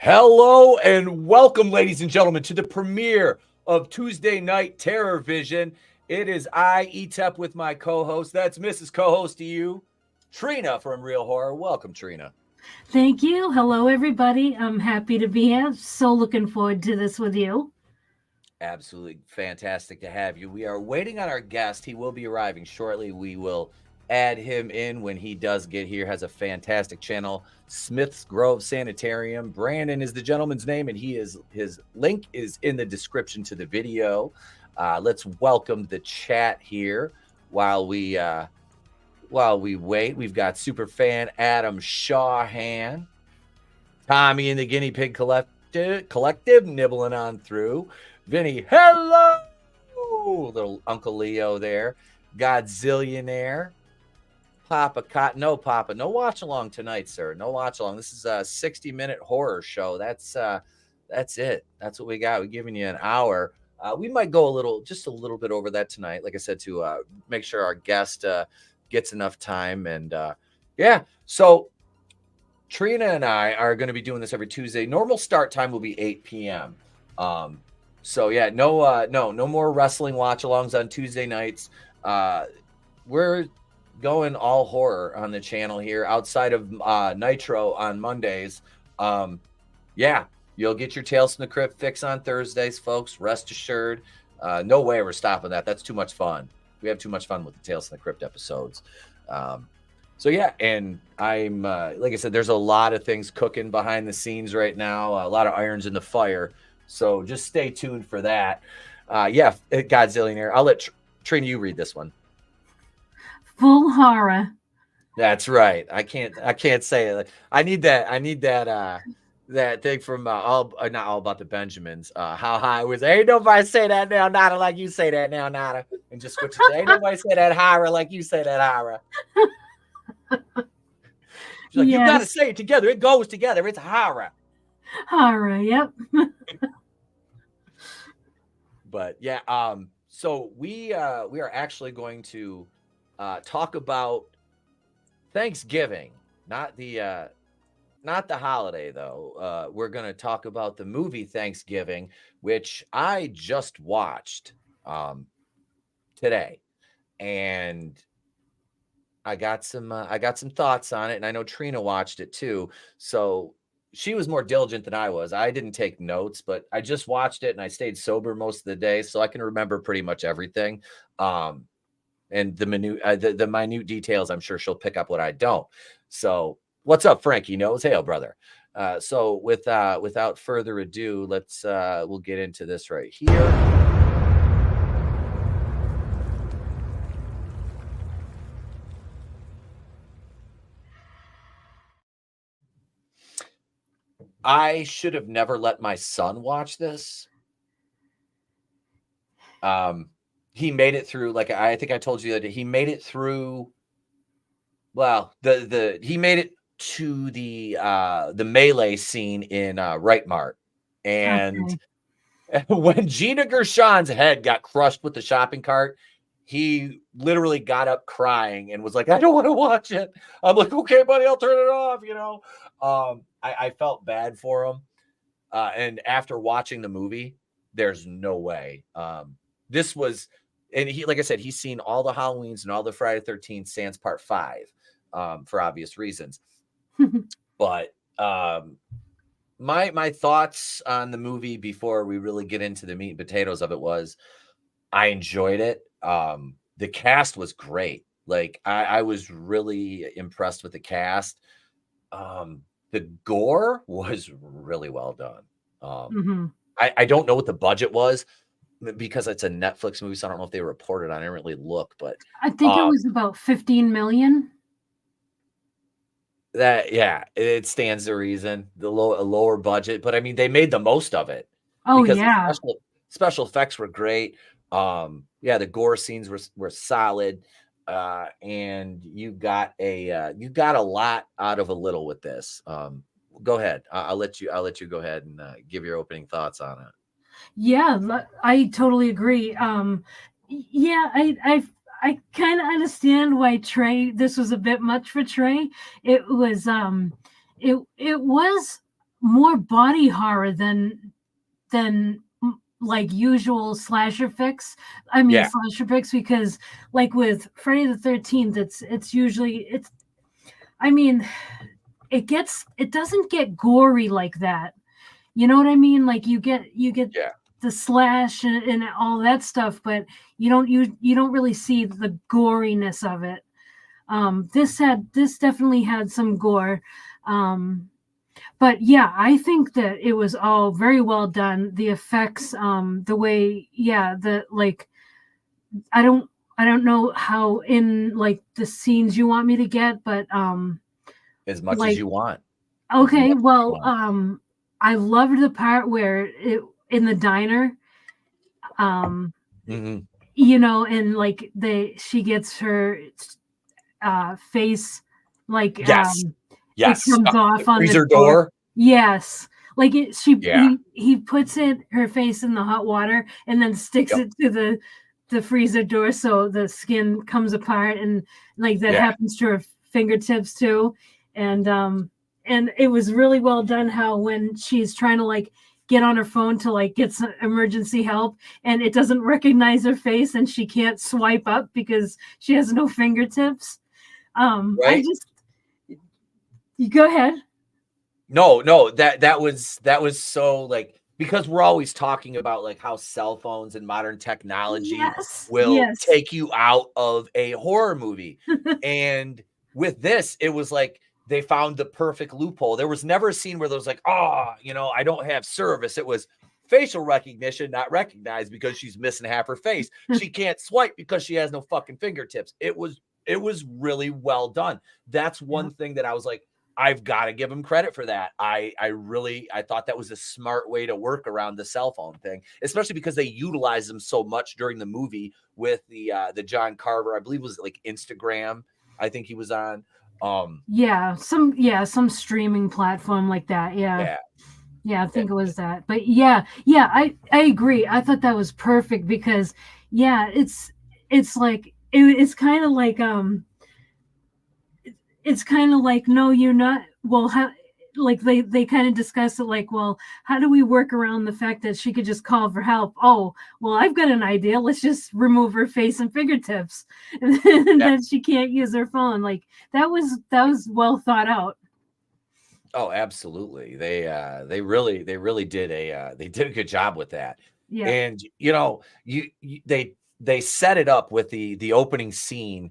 Hello and welcome, ladies and gentlemen, to the premiere of Tuesday Night TerrorVision. It is I, Etep, with my co-host. That's Mrs. Co-host to you, Trina from Real Horror. Welcome, Trina. Thank you. Hello, everybody. I'm happy to be here. So looking forward to this with you. Absolutely fantastic to have you. We are waiting on our guest. He will be arriving shortly. We will add him in when he does get here. Has a fantastic channel, Smith's Grove Sanitarium. Brandon is the gentleman's name, and his link is in the description to the video. Let's welcome the chat here while we wait. We've got superfan Adam Shawhan, Tommy and the Guinea Pig Collective nibbling on through. Vinny, hello, little Uncle Leo there, Godzillionaire. Papa, no watch along tonight, sir. No watch along. This is a 60-minute horror show. That's it. That's what we got. We're giving you an hour. We might go just a little bit over that tonight. Like I said, to make sure our guest gets enough time. And yeah, so Trina and I are going to be doing this every Tuesday. Normal start time will be 8 p.m. So yeah, no more wrestling watch-alongs on Tuesday nights. We're going all horror on the channel here outside of Nitro on Mondays. Yeah, you'll get your Tales from the Crypt fix on Thursdays, folks. Rest assured. No way we're stopping that. That's too much fun. We have too much fun with the Tales from the Crypt episodes. So yeah, and I'm like I said, there's a lot of things cooking behind the scenes right now. A lot of irons in the fire. So just stay tuned for that. Yeah, Godzillionaire. I'll let Trina, you read this one. Full horror. That's right. I can't say it. I need that thing from not all about the Benjamins. How high was ain't nobody say that now, Nada, like you say that now, Nada. And just switch it. Ain't nobody say that horror like you say that horror. She's like, yes. You gotta say it together. It goes together. It's horror. Horror, yep. But yeah, so we are actually going to talk about Thanksgiving, not the holiday though. We're going to talk about the movie Thanksgiving, which I just watched today, and I got some thoughts on it, and I know Trina watched it too. So she was more diligent than I was. I didn't take notes, but I just watched it and I stayed sober most of the day, so I can remember pretty much everything. And the minute details, I'm sure she'll pick up what I don't. So what's up, Frankie Knows? Hail, brother. So without further ado, we'll get into this right here. I should have never let my son watch this. He made it through, like I think I told you that he made it through. Well, he made it to the melee scene in Right Mart, and when Gina Gershon's head got crushed with the shopping cart, he literally got up crying and was like, "I don't want to watch it." I'm like, "Okay, buddy, I'll turn it off." You know, I felt bad for him, and after watching the movie, there's no way. this was, and he, like I said, he's seen all the Halloweens and all the Friday the 13th sans part 5, for obvious reasons. But my thoughts on the movie before we really get into the meat and potatoes of it was, I enjoyed it. The cast was great. Like I was really impressed with the cast. The gore was really well done. I don't know what the budget was because it's a Netflix movie, so I don't know if they reported on it. I didn't really look, but I think it was about 15 million. That, yeah, it stands to reason. A lower budget, but I mean, they made the most of it. Oh Because yeah. the special effects were great. Yeah, the gore scenes were solid. And you got a lot out of a little with this. Go ahead. I'll let you go ahead and give your opening thoughts on it. Yeah, I totally agree. Yeah, I kind of understand why Trey. This was a bit much for Trey. It was it was more body horror than like usual slasher fix. I mean slasher fix, because like with Friday the 13th, it's usually I mean, it doesn't get gory like that. You know what I mean? Like you get the slash and all that stuff, but you don't really see the goriness of it. This definitely had some gore. But yeah, I think that it was all very well done. The effects, the way, I don't know how in like the scenes you want me to get, but as much as you want. Okay, well, I loved the part where in the diner, you know, and like she gets her face, like yes, it comes off on freezer the door. door. Yes, like he puts her face in the hot water and then sticks it to the freezer door, so the skin comes apart, and like that happens to her fingertips too, and it was really well done how when she's trying to like get on her phone to like get some emergency help and it doesn't recognize her face and she can't swipe up because she has no fingertips. Right? You go ahead. No, that was so like, because we're always talking about like how cell phones and modern technology will take you out of a horror movie. And with this, it was like they found the perfect loophole. There was never a scene where there was like, oh, you know, I don't have service. It was facial recognition, not recognized because she's missing half her face. She can't swipe because she has no fucking fingertips. It was really well done. That's one thing that I was like, I've got to give him credit for that. I thought that was a smart way to work around the cell phone thing, especially because they utilize them so much during the movie with the John Carver, I believe it was like Instagram. I think he was on. Some streaming platform like that. Yeah, I think it was that. But I agree. I thought that was perfect because it's like it's kind of like it's kind of like, no, you're not. Well, how, like they kind of discuss it like, well, how do we work around the fact that she could just call for help? Oh, well, I've got an idea. Let's just remove her face and fingertips, and then she can't use her phone. Like that was well thought out. Oh, absolutely. They really did they did a good job with that. Yeah. And you know, they set it up with the opening scene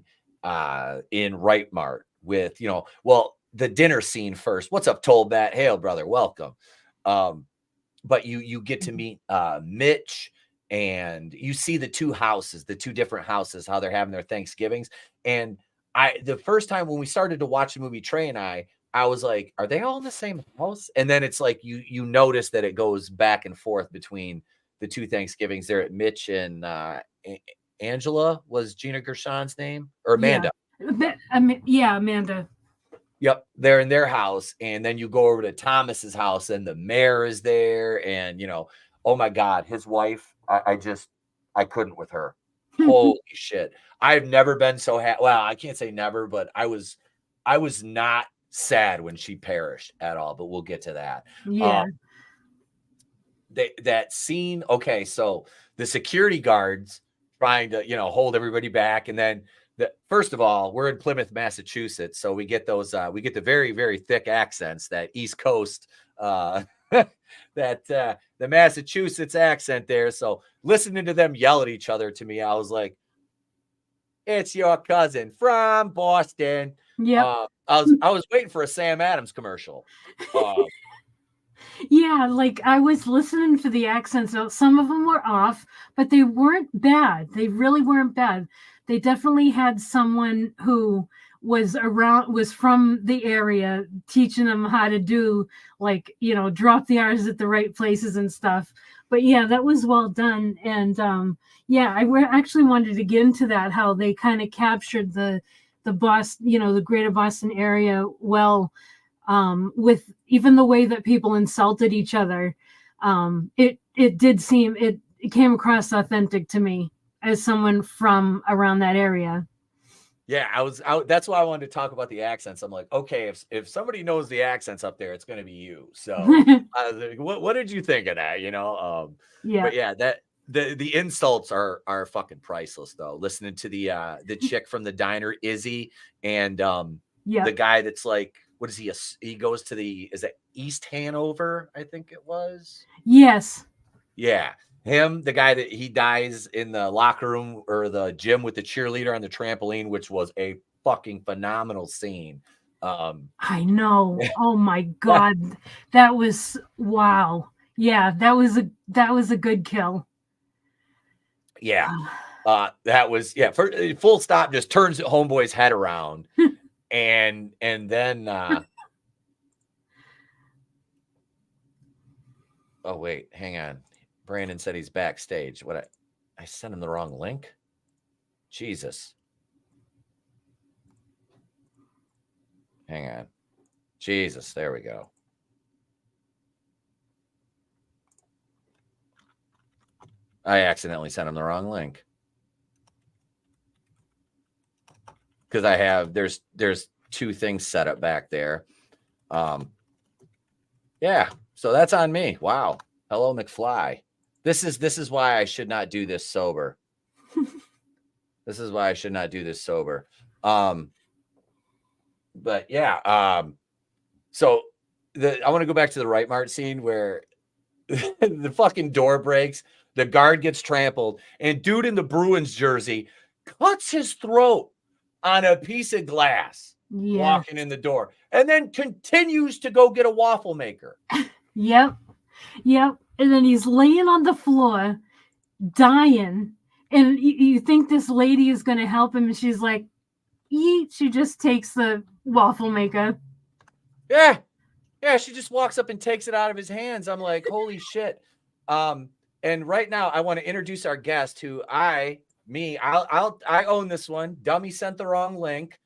in Right Mart with, you know, well, the dinner scene first. What's up, Tollbat? Hail, brother, welcome. But you get to meet Mitch, and you see the two different houses, how they're having their Thanksgivings. And the first time when we started to watch the movie, Trey and I was like, are they all in the same house? And then it's like you notice that it goes back and forth between the two Thanksgivings. They're at Mitch and Angela was Gina Gershon's name, or Amanda. Amanda. Yep, they're in their house, and then you go over to Thomas's house, and the mayor is there, and you know, oh my God, his wife. I couldn't with her. Holy shit! I've never been so happy. Well, I can't say never, but I was not sad when she perished at all. But we'll get to that. Yeah. that scene. Okay, so the security guards trying to, hold everybody back, and then first of all, we're in Plymouth, Massachusetts, so we get those we get the very, very thick accents, that East Coast that the Massachusetts accent there. So listening to them yell at each other, to me, I was like, it's your cousin from Boston. Yeah. I was waiting for a Sam Adams commercial. Yeah, like I was listening for the accents. Some of them were off, but they weren't bad. They really weren't bad. They definitely had someone who was from the area, teaching them how to do, like, drop the R's at the right places and stuff. But yeah, that was well done. And yeah, I actually wanted to get into that, how they kind of captured the Boston, the greater Boston area well, with even the way that people insulted each other. It came across authentic to me as someone from around that area. Yeah, that's why I wanted to talk about the accents. I'm like, okay, if somebody knows the accents up there, it's going to be you. So what did you think of that? Yeah. But yeah, that the insults are fucking priceless, though. Listening to the chick from the diner, Izzy, and the guy that's like, what is he? He goes to is it East Hanover? I think it was. Yes. Yeah. Him, the guy that he dies in the locker room or the gym with the cheerleader on the trampoline, which was a fucking phenomenal scene. I know. Oh my God. That was, wow. Yeah, that was a good kill. Yeah. That was, for full stop, just turns homeboy's head around. and then oh wait, hang on. Brandon said he's backstage. I sent him the wrong link. Jesus. Hang on. Jesus, there we go. I accidentally sent him the wrong link. Because I have there's two things set up back there. Yeah, so that's on me. Wow. Hello, McFly. This is why I should not do this sober. This is why I should not do this sober. But yeah, so I want to go back to the Right Mart scene where the fucking door breaks, the guard gets trampled, and dude in the Bruins jersey cuts his throat on a piece of glass walking in the door, and then continues to go get a waffle maker. Yep. And then he's laying on the floor, dying, and you think this lady is going to help him, and she's like, eat. She just takes the waffle maker. Yeah, she just walks up and takes it out of his hands. I'm like, holy shit. And right now I want to introduce our guest, who I own this one. Dummy sent the wrong link.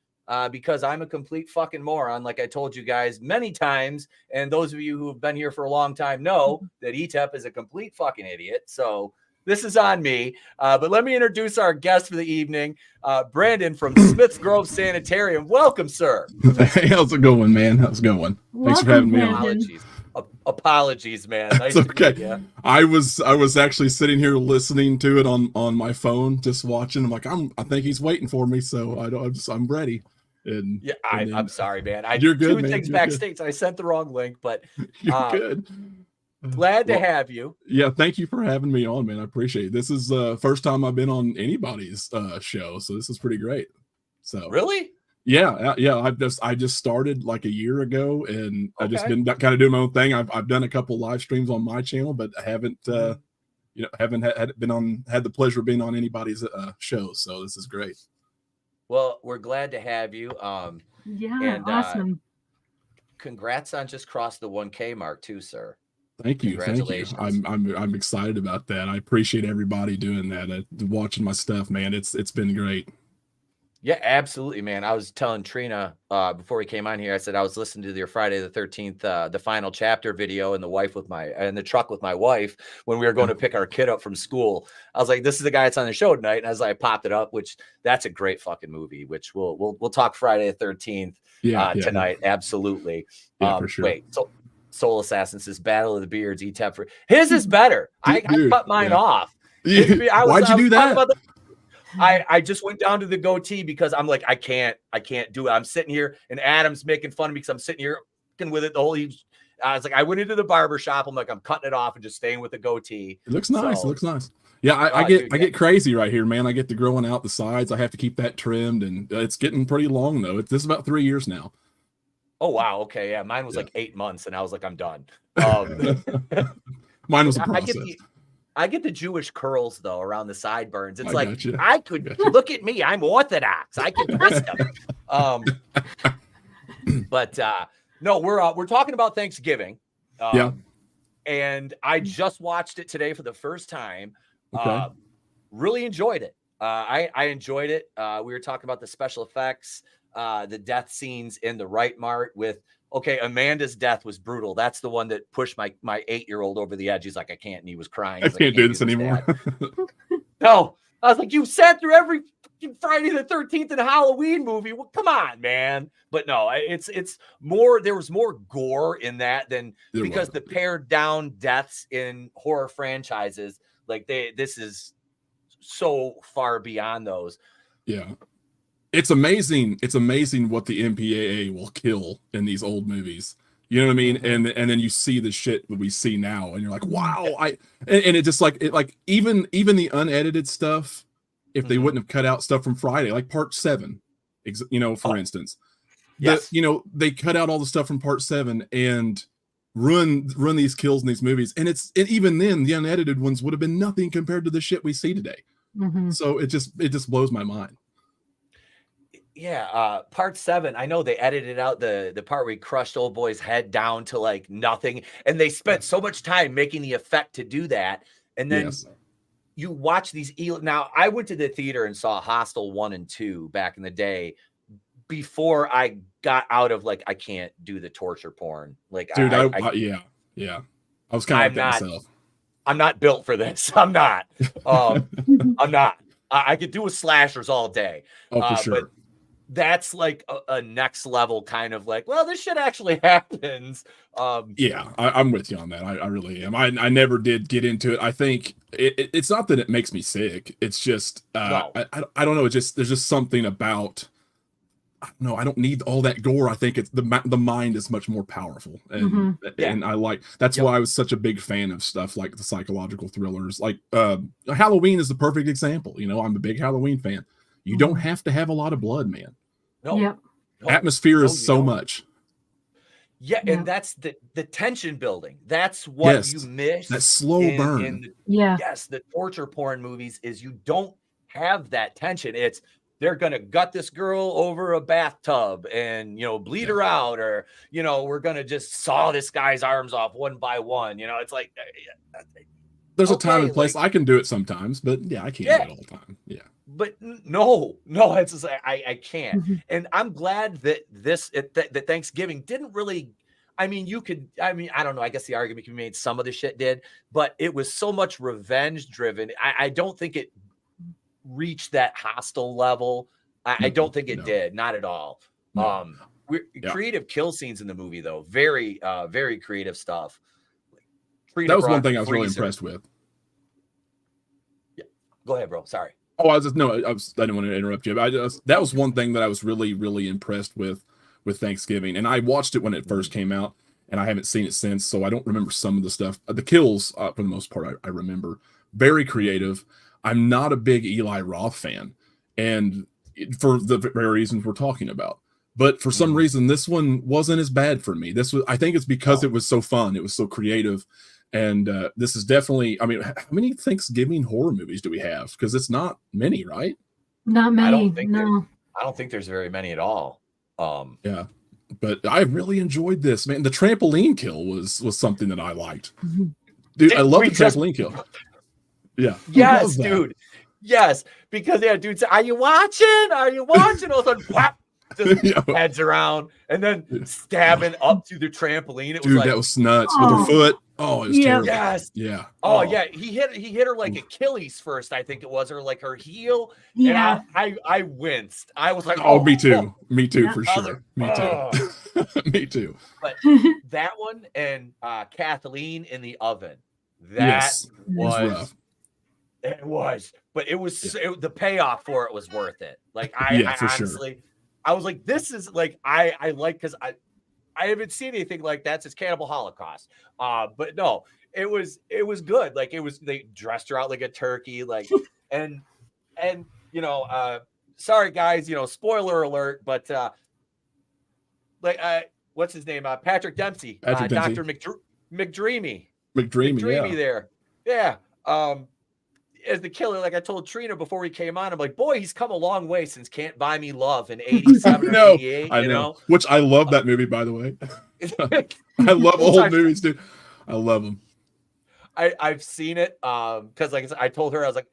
Because I'm a complete fucking moron, like I told you guys many times, and those of you who have been here for a long time know that Etep is a complete fucking idiot. So this is on me. But let me introduce our guest for the evening, Brandon from Smith's Grove Sanitarium. Welcome, sir. Hey, how's it going, man? How's it going? Thanks for having me on. Apologies, man. Nice okay. To meet you. I was actually sitting here listening to it on my phone, just watching. I'm like, I think he's waiting for me, so I'm ready. And yeah, I'm sorry, man. You're good, two things backstage. I sent the wrong link, but you're good. Glad to have you. Yeah, thank you for having me on, man. I appreciate it. This is the first time I've been on anybody's show, so this is pretty great. So really? Yeah. I just started like a year ago, and I've just been kind of doing my own thing. I've done a couple live streams on my channel, but I haven't haven't had the pleasure of being on anybody's show. So this is great. Well, we're glad to have you. Awesome. Congrats on just crossed the 1K mark too, sir. Thank you. Congratulations. I'm excited about that. I appreciate everybody doing that. Watching my stuff, man. It's been great. Yeah, absolutely, man. I was telling Trina before we came on here, I said I was listening to your Friday the 13th, the final chapter video in the truck with my wife when we were going to pick our kid up from school. I was like, this is the guy that's on the show tonight. And as I popped it up, which that's a great fucking movie, which we'll talk Friday the 13th tonight. Yeah. Absolutely. Yeah, for sure. Wait, Soul Assassins is Battle of the Beards. Etep for his is better. I cut mine off. Why'd you do that? I just went down to the goatee because I'm like, I can't do it. I'm sitting here and Adam's making fun of me because I'm sitting here with it the whole. I was like, I went into the barber shop. I'm like, I'm cutting it off and just staying with the goatee. It looks nice. So, it looks nice. Yeah, I get crazy right here, man. I get to growing out the sides. I have to keep that trimmed, and it's getting pretty long though. This is about 3 years now. Oh wow, okay, yeah. Mine was like 8 months, and I was like, I'm done. Mine was a process. I get the Jewish curls though around the sideburns. It's I could look at me. I'm Orthodox. I can twist them. But no, we're talking about Thanksgiving. And I just watched it today for the first time. Okay. Really enjoyed it. I enjoyed it. We were talking about the special effects, the death scenes in the Right Mart with. Okay, Amanda's death was brutal. That's the one that pushed my 8-year-old over the edge. He's like, I can't, and he was crying. I can't do this anymore. No, I was like, you sat through every Friday the 13th and Halloween movie. Well, come on, man. But no, it's more. There was more gore in that than because the pared down deaths in horror franchises, like this is so far beyond those. Yeah. It's amazing. It's amazing what the MPAA will kill in these old movies. You know what I mean? And then you see the shit that we see now, and you're like, wow. And it just like even the unedited stuff. If they wouldn't have cut out stuff from Friday, like Part 7, for instance, they cut out all the stuff from Part 7 and run these kills in these movies, and even then the unedited ones would have been nothing compared to the shit we see today. So it just blows my mind. Yeah, Part 7. I know they edited out the part where he crushed old boy's head down to like nothing, and they spent so much time making the effect to do that. And then you watch these. Now, I went to the theater and saw Hostel 1 and 2 back in the day before I got out of like I can't do the torture porn. Like, dude, I was kind of like myself. I'm not built for this. I'm not. I'm not. I could do with slashers all day. For sure. But that's like a next level kind of like, well, this shit actually happens. I'm with you on that. I really am. I never did get into it. I think it's not that it makes me sick. It's just I don't know. There's just something about. No, I don't need all that gore. I think it's the mind is much more powerful, and I like that's why I was such a big fan of stuff like the psychological thrillers. Like Halloween is the perfect example. I'm a big Halloween fan. You don't have to have a lot of blood, man. No, atmosphere is so much. Yeah, and that's the tension building. That's what you miss. That slow burn. The torture porn movies is you don't have that tension. It's they're gonna gut this girl over a bathtub and bleed her out, or we're gonna just saw this guy's arms off one by one. It's like there's a time and place. I can do it sometimes, but I can't do it all the time. Yeah. But no, it's just I can't. And I'm glad that that Thanksgiving didn't really. I don't know. I guess the argument can be made some of the shit did, but it was so much revenge driven. I don't think it reached that hostile level. I don't think it did. Not at all. Creative kill scenes in the movie though. Very, very creative stuff. Trina, that was one thing I was really impressed with. Yeah. Go ahead, bro. Sorry. Oh, I didn't want to interrupt you. But that was one thing that I was really, really impressed with Thanksgiving. And I watched it when it first came out, and I haven't seen it since, so I don't remember some of the stuff. The kills, for the most part, I remember. Very creative. I'm not a big Eli Roth fan, and for the very reasons we're talking about. But for some reason, this one wasn't as bad for me. I think it's because it was so fun. It was so creative. And this is definitely, how many Thanksgiving horror movies do we have? Because it's not many, right? Not many. I don't think there's very many at all. Yeah, but I really enjoyed this, man. The trampoline kill was something that I liked. Dude, I love the trampoline kill. Yeah. Yes, dude. Yes, because dude said, "Are you watching? Are you watching?" All of a sudden, whap, just heads around and then stabbing up to the trampoline. It was like, that was nuts with her foot. Oh, it was terrible. Yes. Yeah. Oh, yeah. He hit her like Achilles first, I think it was, or like her heel. Yeah. And I winced. I was like, oh, me too. Me too, Yeah. for sure. Me too. Me too. But that one and Kathleen in the oven. That Yes, was rough. It was, but it was the payoff for it was worth it. Like I honestly, I was like, this is like I like because I haven't seen anything like that since Cannibal Holocaust. But no, it was good. Like they dressed her out like a turkey, like and you know, sorry guys, you know, spoiler alert, but like what's his name? Patrick Dempsey, Dr. McDreamy there. Yeah. As the killer, like I told Trina before we came on, I'm like, boy, he's come a long way since Can't Buy Me Love in 87 or 88. I know. Which I love that movie, by the way. I love old movies, dude. I love them. I've seen it because like I told her, I was like,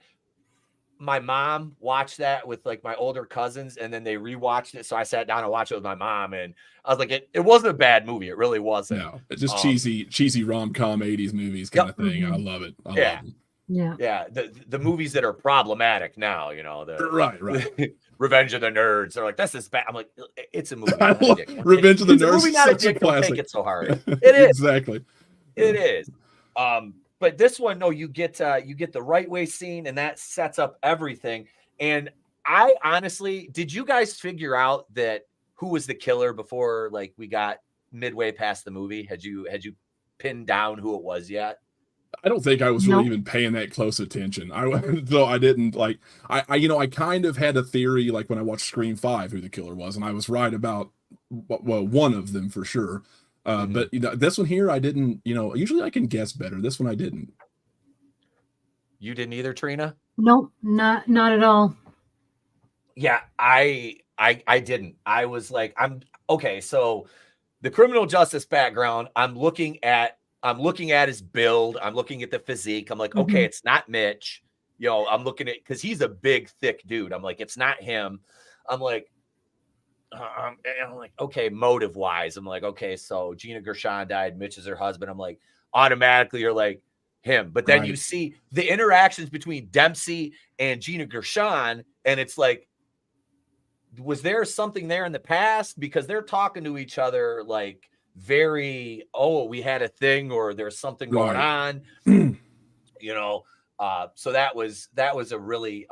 my mom watched that with like my older cousins and then they rewatched it. So I sat down and watched it with my mom and I was like, it wasn't a bad movie. It really wasn't. No, it's just cheesy rom-com 80s movies kind of thing. I love it. I love it. Yeah. The movies that are problematic now, you know, right. Revenge of the Nerds. They're like, this is bad. I'm like, it's a movie. Revenge of the Nerds. It's a movie, not a dick. Don't take it so hard. It is. Exactly. It is. But this one, no, you get the right way scene, and that sets up everything. And I honestly, did you guys figure out that who was the killer before like we got midway past the movie? Had you pinned down who it was yet? I don't think I was really even paying that close attention. Though I didn't like I kind of had a theory like when I watched Scream 5 who the killer was, and I was right about one of them for sure. But you know, this one here I didn't, you know, usually I can guess better. This one I didn't. You didn't either, Trina? Nope, not at all. Yeah, I didn't. I was like, I'm okay, so the criminal justice background, I'm looking at his build. I'm looking at the physique. I'm like, okay, it's not Mitch. You know, I'm looking at because he's a big, thick dude. I'm like, it's not him. I'm like, okay, motive wise, I'm like, okay, so Gina Gershon died. Mitch is her husband. I'm like, automatically, you're like him. But then you see the interactions between Dempsey and Gina Gershon, and it's like, was there something there in the past? Because they're talking to each other like very, we had a thing or there's something going on, you know. So that was a really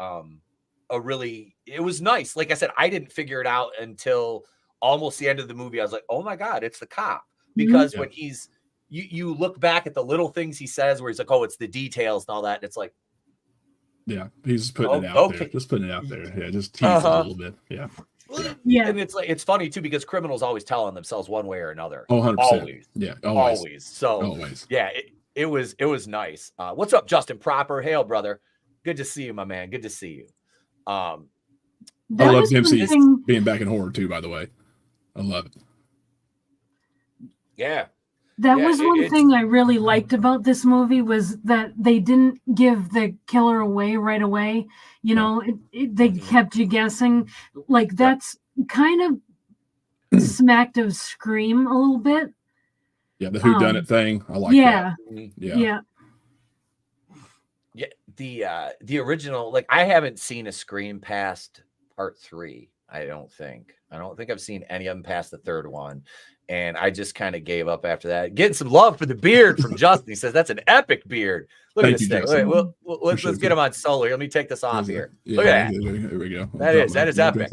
it was nice. Like I said, I didn't figure it out until almost the end of the movie. I was like, oh my God, it's the cop. Because when he's you look back at the little things he says where he's like, oh, it's the details and all that, and it's like, yeah, he's putting it out there. Just putting it out there. Yeah, just tease it a little bit. Yeah. And it's like, it's funny too, because criminals always tell on themselves one way or another. Oh, 100%. Always. Yeah, always. So always. Yeah, it was nice. What's up, Justin Proper? Hail, brother. Good to see you, my man. Good to see you. I love Dempsey being back in horror too, by the way. I love it. Yeah. That was one thing I really liked about this movie was that they didn't give the killer away right away. You know, they kept you guessing. Like that's kind of smacked of Scream a little bit. Yeah, the whodunit thing. I like that. Yeah. Yeah, the original, like I haven't seen a Scream past part 3. I don't think I've seen any of them past the third one. And I just kind of gave up after that. Getting some love for the beard from Justin. He says that's an epic beard. Look at this thing. Wait, let's get him on solo. Let me take this off here. Look at that. Here we go. That is epic.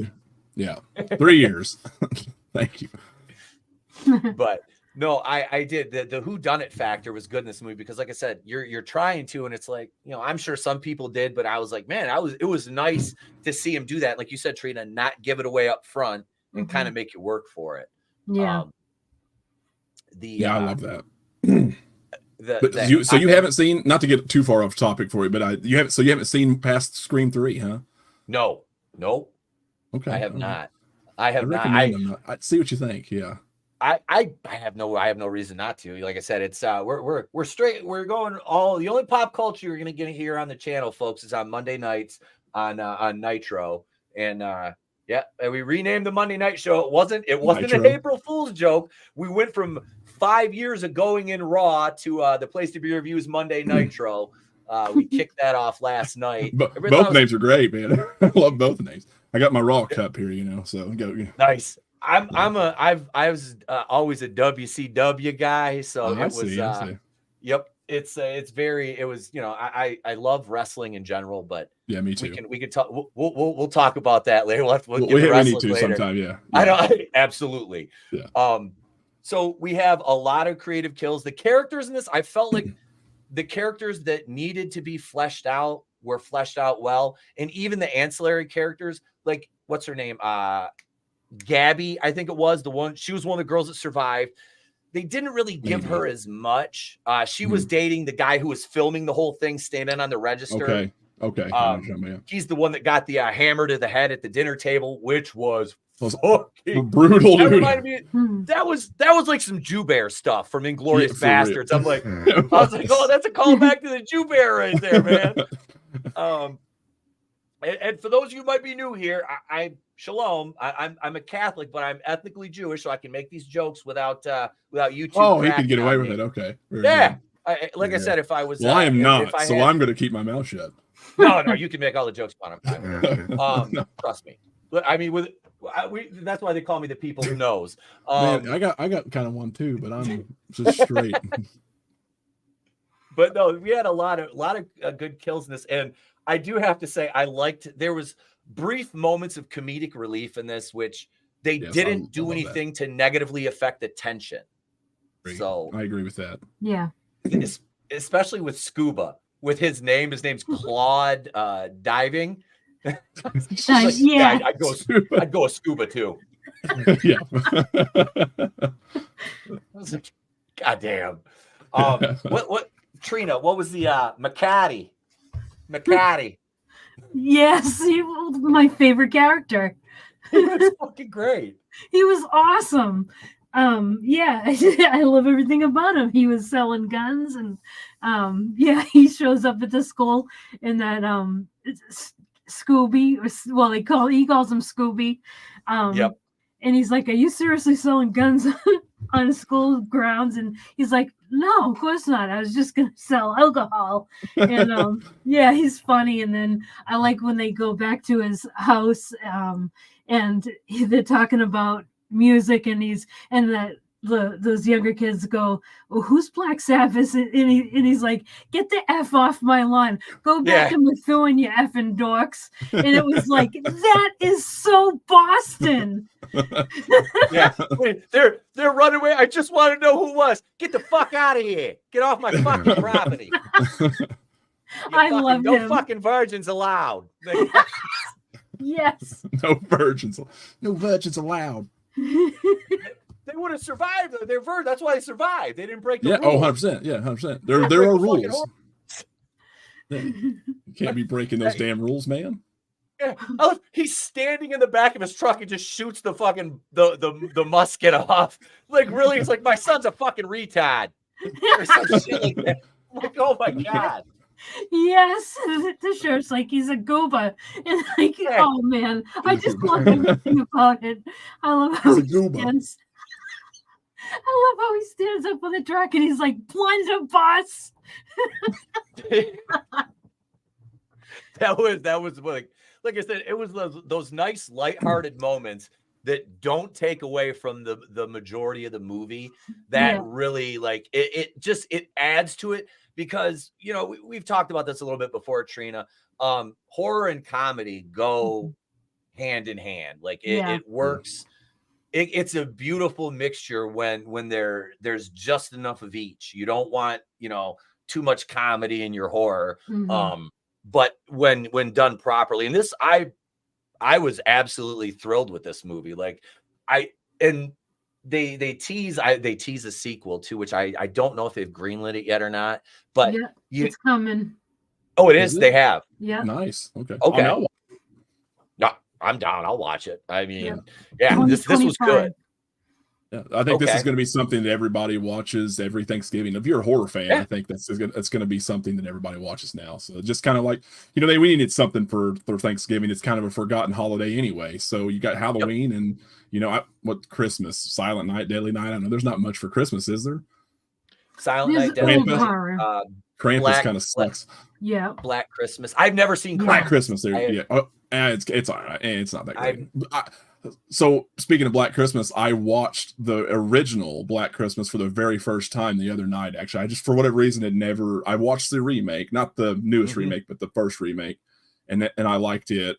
Yeah, 3 years. Thank you. But no, I did the whodunit factor was good in this movie because, like I said, you're trying to, and it's like, you know, I'm sure some people did, but I was like, man, it was nice to see him do that. Like you said, Trina, not give it away up front and kind of make you work for it. Yeah. I love that. You haven't seen, not to get too far off topic for you, but you haven't seen past Scream 3, huh? No. Okay. I have not. I have not. I see what you think. Yeah. I have no reason not to. Like I said, it's we're straight. We're going all the only pop culture you're gonna get here on the channel, folks, is on Monday nights on Nitro. And Yeah, and we renamed the Monday night show. It wasn't Nitro. an April Fool's joke. We went from 5 years of going in Raw to the place to be reviews Monday Nitro. We kicked that off last night. Both names are great, man. I love both names. I got my Raw cup here, so go. Nice. I was always a WCW guy, so I see. Yep. It was, I love wrestling in general, but yeah, me too. We can talk. We'll talk about that later. We need to sometime. Yeah. I know. Absolutely. Yeah. So we have a lot of creative kills. The characters in this, I felt like the characters that needed to be fleshed out were fleshed out well, and even the ancillary characters, like what's her name, Gabby, I think it was she was one of the girls that survived. They didn't really give her as much. She was dating the guy who was filming the whole thing, standing on the register. Okay. He's the one that got the hammer to the head at the dinner table, which was fucking brutal. That reminded me. That was like some Jew Bear stuff from Inglourious Bastards. I'm like, I was like, oh, that's a callback to the Jew Bear right there, man. And for those of you who might be new here, Shalom. I'm a Catholic, but I'm ethnically Jewish, so I can make these jokes without YouTube. Oh, he can get away with it. Okay. Yeah. I said, if I was, well, I am not, so I'm going to keep my mouth shut. No, you can make all the jokes on him. No. Trust me. I mean, that's why they call me the people who knows. Man, I got kind of one too, but I'm just straight. But no, we had a lot of good kills in this, and I do have to say, there was brief moments of comedic relief in this, which they didn't do anything to negatively affect the tension. So I agree with that. Yeah. Especially with Scuba, with his name's Claude Diving. I'd go with Scuba too. Yeah. I was like, God damn. What Trina, what was the Macati? Yes, he was my favorite character. That's fucking great. He was awesome. Yeah, I love everything about him. He was selling guns, and he shows up at the school in that Scooby, well, he calls him Scooby. Yep. And he's like, "Are you seriously selling guns on school grounds?" And he's like, "No, of course not. I was just gonna sell alcohol." And he's funny. And then I like when they go back to his house, and they're talking about music, and those younger kids go, "Well, who's Black Sabbath?" And he's like, "Get the F off my lawn. Go back to Methuen, you effing dorks." And it was like, that is so Boston. Yeah. They're running away. I just want to know who it was. Get the fuck out of here. Get off my fucking property. I love him. No fucking virgins allowed. Yes. No virgins allowed. They would have survived. They're virgin. That's why they survived. They didn't break the rules. Oh, 100%. Yeah, 100%. There are rules. Yeah. You can't be breaking those damn rules, man. Yeah. He's standing in the back of his truck and just shoots the fucking the musket off. Like, really? It's like, my son's a fucking retard. Or some shit like that. I'm like, oh my God. Yes, the shirt's like he's a gooba, and like, oh man, I just love everything about it. I love how he stands. I love how he stands up on the truck and he's like, "Blunderbuss." that was like I said, it was those nice lighthearted moments that don't take away from the majority of the movie. That really, like, it adds to it. Because, we've talked about this a little bit before, Trina. Horror and comedy go hand in hand. Like, it works. It's a beautiful mixture when there's just enough of each. You don't want, too much comedy in your horror. But when done properly, and this, I was absolutely thrilled with this movie. Like, They tease a sequel too, which I don't know if they've greenlit it yet or not, but it's coming. Oh, it is. They have. Yeah. Nice. Okay. No, I'm down. I'll watch it. I mean, this was good. Yeah, I think this is going to be something that everybody watches every Thanksgiving. If you're a horror fan, I think it's going to be something that everybody watches now. So just kind of like, we needed something for Thanksgiving. It's kind of a forgotten holiday anyway. So you got Halloween and, what Christmas, Silent Night, Deadly Night. I don't know. There's not much for Christmas, is there? Silent Night, Deadly Night. Krampus kind of sucks. Yeah. Black Christmas. I've never seen Black Christmas. There, it's all right. It's not that great. So speaking of Black Christmas, I watched the original Black Christmas for the very first time the other night. Actually, I just, for whatever reason, I watched the remake, not the newest remake, but the first remake, and I liked it.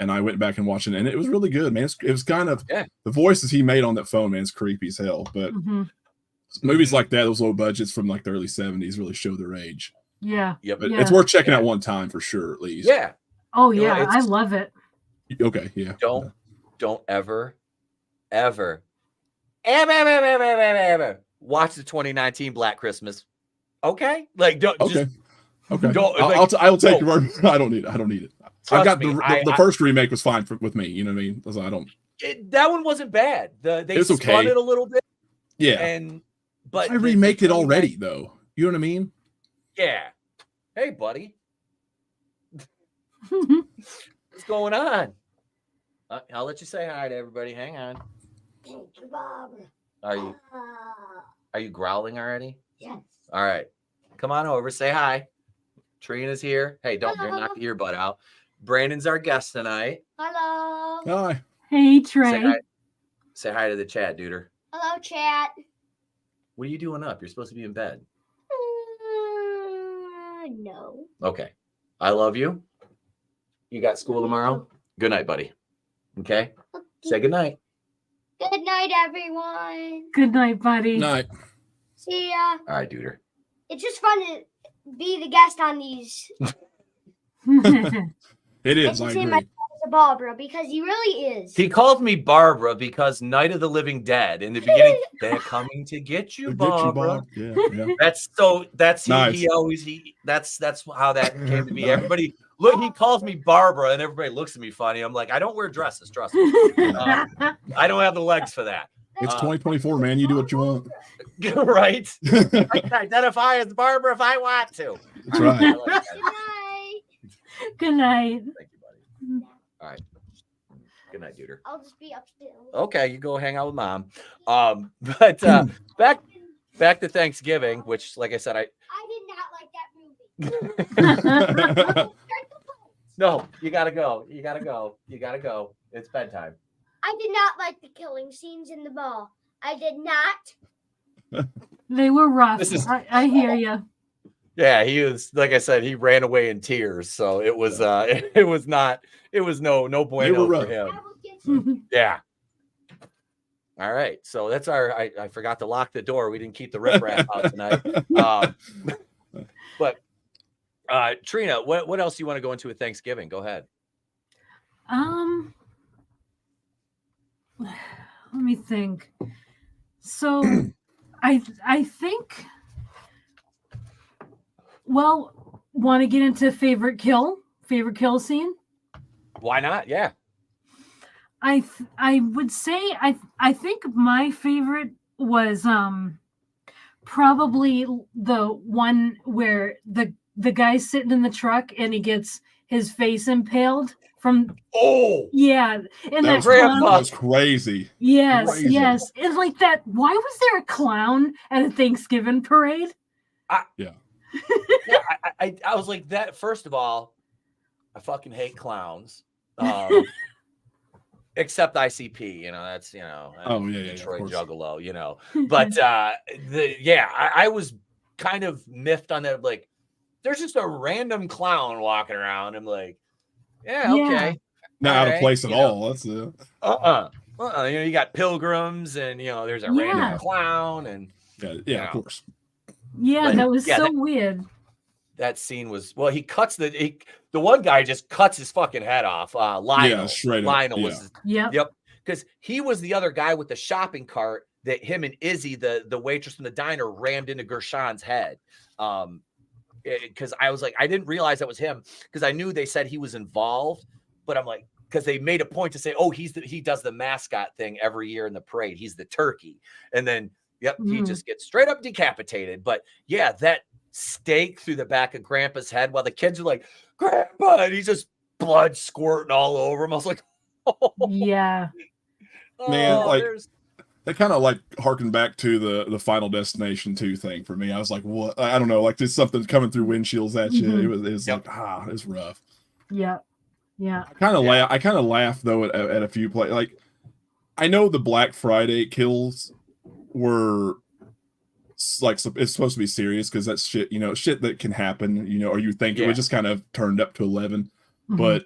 And I went back and watched it, and it was really good, man. It was kind of the voices he made on that phone, man, is creepy as hell. But movies like that, those low budgets from like the early 70s, really show their age. Yeah. But it's worth checking out one time for sure, at least. Yeah. Oh yeah, I love it. Okay. Yeah. Don't ever watch the 2019 Black Christmas. Okay? Like, don't. Okay. Okay. Don't, I'll take your word. I don't need it. I've got the first remake was fine with me. You know what I mean? So I don't. That one wasn't bad. They spun it a little bit. Yeah. But I remade it already, though. You know what I mean? Yeah. Hey, buddy. What's going on? I'll let you say hi to everybody. Hang on. Thank you, Bob. Are you growling already? Yes. All right. Come on over. Say hi. Trina's here. Hey, don't knock the earbud out. Brandon's our guest tonight. Hello. Hi. Hey, Trey. Say hi to the chat, duder. Hello, chat. What are you doing up? You're supposed to be in bed. No. Okay. I love you. You got school tomorrow? Good night, buddy. Okay? Say good night. Good night, everyone. Good night, buddy. Night. See ya. All right, duder. It's just fun to be the guest on these. It is. I agree. My Barbara, because he really is. He called me Barbara because Night of the Living Dead in the beginning. They're coming to get you, Barbara. Yeah. That's nice. That's how that came to be. Everybody look, he calls me Barbara, and everybody looks at me funny. I'm like, I don't wear dresses, trust me. I don't have the legs for that. It's 2024, man. You do what you want. Right? I can identify as Barbara if I want to. That's right. Good night. Good night. Thank you, buddy. All right. Good night, duder. I'll just be upstairs. Okay, you go hang out with mom. But back to Thanksgiving, which, like I said, I did not like that movie. No, you gotta go. You gotta go. It's bedtime. I did not like the killing scenes in the mall. I did not. They were rough. I hear you. Yeah, he was, like I said, he ran away in tears. So it was no bueno for him. Yeah. All right. So that's I forgot to lock the door. We didn't keep the riprap out tonight. But Trina, what else do you want to go into with Thanksgiving? Go ahead. Let me think. So I think, well, want to get into favorite kill scene? Why not? Yeah. I would say I think my favorite was probably the one where the guy's sitting in the truck and he gets his face impaled from. Oh yeah, and that was crazy. Yes, crazy. Yes, it's like that. Why was there a clown at a Thanksgiving parade? Yeah. I was like that. First of all, I fucking hate clowns. Except ICP, that's Detroit Juggalo, But I was kind of miffed on that. Like, there's just a random clown walking around. I'm like, okay, not out of place at all. That's it. You got pilgrims, and there's a random clown, and of course. Yeah, but, that was so weird. That scene was he cuts the one guy just cuts his fucking head off. Lionel, Lionel was yep, because he was the other guy with the shopping cart that him and Izzy, the waitress from the diner, rammed into Gershon's head. Because I was like, I didn't realize that was him because I knew they said he was involved, but I'm like, because they made a point to say, oh, he does the mascot thing every year in the parade. He's the turkey. And then, he just gets straight up decapitated. But yeah, that stake through the back of Grandpa's head while the kids are like, Grandpa, and he's just blood squirting all over him. I was like, oh, Yeah. Man, like they kind of like harken back to the Final Destination 2 thing for me. I was like, what? I don't know, like just something coming through windshields at you. It was like, it's rough. Yeah. I kind of laugh though at a few plays. Like, I know the Black Friday kills were like, it's supposed to be serious because that's shit, shit that can happen, or you think it was just kind of turned up to 11, but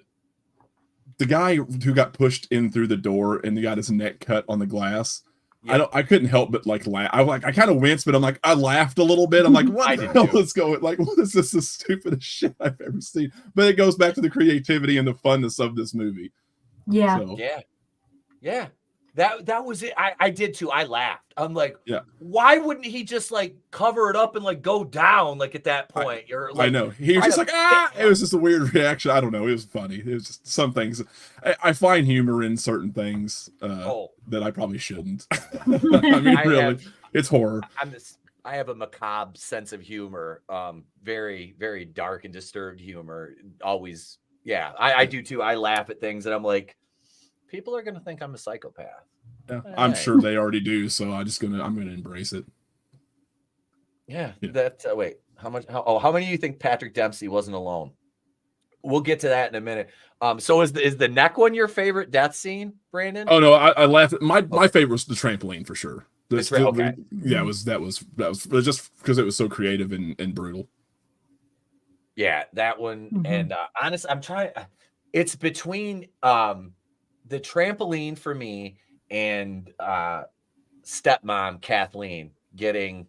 the guy who got pushed in through the door and got his neck cut on the glass. I couldn't help but like laugh. I kind of winced, but I'm like, I laughed a little bit. I'm like, what the hell is going? Like, what is this? The stupidest shit I've ever seen. But it goes back to the creativity and the funness of this movie. Yeah. So. Yeah. That was it. I did too. I laughed. I'm like, why wouldn't he just like cover it up and like go down like at that point? I know. He was just like, it was just a weird reaction. I don't know. It was funny. It was just some things. I find humor in certain things that I probably shouldn't. I mean, really, it's horror. I have a macabre sense of humor. Very, very dark and disturbed humor. Always. Yeah, I do too. I laugh at things and I'm like, people are going to think I'm a psychopath. Yeah, I'm sure they already do. So I'm going to embrace it. Yeah. Wait, how many of you think Patrick Dempsey wasn't alone? We'll get to that in a minute. So is the neck one your favorite death scene, Brandon? Oh no, I laughed. My favorite was the trampoline for sure. Okay. Yeah, that was just because it was so creative and brutal. Yeah, that one. And honestly, I'm trying. It's between the trampoline for me and stepmom Kathleen getting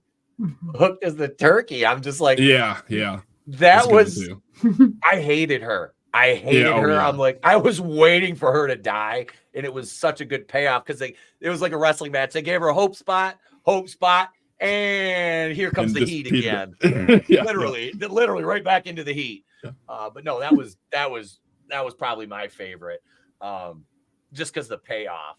hooked as the turkey. I'm just like, yeah. That was. I hated her. I hated her. Yeah. I'm like, I was waiting for her to die, and it was such a good payoff because it was like a wrestling match. They gave her a hope spot, and here comes the heat again. literally right back into the heat. Yeah. But no, that was probably my favorite, just because the payoff.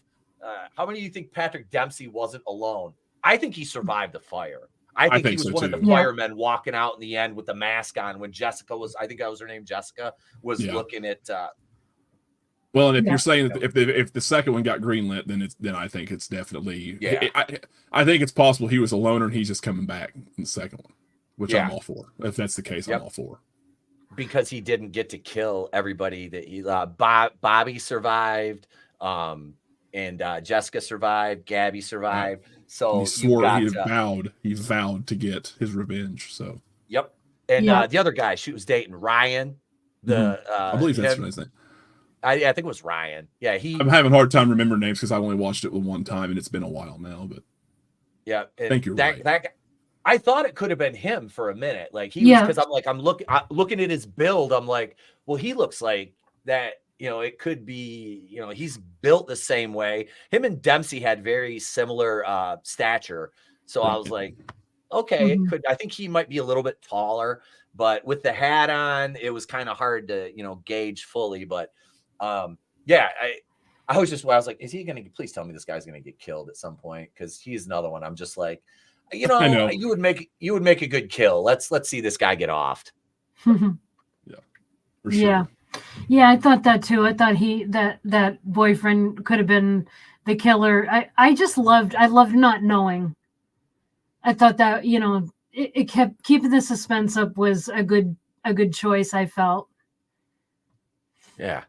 How many of you think Patrick Dempsey wasn't alone? I think he survived the fire. I think he was one of the firemen walking out in the end with the mask on when Jessica was, I think that was her name, Jessica, was looking at. Well, and if you're saying if the second one got greenlit, then I think it's definitely. Yeah. I think it's possible he was a loner and he's just coming back in the second one, which I'm all for. If that's the case, I'm all for. Because he didn't get to kill everybody that he Bobby survived, and Jessica survived, Gabby survived. So he vowed to get his revenge. So and the other guy she was dating, Ryan. I believe that's his name. I think it was Ryan. Yeah, I'm having a hard time remembering names because I only watched it one time and it's been a while now. But I think you're right. That I thought it could have been him for a minute. Like he was, because I'm looking at his build. I'm like, well, he looks like that. It could be, he's built the same way. Him and Dempsey had very similar stature. So I was like, okay, it could. I think he might be a little bit taller, but with the hat on, it was kind of hard to, gauge fully. But I was like, is he going to, please tell me this guy's going to get killed at some point? Because he's another one. I'm just like, I know. you would make a good kill. Let's see this guy get offed. For sure. Yeah, I thought that too. I thought that boyfriend could have been the killer. I loved not knowing. I thought that, it kept keeping the suspense up was a good choice, I felt. Yeah.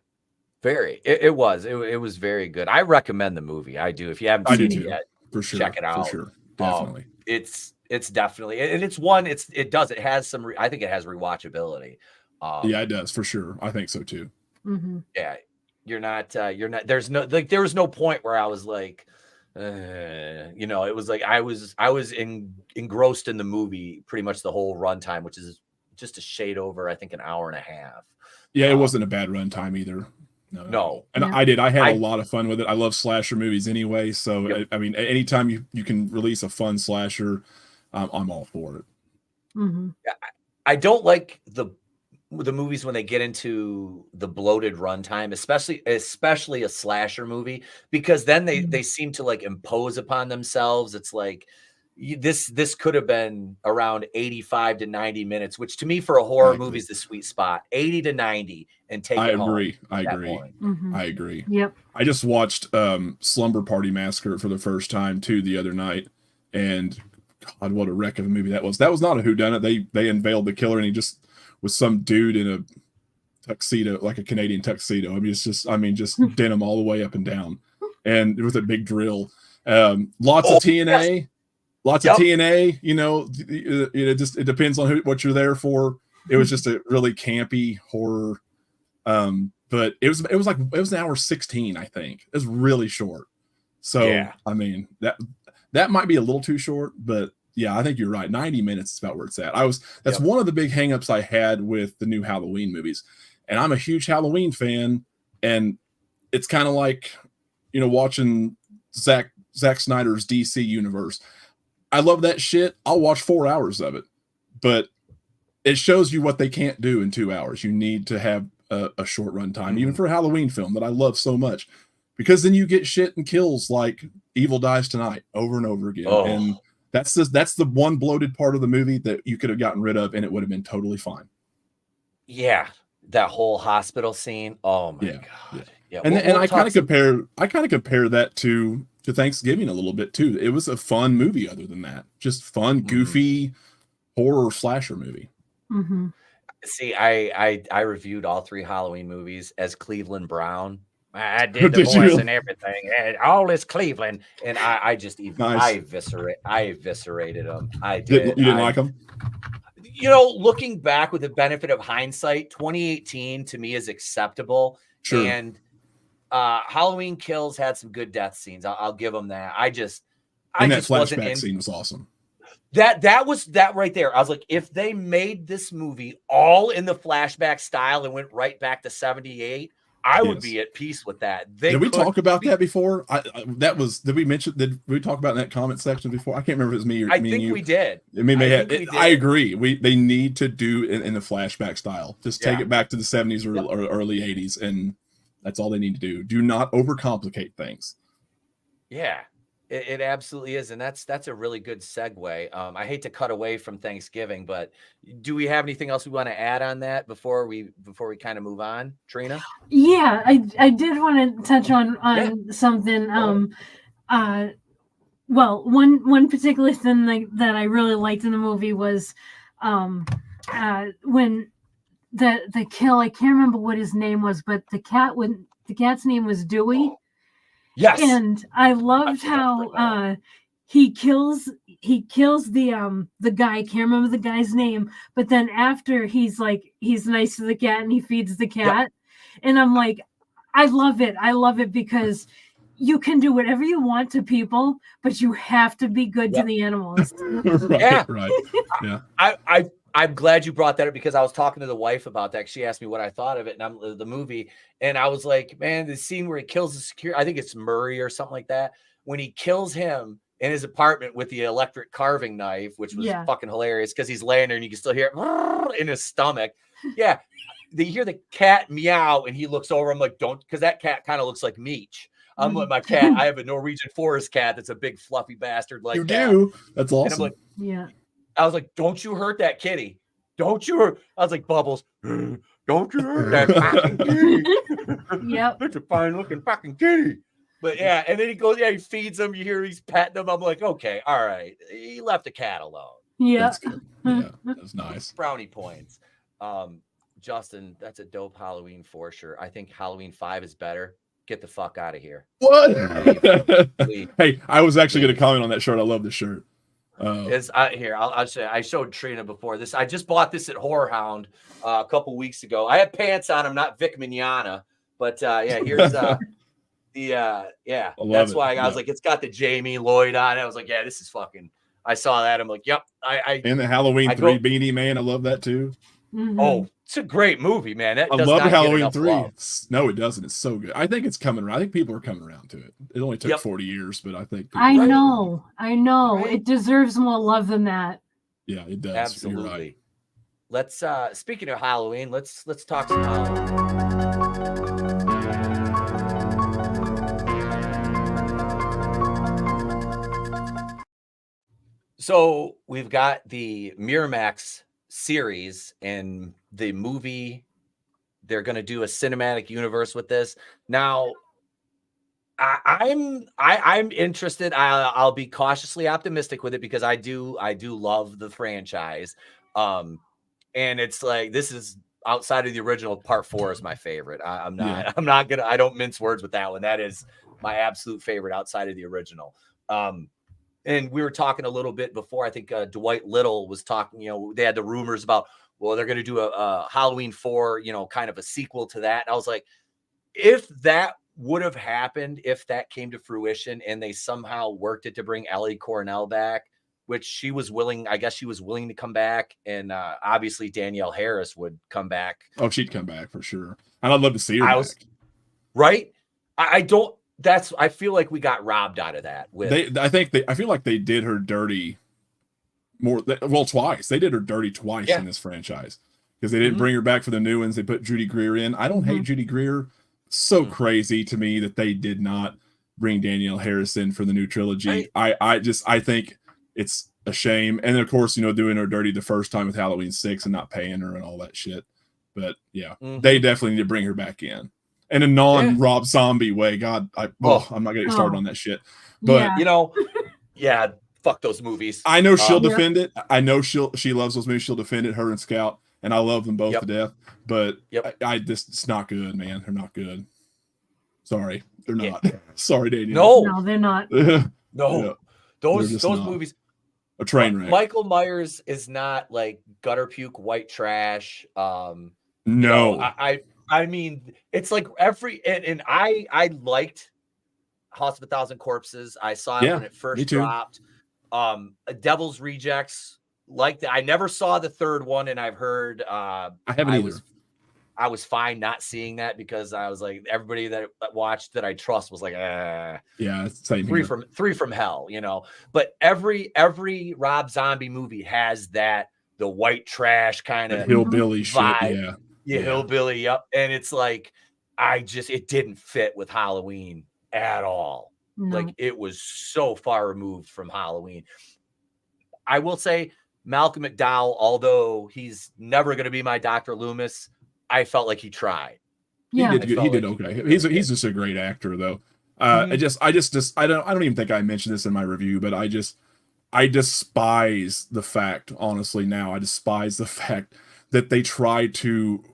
Very. It was very good. I recommend the movie. I do. If you haven't seen it yet, for sure. Check it out. For sure. Definitely. It's definitely, and it's one, it has some, I think it has rewatchability. Yeah, it does for sure. I think so too. Yeah, you're not. There's no there was no point where I was like, it was like I was engrossed in the movie pretty much the whole runtime, which is just a shade over, I think, an hour and a half. Yeah, it wasn't a bad runtime either. No. And I had a lot of fun with it. I love slasher movies anyway, so I mean, anytime you can release a fun slasher, I'm all for it. I don't like the movies when they get into the bloated runtime, especially a slasher movie, because then they seem to like impose upon themselves. It's like this could have been around 85 to 90 minutes, which to me for a horror movie is the sweet spot. 80 to 90 and take it home. I agree. Yep. I just watched Slumber Party Massacre for the first time too the other night, and God, what a wreck of a movie that was. That was not a whodunit. They unveiled the killer, and he just was some dude in a tuxedo, like a Canadian tuxedo. I mean, just denim all the way up and down, and with a big drill. Lots of TNA. Yes. Lots of TNA, you know, it depends on what you're there for. It was just a really campy horror. But it was an hour 16, I think. It was really short. So, yeah. I mean, that might be a little too short, but yeah, I think you're right. 90 minutes is about where it's at. That's one of the big hangups I had with the new Halloween movies. And I'm a huge Halloween fan, and it's kind of like, you know, watching Zack Snyder's DC universe. I love that shit. I'll watch 4 hours of it, but it shows you what they can't do in 2 hours. You need to have a short run time, even for a Halloween film that I love so much, because then you get shit and kills like Evil Dies Tonight over and over again. Oh. And that's the one bloated part of the movie that you could have gotten rid of and it would have been totally fine. Yeah. That whole hospital scene. Oh my God. Yeah. And I kind of compare that to Thanksgiving a little bit too. It was a fun movie other than that. Just fun, goofy horror slasher movie. Mm-hmm. See, I reviewed all 3 Halloween movies as Cleveland Brown. I did the voice and everything, and all this Cleveland, and I just I eviscerated them. I did. You didn't like them? You know, looking back with the benefit of hindsight, 2018 to me is acceptable. Sure. And Halloween Kills had some good death scenes. I'll give them that. I just flashback scene was awesome. That was that right there. I was like, if they made this movie all in the flashback style and went right back to 78, I would be at peace with that. Did we talk about that before? Did we talk about in that comment section before? I can't remember if it was me or I think we did. I agree. They need to do it in the flashback style. Just take it back to the 70s or early 80s, and that's all they need to do. Do not overcomplicate things. Yeah. It absolutely is, and that's a really good segue. I hate to cut away from Thanksgiving, but do we have anything else we want to add on that before we kind of move on, Trina? Yeah, I did want to touch on something. Well, one particular thing that I really liked in the movie was when the kill. I can't remember what his name was, but the cat's name was Dewey. Yes. And I loved how he kills the guy. I can't remember the guy's name, but then after he's nice to the cat and he feeds the cat. Yep. And I'm like, I love it because you can do whatever you want to people, but you have to be good to the animals. Right. Yeah. I'm glad you brought that up because I was talking to the wife about that. She asked me what I thought of it and the movie. And I was like, man, the scene where he kills the security, I think it's Murray or something like that. When he kills him in his apartment with the electric carving knife, which was fucking hilarious because he's laying there and you can still hear it in his stomach. Yeah. They hear the cat meow and he looks over. I'm like, don't, because that cat kind of looks like Meech. I'm with my cat. I have a Norwegian forest cat that's a big fluffy bastard like that. You do? That's awesome. And I'm like, yeah. I was like, don't you hurt that kitty. Don't you hurt. I was like, Bubbles, don't you hurt that fucking kitty. Yep. It's a fine looking fucking kitty. But yeah, and then he goes, he feeds him. You hear he's petting him. I'm like, okay, all right. He left the cat alone. Yeah. That's good. Yeah, that's nice. Brownie points. Justin, that's a dope Halloween for sure. I think Halloween 5 is better. Get the fuck out of here. What? Leave. Hey, I was actually going to comment on that shirt. I love the shirt. Here, I'll say I showed Trina before this. I just bought this at Horror Hound a couple weeks ago. I had pants on them, not Vic Mignogna, but here's that's why I was like, it's got the Jamie Lloyd on it. I was like, yeah, this is fucking. I saw that. I'm like, yep. And the Halloween 3 Beanie Man. I love that too. Mm-hmm. Oh, it's a great movie, man. I love Halloween 3. No, it doesn't. It's so good. I think it's coming around. I think people are coming around to it. It only took 40 years, but I think I know. Right? It deserves more love than that. Yeah, it does. Absolutely. You're right. let's speaking of Halloween, let's talk some Halloween. So we've got the Miramax series and the movie. They're going to do a cinematic universe with this. Now, I'm interested. I'll be cautiously optimistic with it because I do love the franchise. And it's like, this is outside of the original. Part 4 is my favorite. I don't mince words with that one. That is my absolute favorite outside of the original. And we were talking a little bit before. I think Dwight Little was talking, they had the rumors about, well, they're going to do a Halloween 4, kind of a sequel to that. And I was like, if that would have happened, if that came to fruition and they somehow worked it to bring Ellie Cornell back, which she was willing, I guess she was willing to come back. And obviously Danielle Harris would come back. Oh, she'd come back for sure. And I'd love to see her back. Right? I feel like we got robbed out of that. I feel like they did her dirty twice. They did her dirty twice in this franchise because they didn't bring her back for the new ones. They put Judy Greer in. I don't hate Judy Greer. So crazy to me that they did not bring Danielle Harris in for the new trilogy. I think it's a shame. And of course, doing her dirty the first time with Halloween 6 and not paying her and all that shit. But yeah, they definitely need to bring her back in. In a non-Rob Zombie way. God, I'm not gonna get started on that shit. But fuck those movies. I know she'll defend it. I know she loves those movies. She'll defend it, her and Scout, and I love them both to death. But it's not good, man. They're not good. Sorry, they're not. Sorry, Daniel. No, they're not. No, those movies. A train wreck. Michael Myers is not like gutter puke, white trash. No, I mean, it's like and I liked House of a Thousand Corpses. I saw it when it first dropped. Devil's Rejects, like that. I never saw the third one, and I've heard I haven't either. I was fine not seeing that because I was like, everybody that watched that I trust was like, same three from hell, But every Rob Zombie movie has that the white trash kind of hillbilly vibe. Shit, hillbilly, yep. And it's like, it didn't fit with Halloween at all. No. Like, it was so far removed from Halloween. I will say Malcolm McDowell, although he's never going to be my Dr. Loomis, I felt like he tried. Yeah, he did okay. He's just a great actor, though. I don't even think I mentioned this in my review, but I despise the fact, honestly, now I despise the fact that they try to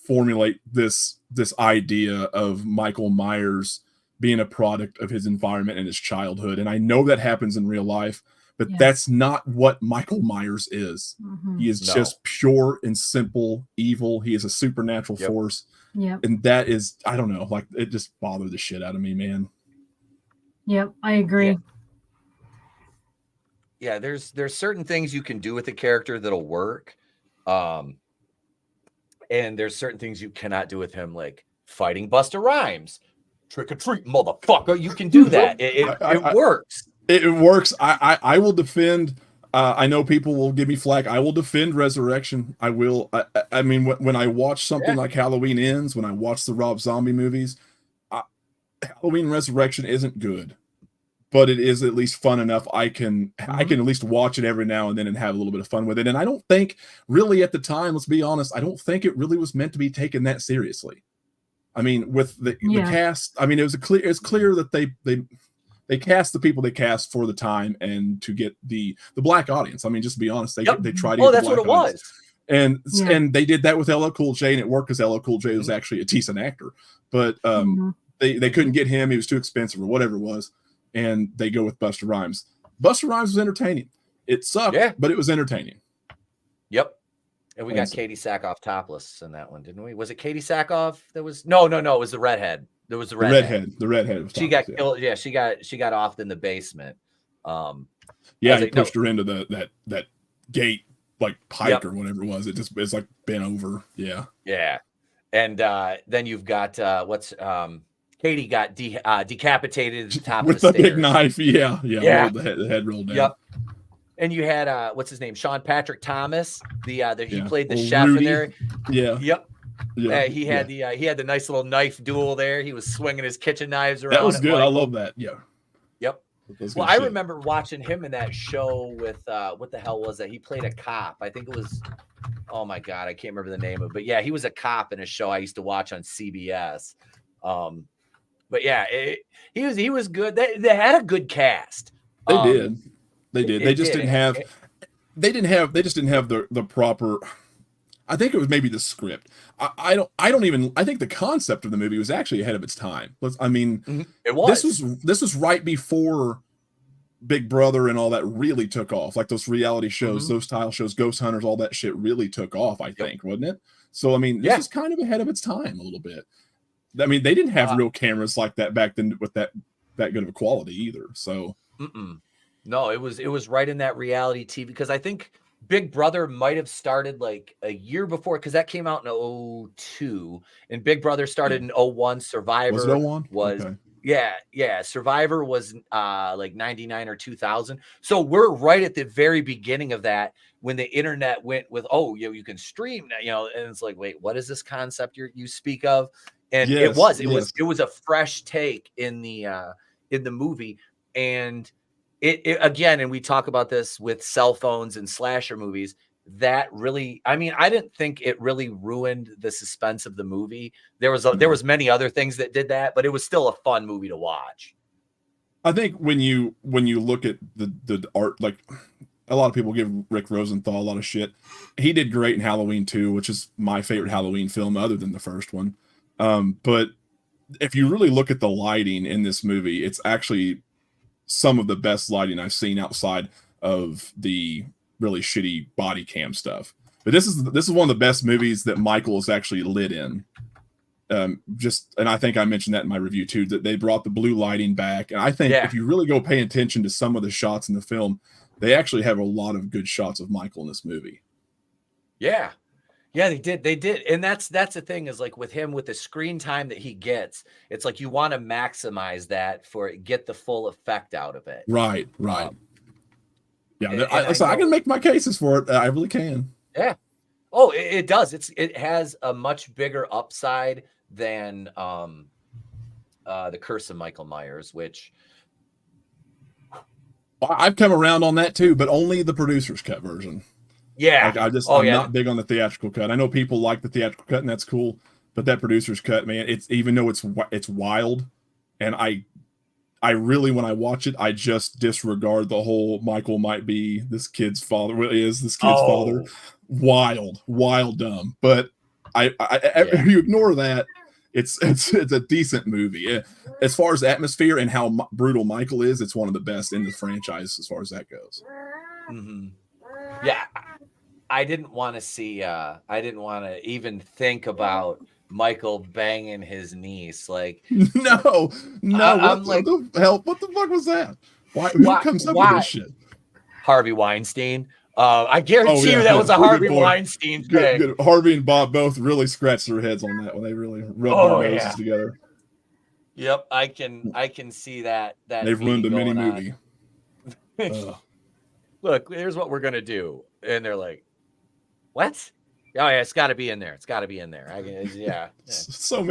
formulate this idea of Michael Myers being a product of his environment and his childhood. And I know that happens in real life, but that's not what Michael Myers is. He is just pure and simple evil. He is a supernatural force. Yeah. And that is, I don't know, like, it just bothered the shit out of me, man. Yep, I agree. Yeah, there's certain things you can do with a character that'll work. And there's certain things you cannot do with him, like fighting Busta Rhymes. Trick or treat, motherfucker. You can do that. It works. It works. I will defend. I know people will give me flack. I will defend Resurrection. I will. I mean, when I watch something like Halloween Ends, when I watch the Rob Zombie movies, Halloween Resurrection isn't good, but it is at least fun enough. I can at least watch it every now and then and have a little bit of fun with it. And I don't think really at the time, let's be honest, I don't think it really was meant to be taken that seriously. I mean, with the cast, I mean, it's clear that they cast the people they cast for the time and to get the black audience. I mean, just to be honest, they tried to get that's what it was. And they did that with LL Cool J, and it worked because LL Cool J was actually a decent actor. But they couldn't get him. He was too expensive or whatever it was. And they go with Busta Rhymes. Busta Rhymes was entertaining. It sucked, but it was entertaining. Yep. And we got Katie Sackhoff topless in that one, didn't we? Was it Katie Sackhoff that was? No. It was the redhead. There was the redhead. The redhead. She got killed. Yeah, she got offed in the basement. He pushed her into that gate, like pike or whatever it was. It's like bent over. Yeah. Yeah. And then you've got Katie got decapitated at the top with of the big knife. Yeah. The head rolled down. Yep. and you had what's his name, Sean Patrick Thomas, he played the Old chef Rudy. in there. Yeah. Yep. Yeah. He had the nice little knife duel there. He was swinging his kitchen knives around. That was good. I love that. Yeah. Yep. Well, I remember watching him in that show with what the hell was that? He played a cop. I think it was. Oh my God, I can't remember the name of it. But yeah, he was a cop in a show I used to watch on CBS. But yeah, he was good. They had a good cast. They did. They just didn't have. They just didn't have the proper. I think it was maybe the script. I think the concept of the movie was actually ahead of its time. It was. This was right before Big Brother and all that really took off. Like those reality shows, those style shows, Ghost Hunters, all that shit really took off, I think, wasn't it? So this is kind of ahead of its time a little bit. I mean, they didn't have real cameras like that back then with that good of a quality either. So no, it was right in that reality TV, because I think Big Brother might have started like a year before, because that came out in 2002, and Big Brother started in 2001. Survivor was it 2001? Okay. Yeah. Survivor was like 99 or 2000. So we're right at the very beginning of that, when the internet went with, you can stream now, and it's like, wait, what is this concept you speak of? And it was a fresh take in the movie. And it again, and we talk about this with cell phones and slasher movies, that really, I didn't think it really ruined the suspense of the movie. There was many other things that did that, but it was still a fun movie to watch. I think when you look at the art, like a lot of people give Rick Rosenthal a lot of shit. He did great in Halloween 2, which is my favorite Halloween film other than the first one. But if you really look at the lighting in this movie, it's actually some of the best lighting I've seen outside of the really shitty body cam stuff. But this is one of the best movies that Michael is actually lit in. And I think I mentioned that in my review too, that they brought the blue lighting back. And I think if you really go pay attention to some of the shots in the film, they actually have a lot of good shots of Michael in this movie. Yeah, they did. And that's the thing, is like with him, with the screen time that he gets, it's like you want to maximize that get the full effect out of it. Right. I can make my cases for it. I really can. Yeah. Oh, it does. It has a much bigger upside than the Curse of Michael Myers, which I've come around on that too, but only the producer's cut version. Yeah. I'm not big on the theatrical cut. I know people like the theatrical cut, and that's cool, but that producer's cut, man, it's, even though it's wild, and I really, when I watch it, I just disregard the whole Michael might be this kid's father. Father. Wild dumb. But if you ignore that, it's a decent movie. As far as atmosphere and how brutal Michael is, it's one of the best in the franchise as far as that goes. Mm-hmm. Yeah, I didn't want to even think about Michael banging his niece. Like, no. I'm like, what the hell? What the fuck was that? Who comes up with this shit? Harvey Weinstein. I guarantee you that was a Harvey Weinstein thing. Good. Harvey and Bob both really scratched their heads on that when they really rubbed their noses together. Yep, I can see that. They've ruined a mini movie. Look, here's what we're gonna do, and they're like, "What? Oh yeah, it's got to be in there. It's got to be in there." So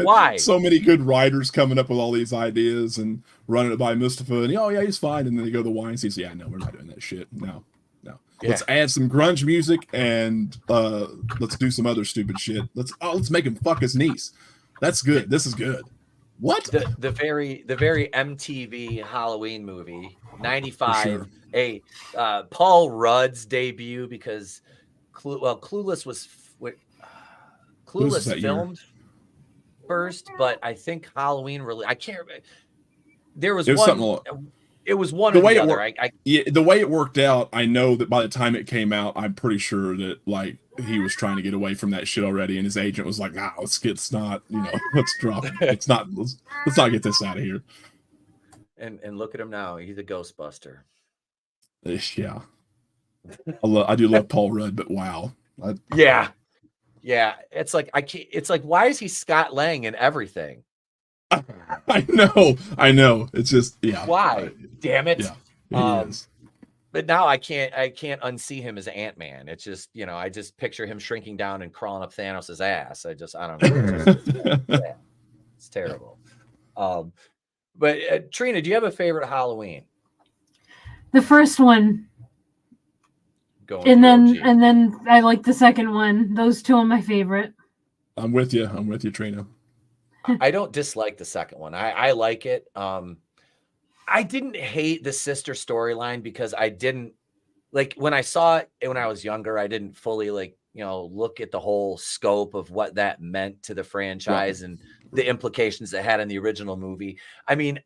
many good writers coming up with all these ideas and running it by Mustafa, and he's fine, and then they go to the Weinstein. Yeah, no, we're not doing that shit. No. Yeah. Let's add some grunge music and let's do some other stupid shit. Let's make him fuck his niece. That's good. This is good. What? The very MTV Halloween movie, 95. Sure. Paul Rudd's debut, because Clueless was filmed first, but I think Halloween really, I can't remember. There was one. It was one. The way it worked. The way it worked out, I know that by the time it came out, I'm pretty sure that like he was trying to get away from that shit already, and his agent was like, "Nah, let's drop it. Let's not get this out of here." And look at him now. He's a Ghostbuster. Yeah. I do love Paul Rudd, but wow. Yeah. It's like it's like, why is he Scott Lang in everything? I know. It's just, yeah. Why? Damn it. Yeah. but now I can't unsee him as Ant-Man. It's just, I just picture him shrinking down and crawling up Thanos' ass. I don't know. It's terrible. But Trina, do you have a favorite Halloween? The first one. And then I like the second one. Those two are my favorite. I'm with you, Trina. I don't dislike the second one. I like it. I didn't hate the sister storyline because I didn't like when I saw it when I was younger. I didn't fully look at the whole scope of what that meant to the franchise and the implications it had in the original movie. I mean,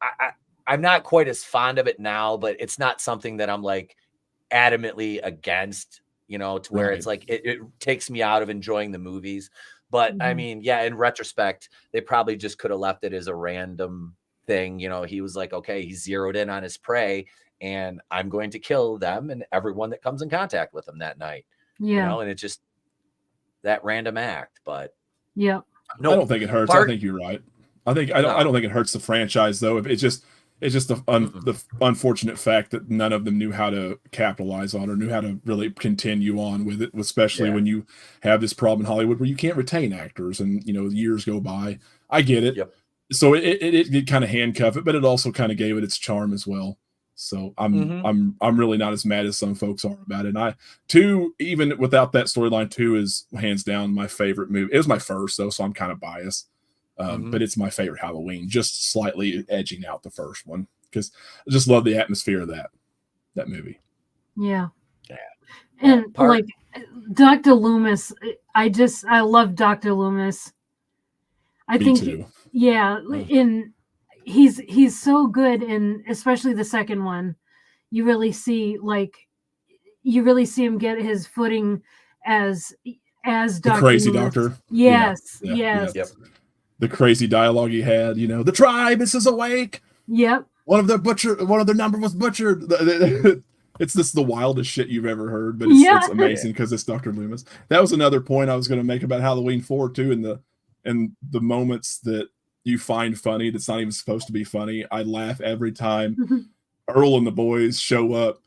I'm not quite as fond of it now, but it's not something that I'm like adamantly against, to where it's like it takes me out of enjoying the movies. But I mean, yeah, in retrospect, they probably just could have left it as a random thing. He was like, okay, he zeroed in on his prey and I'm going to kill them and everyone that comes in contact with him that night. And it's just that random act. But no, I don't think it hurts. I think you're right. I don't think it hurts the franchise though. If it's just the unfortunate fact that none of them knew how to capitalize on or knew how to really continue on with it, especially when you have this problem in Hollywood where you can't retain actors and years go by. I get it. Yep. So it did kind of handcuff it, but it also kind of gave it its charm as well. So I'm really not as mad as some folks are about it. And even without that storyline, 2 is hands down my favorite movie. It was my first though, so I'm kind of biased. But it's my favorite Halloween, just slightly edging out the first one because I just love the atmosphere of that movie. Yeah. And like Dr. Loomis, I love Dr. Loomis. I think too. And he's so good in especially the second one. You really see him get his footing as the Dr. crazy Loomis. Doctor. Yes. Yep. The crazy dialogue he had, the tribe is awake. Yep. One of their number was butchered. It's the wildest shit you've ever heard, but it's amazing because it's Dr. Loomis. That was another point I was going to make about Halloween 4 too, and the moments that you find funny that's not even supposed to be funny. I laugh every time Earl and the boys show up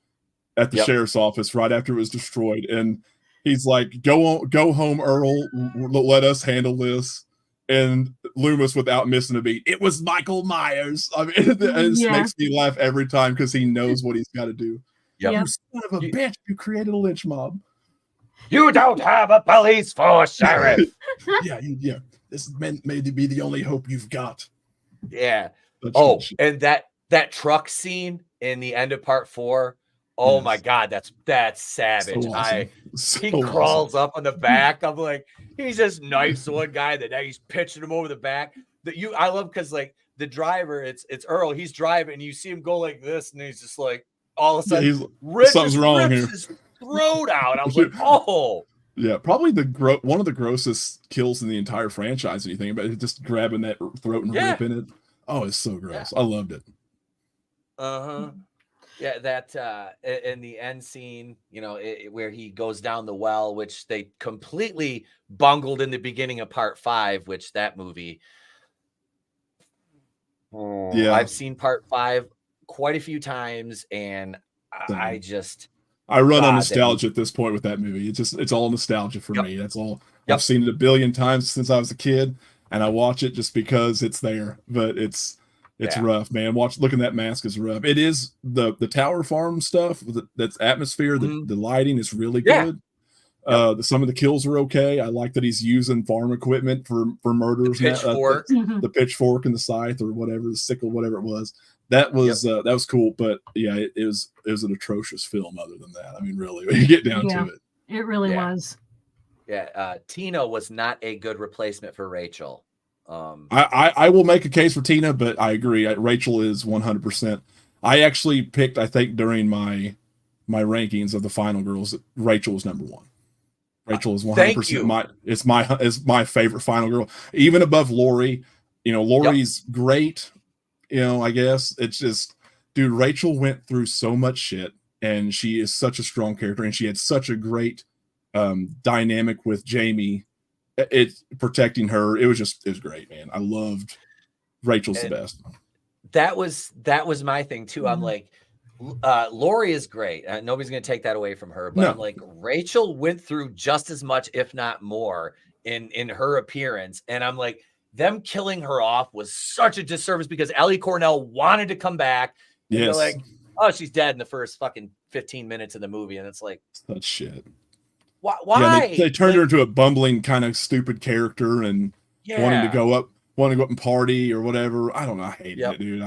at the sheriff's office right after it was destroyed, and he's like, "Go home, Earl. Let us handle this." And Loomis, without missing a beat, it was Michael Myers. I mean, it makes me laugh every time because he knows what he's got to do. Yep. You son of a bitch! You created a lynch mob. You don't have a police force, Sheriff. yeah. This may be the only hope you've got. Yeah. That's and that truck scene in the end of part 4. Oh my God, that's savage. So awesome. He crawls up on the back. I'm like, he just knifes one guy that now he's pitching him over the back. I love because like the driver, it's Earl. He's driving, and you see him go like this, and he's just like all of a sudden something's wrong here. His throat out. I was like, oh. Yeah, probably one of the grossest kills in the entire franchise. When you think about it, just grabbing that throat and ripping it. Oh, it's so gross. I loved it. Yeah, that in the end scene, where he goes down the well, which they completely bungled in the beginning of part 5, which that movie. I've seen part 5 quite a few times, and I run on nostalgia at this point with that movie. It's all nostalgia for me. That's all. I've seen it a billion times since I was a kid, and I watch it just because it's there. But it's rough, man. Looking at that mask is rough. It is the Tower Farm stuff. That's atmosphere. The lighting is really good. Some of the kills are okay. I like that he's using farm equipment for murders. The pitchfork and the scythe or whatever, the sickle, whatever it was. That was cool. But yeah, it was an atrocious film. Other than that, I mean, really, when you get down to it, it really was. Yeah, Tina was not a good replacement for Rachel. I will make a case for Tina, but I agree. Rachel is 100%. I actually picked, I think, during my rankings of the final girls, that Rachel was number 1. Rachel is 100% my favorite final girl, even above Lori. Lori's great. I guess it's just, dude, Rachel went through so much shit, and she is such a strong character, and she had such a great dynamic with Jamie. It's protecting her. It was great, man. I loved Rachel's the best. That was my thing too. I'm like, Lori is great. Nobody's going to take that away from her. But No. I'm like, Rachel went through just as much, if not more, in her appearance. And I'm like, them killing her off was such a disservice because Ellie Cornell wanted to come back. And they're like, oh, she's dead in the first fucking 15 minutes of the movie. And it's like, that shit. Why? Yeah, they turned her into a bumbling kind of stupid character and wanting to go up and party or whatever. I don't know. I hated it, dude.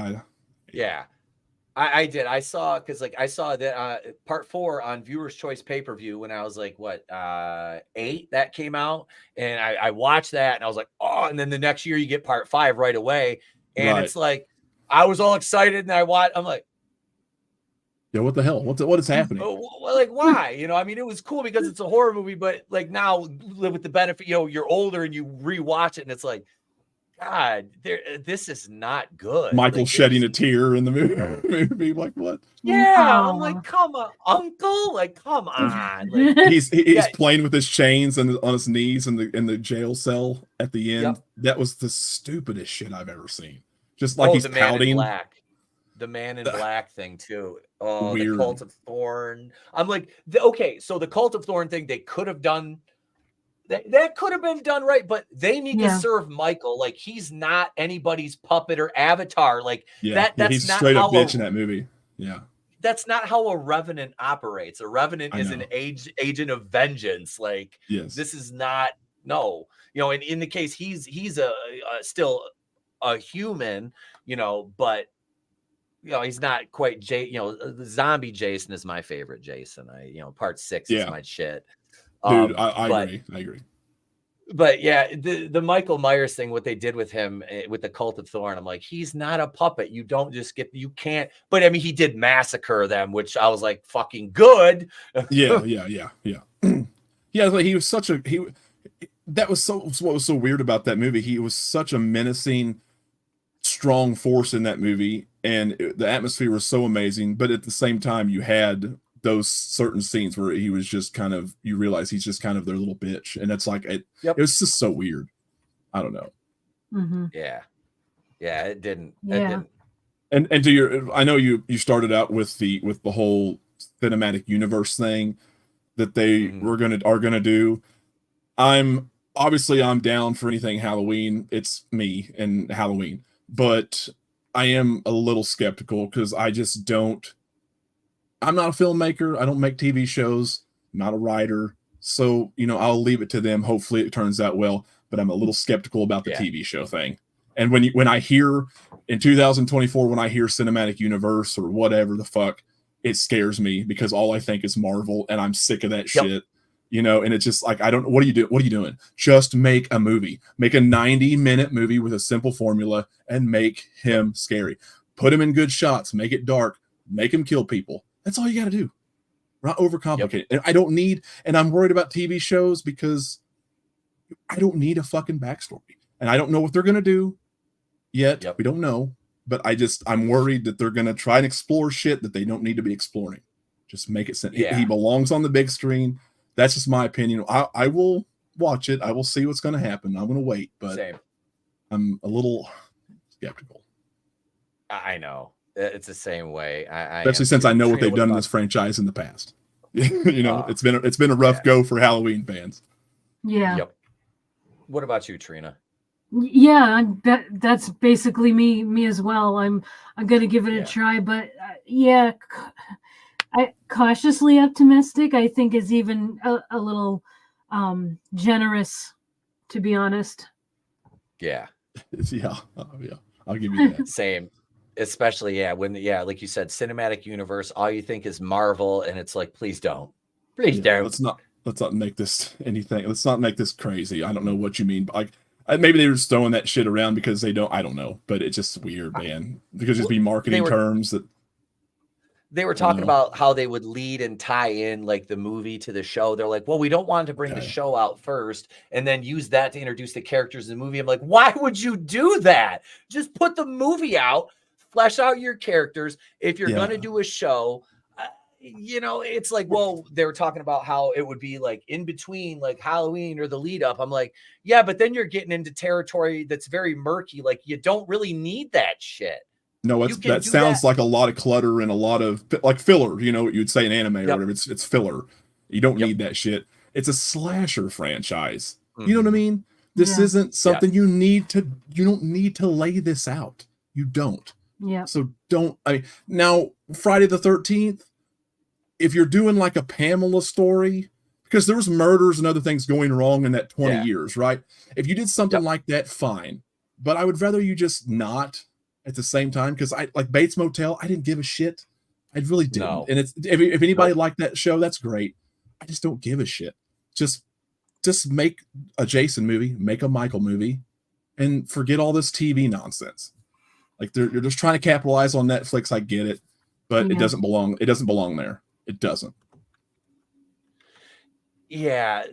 I did. I saw that part 4 on Viewers Choice pay-per-view when I was like, 8 that came out. And I watched that and I was like, oh, and then the next year you get part 5 right away. And it's like, I was all excited and I'm like, yeah, what the hell? What is happening? Like, why? I mean, it was cool because it's a horror movie, but like now with the benefit, you're older and you rewatch it and it's like, God, this is not good. Michael like, shedding a tear in the movie. Like, what? Yeah, I'm like, come on, uncle. Like, come on. Like, he's playing with his chains and on his knees in the jail cell at the end. That was the stupidest shit I've ever seen. Just like he's pouting. The Man in Black thing too. Oh, weird. The Cult of Thorn. I'm like, okay, so the Cult of Thorn thing they could have done. That could have been done right, but they need to serve Michael. Like, he's not anybody's puppet or avatar. Like that's he's not straight how up bitch in that movie. Yeah, that's not how a Revenant operates. A Revenant is an agent of vengeance. Like, this is not. No, and in the case he's still a human. But. He's not quite the zombie Jason is my favorite Jason. Part 6 is my shit. Dude, I agree. But yeah, the Michael Myers thing, what they did with him with the Cult of Thorn, I'm like, he's not a puppet. You don't just you can't. But I mean, he did massacre them, which I was like, fucking good. Yeah. Like he was that was what was so weird about that movie. He was such a menacing, strong force in that movie, and the atmosphere was so amazing. But at the same time, you had those certain scenes where he was just kind of, you realize he's just kind of their little bitch, and it's like it was just so weird. I don't know. Mm-hmm. Yeah, it didn't. Yeah. It didn't. And to I know you started out with the whole cinematic universe thing that they are gonna do. I'm down for anything Halloween. It's me and Halloween, but I am a little skeptical because I'm not a filmmaker. I don't make TV shows. I'm not a writer. So, I'll leave it to them. Hopefully it turns out well, but I'm a little skeptical about the TV show thing. And when I hear in 2024, when I hear cinematic universe or whatever the fuck, it scares me because all I think is Marvel and I'm sick of that shit. And it's just like, what are you doing? Just make a movie, make a 90-minute movie with a simple formula and make him scary. Put him in good shots, make it dark, make him kill people. That's all you got to do. Not overcomplicate. And I'm worried about TV shows because I don't need a fucking backstory. And I don't know what they're going to do yet. We don't know, but I'm worried that they're going to try and explore shit that they don't need to be exploring. Just make it sense. He belongs on the big screen. That's just my opinion. I will watch it. I will see what's going to happen. I'm going to wait, but I'm a little skeptical. I know. It's the same way. Especially since I know what they've done in this franchise in the past. It's been a rough go for Halloween fans. Yeah. Yep. What about you, Trina? Yeah, that's basically me as well. I'm gonna give it a try, but I cautiously optimistic. I think is even a little generous, to be honest. Yeah. I'll give you that. Same. Especially when like you said, cinematic universe, all you think is Marvel, and it's like, please don't. Let's not make this anything. Let's not make this crazy. I don't know what you mean. Like maybe they were just throwing that shit around because they don't. I don't know, but it's just weird, man. Because just be marketing terms that they were talking about how they would lead and tie in like the movie to the show. They're like, well, we don't want to bring the show out first and then use that to introduce the characters in the movie. I'm like, why would you do that? Just put the movie out. Flesh out your characters. If you're going to do a show, it's like, well, they were talking about how it would be like in between like Halloween or the lead up. I'm like, yeah, but then you're getting into territory that's very murky. Like you don't really need that shit. No, You can that do sounds that. like a lot of clutter and a lot of like filler. You know what you'd say in anime or Yep. whatever. It's filler. You don't Yep. need that shit. It's a slasher franchise. Mhm. You know what I mean? This Yeah. isn't something you don't need to lay this out. You don't. Yeah. So don't. Now Friday the 13th. If you're doing like a Pamela story, because there was murders and other things going wrong in that 20 years, right? If you did something like that, fine. But I would rather you just not at the same time, because I like Bates Motel. I didn't give a shit. I really didn't. No. And it's if anybody liked that show, that's great. I just don't give a shit. Just make a Jason movie, make a Michael movie, and forget all this TV nonsense. Like you're just trying to capitalize on Netflix. I get it, but it doesn't belong. It doesn't belong there. It doesn't. Yeah,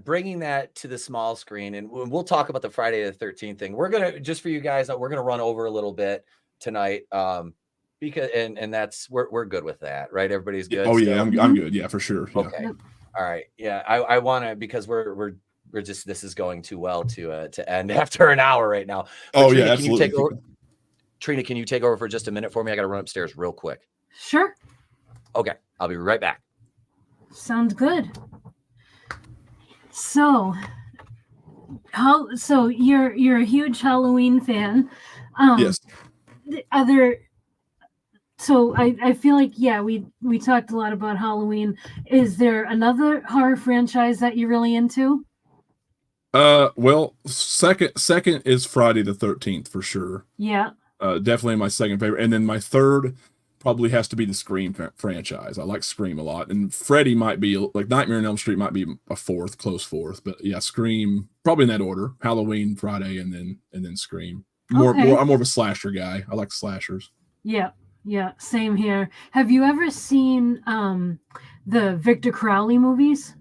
bringing that to the small screen, and we'll talk about the Friday the 13th thing. We're gonna, just for you guys, we're gonna run over a little bit tonight, because and that's we're good with that, right? Everybody's good. Oh yeah, I'm good. Yeah, for sure. Yeah. Okay. All right. Yeah, I want to, because we're just, this is going too well to end after an hour right now. But Trina, absolutely. Trina, can you take over for just a minute for me? I got to run upstairs real quick. Sure. Okay, I'll be right back. Sounds good. So you're a huge Halloween fan. Yes. So I feel like, we talked a lot about Halloween. Is there another horror franchise that you're really into? Well, second is Friday the 13th for sure. Yeah. Definitely my second favorite, and then my third probably has to be the Scream franchise. I like Scream a lot, and Freddy might be, like, Nightmare on Elm Street might be a close fourth, but yeah, Scream probably in that order: Halloween, Friday, and then Scream. I'm more of a slasher guy. I like slashers. Yeah, same here. Have you ever seen the Victor Crowley movies?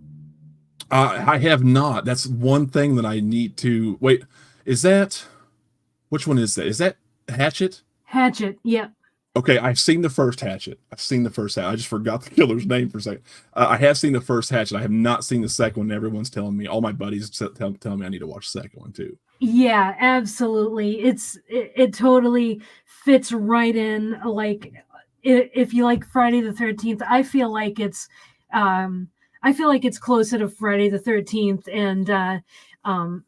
I have not. That's one thing that I need to wait. Which one is that? Is that Hatchet? Hatchet, yeah. Okay, I've seen the first Hatchet. I just forgot the killer's name for a second. I have seen the first Hatchet. I have not seen the second one. Everyone's telling me, all my buddies telling me I need to watch the second one too. Yeah, absolutely. It totally fits right in. Like, if you like Friday the 13th, I feel like it's closer to Friday the 13th. And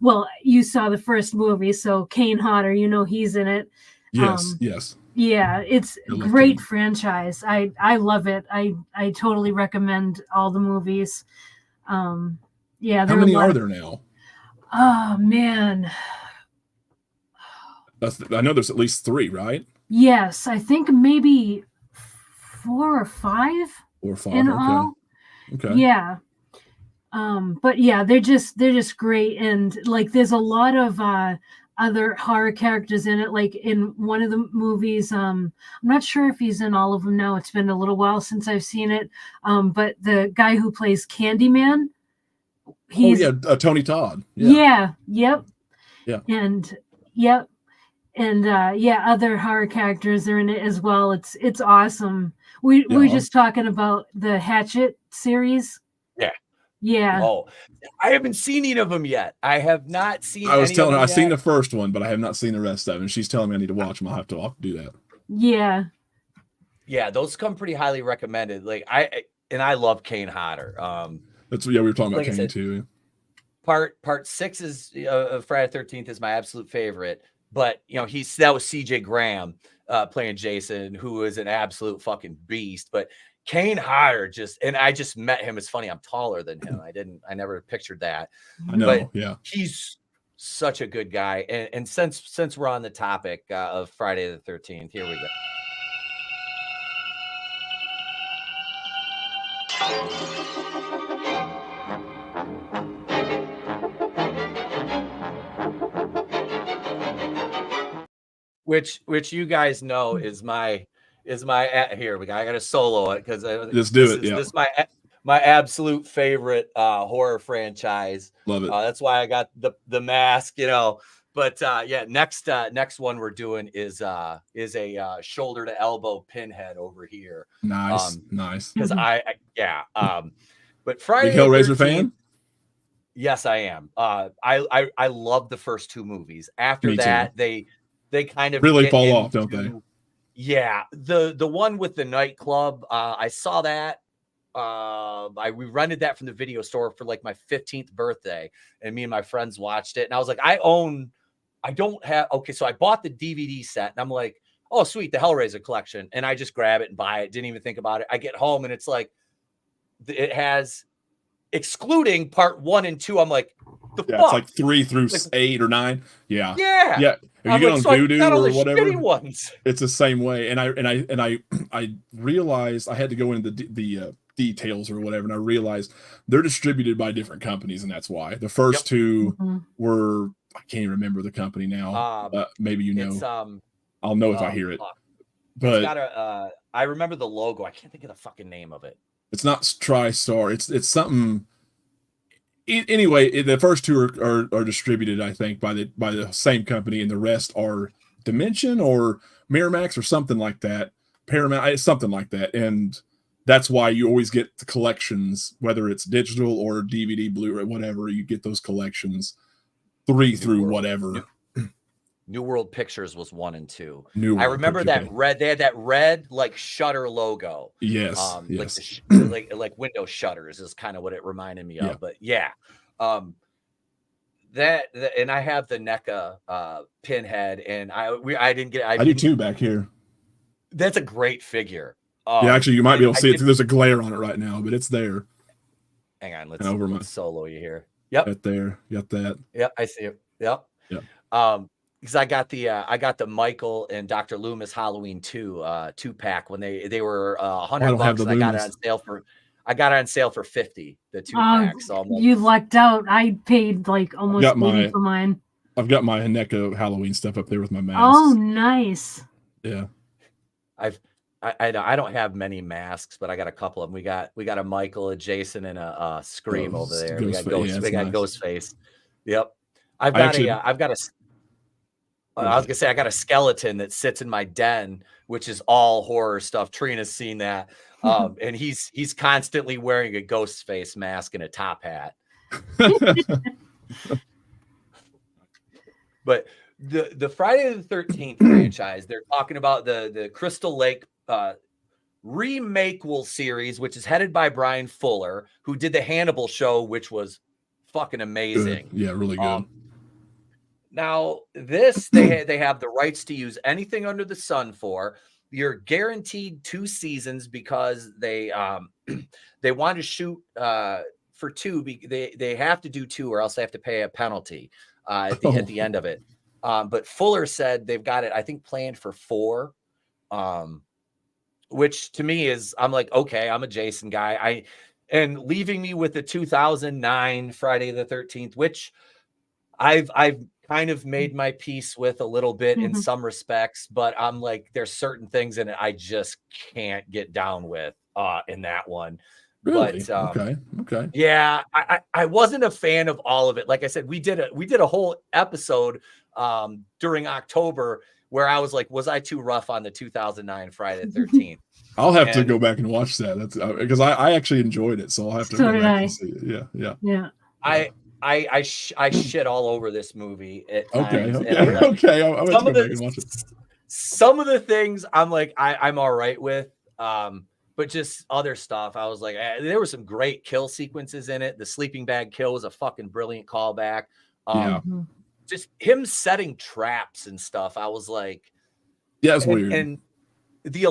well, you saw the first movie, so Kane Hodder, he's in it. Yes. Yeah, it's a great franchise. I love it. I totally recommend all the movies. How many are there now? Oh man, I know there's at least 3, right? Yes, I think maybe 4 or 5. In all. Okay. Yeah. But yeah, they're just great, and like there's a lot of other horror characters in it. Like in one of the movies, I'm not sure if he's in all of them now. It's been a little while since I've seen it. But the guy who plays Candyman, Tony Todd. Yep. Yeah. And yep. And other horror characters are in it as well. It's awesome. We're just talking about the Hatchet series. Yeah. Oh, I haven't seen any of them yet. I have not seen. I was telling her I've seen the first one, but I have not seen the rest of them. She's telling me I need to watch them. I'll have to do that. Yeah. Yeah, those come pretty highly recommended. Like I love Kane Hodder. We were talking about Kane too. Part 6 is Friday the 13th is my absolute favorite. But that was CJ Graham playing Jason, who is an absolute fucking beast. But Kane Hodder I just met him. It's funny, I'm taller than him. I never pictured that. I know, but yeah. He's such a good guy. And since we're on the topic of Friday the 13th, here we go. Which you guys know is my here we go. I got to solo it because let's do it. This is my absolute favorite horror franchise. Love it. That's why I got the mask, But next one we're doing is a shoulder to elbow pinhead over here. Nice. Because but Friday Big Hellraiser fan? Yes, I am. I love the first 2 movies. After that, they they kind of really get fall off, don't they? Yeah, the one with the nightclub, I saw that. We rented that from the video store for like my 15th birthday, and me and my friends watched it. And I was like, so I bought the DVD set, and I'm like, oh, sweet, the Hellraiser collection. And I just grab it and buy it. Didn't even think about it. I get home and it's like, it has, excluding part 1 and 2. I'm like, fuck? It's like 3 through 8 or 9. Yeah. Yeah. If you get on Voodoo or whatever, ones. It's the same way. And I realized I had to go into the details or whatever, and I realized they're distributed by different companies, and that's why. The first two were, I can't even remember the company now. Maybe I'll know if I hear it. But I remember the logo. I can't think of the fucking name of it. It's not TriStar. It's something. Anyway, the first two are distributed, I think, by the same company, and the rest are Dimension or Miramax or something like that. Paramount, something like that, and that's why you always get the collections, whether it's digital or DVD, Blu-ray, whatever. You get those collections 3 through whatever. New World Pictures was 1 and 2. I remember that red. They had that red like shutter logo. Yes. Like window shutters is kind of what it reminded me of. But yeah, that and I have the NECA pinhead, and I do too back here. That's a great figure. Actually, you might be able to see it. There's a glare on it right now, but it's there. Hang on, let's solo you here. Yep, right there. You got that. Yep, I see it. Yep. Because I got the Michael and Dr. Loomis Halloween 2-pack when they were $100, and I got it on sale for 50. The 2-pack. So you lucked out. I paid like almost 80 for mine. I've got my NECA Halloween stuff up there with my mask. Oh, nice. Yeah. I don't have many masks, but I got a couple of them. We got a Michael, a Jason, and a Scream over there. We got Ghostface. Yep. I was gonna say I got a skeleton that sits in my den, which is all horror stuff. Trina's seen that. And he's constantly wearing a Ghostface mask and a top hat. But the Friday the 13th franchise, they're talking about the Crystal Lake remake-will series, which is headed by Brian Fuller, who did the Hannibal show, which was fucking amazing. Yeah, really good. Now this they have the rights to use anything under the sun for. You're guaranteed 2 seasons because they want to shoot for 2. They have to do 2 or else they have to pay a penalty at the end of it. But Fuller said they've got it, I think, planned for 4. Which to me is, I'm like, okay, I'm a Jason guy. And leaving me with the 2009 Friday the 13th, which I've kind of made my peace with a little bit in some respects, but I'm like, there's certain things in it I just can't get down with in that one. Really? But okay. Yeah, I wasn't a fan of all of it. Like I said, we did a whole episode during October where I was like, was I too rough on the 2009 Friday the 13th? I'll have to go back and watch that. That's because I actually enjoyed it, so I'll have to go back and see it. Yeah. I shit all over this movie at times. Okay. I'll have to go back and watch it. Some of the things I'm like, I'm all right with, but just other stuff, I was like, there were some great kill sequences in it. The sleeping bag kill was a fucking brilliant callback. Just him setting traps and stuff. I was like, yeah, it's weird. And the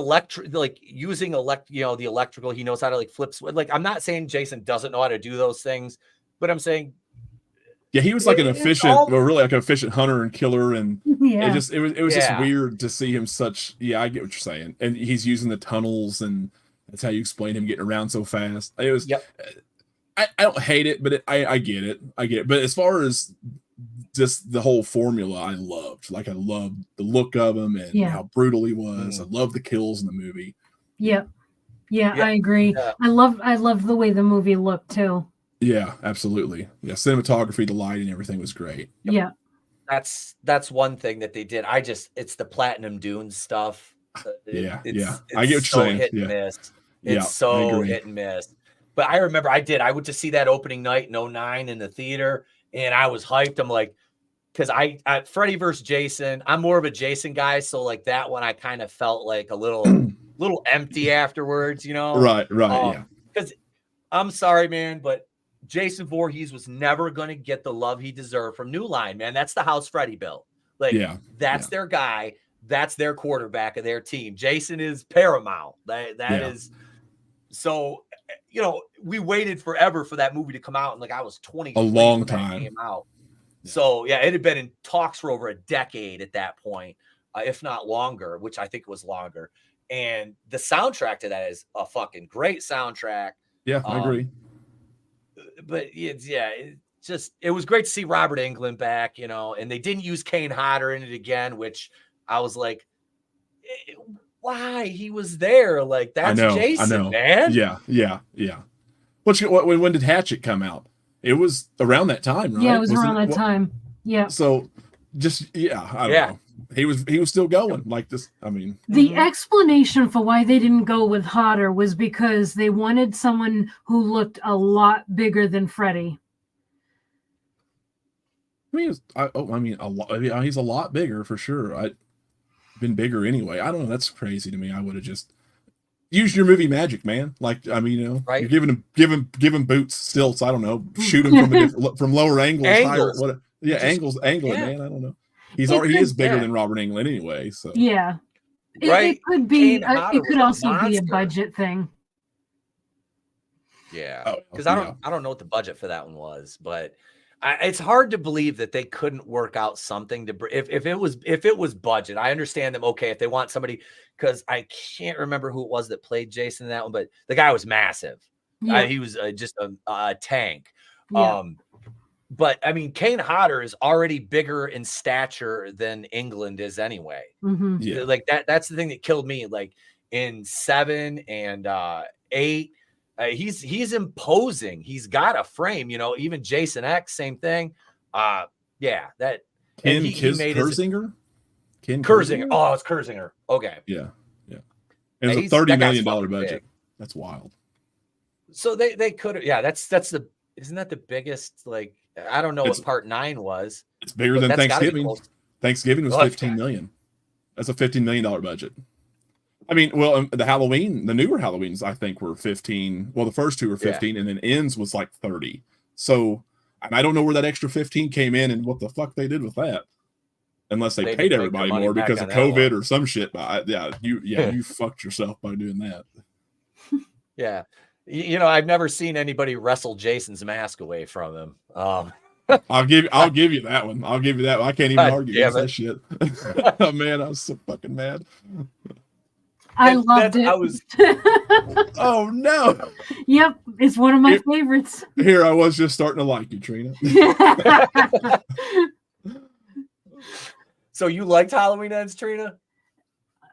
using the electrical, he knows how to like flip. Like, I'm not saying Jason doesn't know how to do those things, but I'm saying, yeah, he was like an efficient, really like an efficient hunter and killer, and it was just weird to see him such. Yeah, I get what you're saying, and he's using the tunnels, and that's how you explain him getting around so fast. It was. Yep. I don't hate it, but I get it. But as far as just the whole formula, I loved the look of him and how brutal he was. I love the kills in the movie. Yeah, I agree. Yeah. I love the way the movie looked too. Yeah, absolutely. Yeah, cinematography, the lighting, everything was great. Yeah, that's one thing that they did. It's the Platinum Dunes stuff. It's I get what you're saying. Hit and miss. It's so hit and miss. But I remember I went to see that opening night in 2009 in the theater, and I was hyped. I'm like, because I Freddy versus Jason, I'm more of a Jason guy, so like that one I kind of felt like a little empty afterwards, you know. Right, yeah. Because I'm sorry, man, but Jason Voorhees was never going to get the love he deserved from New Line, man. That's the house Freddy built. Like, that's their guy. That's their quarterback of their team. Jason is paramount. That is. So, you know, we waited forever for that movie to come out, and like I was 23 a long when time that came out. So yeah, it had been in talks for over a decade at that point, if not longer, which I think was longer. And the soundtrack to that is a fucking great soundtrack. Yeah, I agree. But it was great to see Robert Englund back, you know, and they didn't use Kane Hodder in it again, which I was like, why? He was there. Like, that's Jason, man. Yeah. When did Hatchet come out? It was around that time, right? Yeah, it was around that time. Yeah. So I don't know. He was still going like this. I mean, the explanation for why they didn't go with Hodder was because they wanted someone who looked a lot bigger than Freddy. I mean, he's a lot bigger for sure. I'd been bigger anyway. I don't know. That's crazy to me. I would have just used your movie magic, man. Like, I mean, you know, right? You're giving boots, stilts. I don't know, shoot him from lower angles, higher. Angles, man. I don't know. He is bigger than Robert Englund anyway. So it could be. It could also be a budget thing. Yeah, because I don't know what the budget for that one was, but it's hard to believe that they couldn't work out something to if it was budget. I understand them. Okay, if they want somebody, because I can't remember who it was that played Jason in that one, but the guy was massive. Yeah. He was just a tank. Yeah. But I mean, Kane Hodder is already bigger in stature than Englund is anyway. Mm-hmm. Yeah. Like that's the thing that killed me. Like in 7 and 8, he's imposing. He's got a frame, you know. Even Jason X, same thing. That Ken Kirzinger? Ken Kirzinger. Oh, it's Kirzinger. Okay. Yeah. And it was a $30 million budget. Big. That's wild. So they could have. Yeah, that's the. Isn't that the biggest? Like, I don't know what Part 9 was. It's bigger than Thanksgiving. Thanksgiving was $15 million. That's a $15 million budget. I mean, well, the newer Halloweens, I think, were 15. Well, the first two were 15, and then Ends was like 30. So, and I don't know where that extra 15 came in and what the fuck they did with that. Unless they paid everybody more because of COVID or some shit. But you fucked yourself by doing that. Yeah. You know, I've never seen anybody wrestle Jason's mask away from him. I'll give you that one. I'll give you that one. I can't even argue against that shit. Oh, man, I was so fucking mad. I loved it. Oh no. Yep, it's one of my favorites. Here I was just starting to like you, Trina. So you liked Halloween Ends, Trina?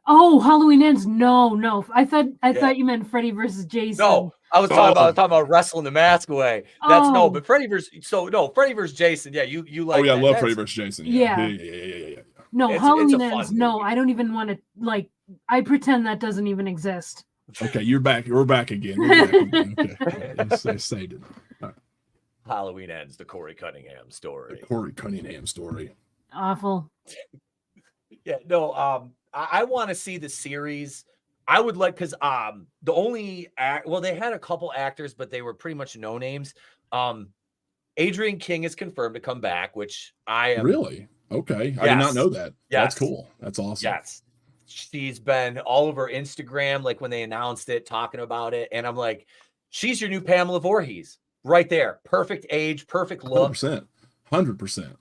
Oh, Halloween Ends? No. I thought you meant Freddy versus Jason. No, I was talking about wrestling the mask away. But Freddy versus Jason. Yeah, you like. Oh yeah, I love Freddy versus Jason. Yeah. No, Halloween Ends. No, I don't even want to like. I pretend that doesn't even exist. Okay, you're back. We're back again. Okay. Say it. Right. Halloween Ends, the Corey Cunningham story. Awful. Yeah, no. I want to see the series. I would like, because the only they had a couple actors, but they were pretty much no names. Adrian King is confirmed to come back, which I am really okay. I did not know that. Yes. That's cool. That's awesome. Yes. She's been all over Instagram, like when they announced it, talking about it. And I'm like, she's your new Pamela Voorhees right there. Perfect age, perfect look. 100%.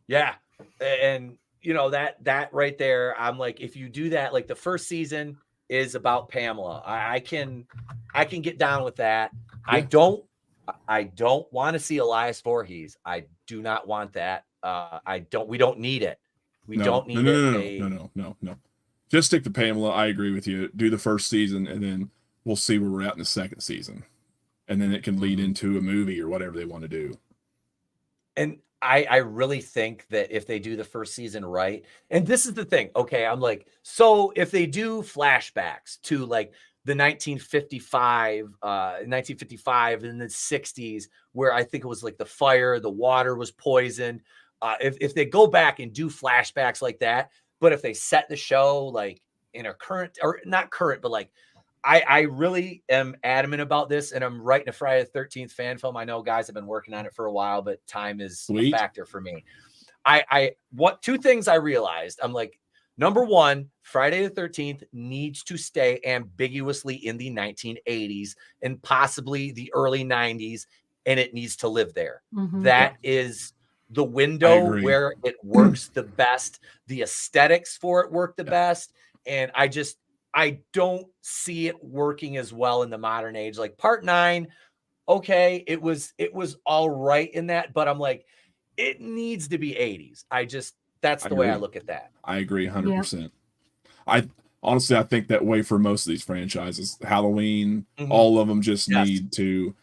Yeah. And you know, that right there, I'm like, if you do that, like the first season is about Pamela. I can get down with that. Yeah. I don't want to see Elias Voorhees. I do not want that. We don't need it. We don't need it. No. Just stick to Pamela. I agree with you. Do the first season, and then we'll see where we're at in the second season. And then it can lead into a movie or whatever they want to do. And I really think that if they do the first season right, and this is the thing, okay, I'm like, so if they do flashbacks to like the 1955 and the 60s, where I think it was like the fire, the water was poisoned. if they go back and do flashbacks like that, but if they set the show like in a current, or not current, but like, I really am adamant about this, and I'm writing a Friday the 13th fan film. I know guys have been working on it for a while, but time is a factor for me. What two things I realized? I'm like, number one, Friday the 13th needs to stay ambiguously in the 1980s and possibly the early 90s, and it needs to live there. That is the window where it works the best. The aesthetics for it work the best, and I don't see it working as well in the modern age. Like part 9, okay, it was all right in that, but I'm like, it needs to be 80s. That's the way I look at that. I agree 100%. I honestly, I think that way for most of these franchises. Halloween, all of them just need to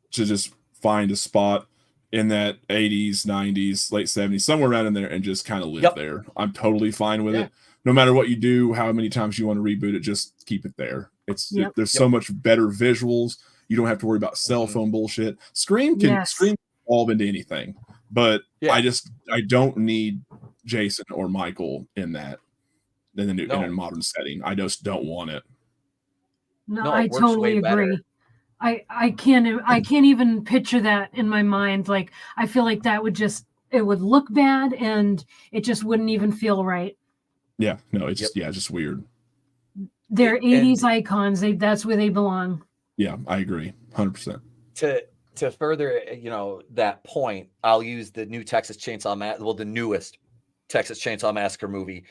just find a spot in that 80s, 90s, late 70s, somewhere around in there, and just kind of live there. I'm totally fine with it. No matter what you do, how many times you want to reboot it, just keep it there. There's so much better visuals. You don't have to worry about cell phone bullshit. Scream can evolve into anything, but I don't need Jason or Michael in that in a modern setting. I just don't want it. No, I totally agree. I can't even picture that in my mind. Like, I feel like that it would look bad, and it just wouldn't even feel right. Yeah, no, it's just weird. They're 80s icons. That's where they belong. Yeah, I agree 100%. To further, that point, I'll use the new Texas Chainsaw the newest Texas Chainsaw Massacre movie,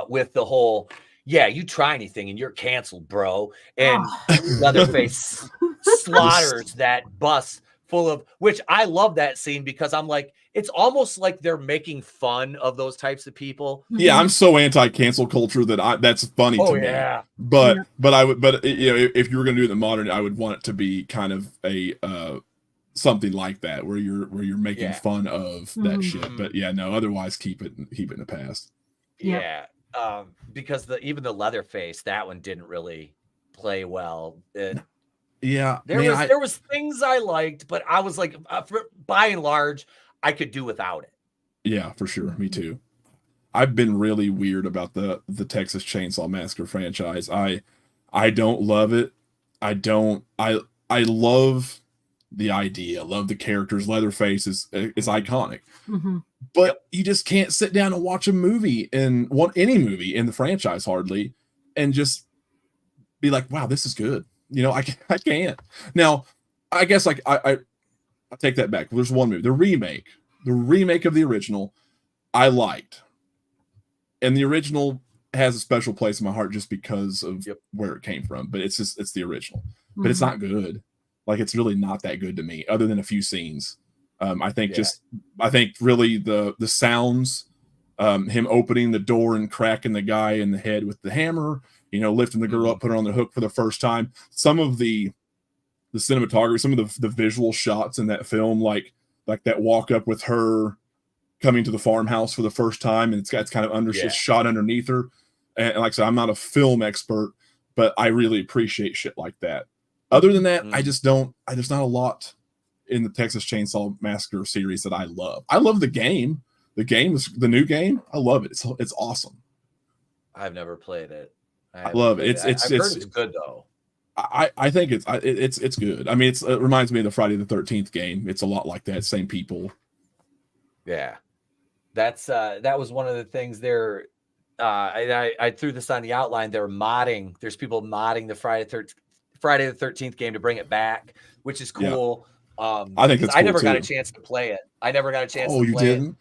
with the whole, you try anything and you're canceled, bro. And Leatherface slaughters that bus full of, which I love that scene because I'm like, it's almost like they're making fun of those types of people. Yeah, I'm so anti-cancel culture that's funny to me. But if you were going to do it in the modern, I would want it to be kind of a something like that where you're making fun of that shit. But otherwise keep it in the past. Because even the Leatherface, that one didn't really play well. There was things I liked, but I was like, by and large, I could do without it. Yeah, for sure. Me too. I've been really weird about the Texas Chainsaw Massacre franchise. I don't love it. I love the idea. I love the characters. Leatherface is iconic. But you just can't sit down and watch a movie any movie in the franchise hardly and just be like, wow, this is good. I can't. Now, I guess I take that back. There's one movie, the remake of the original, I liked, and the original has a special place in my heart just because of where it came from. But it's the original, but it's not good. Like, it's really not that good to me, other than a few scenes. I think really the sounds, him opening the door and cracking the guy in the head with the hammer, lifting the girl up, put her on the hook for the first time. Some of the cinematography, some of the visual shots in that film, like that walk up with her coming to the farmhouse for the first time, and it's kind of shot underneath her. And like I said, I'm not a film expert, but I really appreciate shit like that. Other than that, there's not a lot in the Texas Chainsaw Massacre series that I love. I love the game. The game is the new game. I love it. It's awesome. I've never played it. I love it. I've heard it's good though. I think it's good. I mean, it reminds me of the Friday the 13th game. It's a lot like that. Same people. Yeah, that was one of the things there. I threw this on the outline. They're modding. There's people modding the Friday the 13th game to bring it back, which is cool. I think that's cool. I never got a chance to play it. I never got a chance. Oh, you didn't?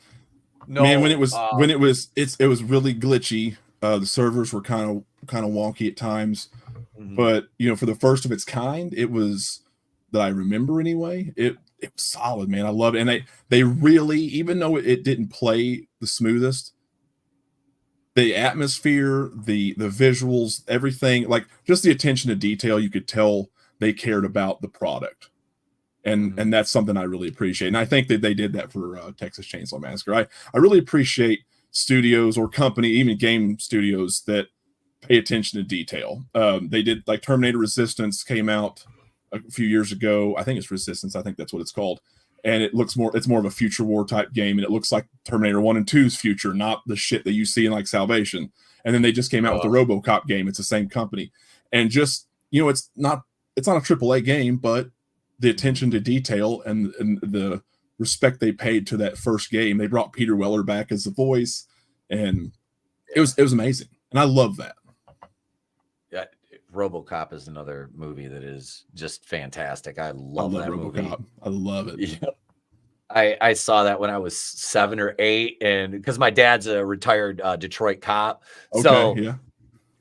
No, man. When it was really glitchy. The servers were kind of wonky at times. But for the first of its kind, it was, that I remember anyway, it was solid, man. I love it. And they really, even though it didn't play the smoothest, the atmosphere, the visuals, everything, like just the attention to detail, you could tell they cared about the product. And that's something I really appreciate. And I think that they did that for Texas Chainsaw Massacre. I really appreciate studios or company, even game studios, that pay attention to detail. They did, like, Terminator Resistance came out a few years ago. I think it's Resistance. I think that's what it's called. and it's more of a future war type game, and it looks like Terminator 1 and 2's future, not the shit that you see in like Salvation. And then they just came out with the RoboCop game. It's the same company, and just it's not a AAA game, but the attention to detail and the respect they paid to that first game. They brought Peter Weller back as the voice, and it was amazing, and I love that. Yeah, RoboCop is another movie that is just fantastic. I love that RoboCop. movie. I love it. Yeah. I saw that when I was 7 or 8, and because my dad's a retired Detroit cop, so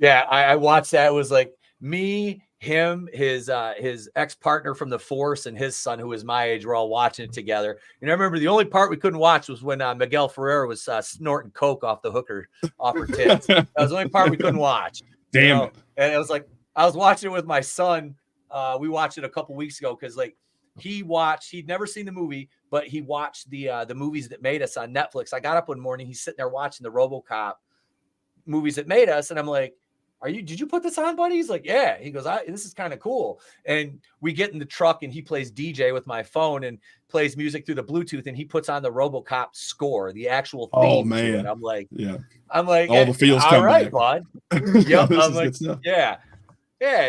I watched that. It was like me, him, his ex-partner from the force, and his son, who was my age. We're all watching it together. And I remember the only part we couldn't watch was when Miguel Ferrer was snorting coke off her tits. That was the only part we couldn't watch. Damn it. And it was like I was watching it with my son. We watched it a couple weeks ago because like he'd never seen the movie, but he watched the movies that made us on Netflix. I got up one morning, he's sitting there watching the RoboCop movies that made us, and I'm like, did you put this on, buddy? He's like, yeah. He goes, this is kind of cool. And we get in the truck, and he plays DJ with my phone and plays music through the Bluetooth, and he puts on the RoboCop score, the actual theme. Oh man. I'm like, all the feels all come right, back. bud. Yep. I'm like, yeah.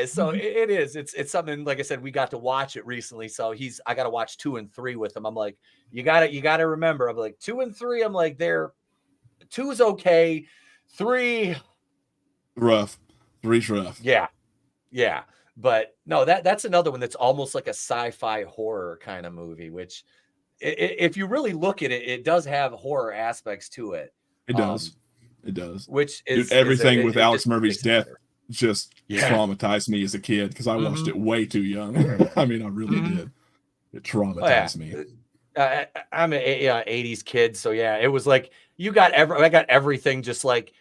So it is. It's something, like I said, we got to watch it recently. So I got to watch 2 and 3 with him. I'm like, you gotta remember. I'm like 2 and 3. I'm like, 2 is okay. 3 rough. 3's rough. Yeah. But no, that's another one that's almost like a sci-fi horror kind of movie, which if you really look at it, it does have horror aspects to it. It does. It does. Which is everything with Alex Murphy's death just Yeah. traumatized me as a kid because I watched it way too young. I mean, I really did. It traumatized me. I'm an 80s kid, so yeah, it was like I got everything just like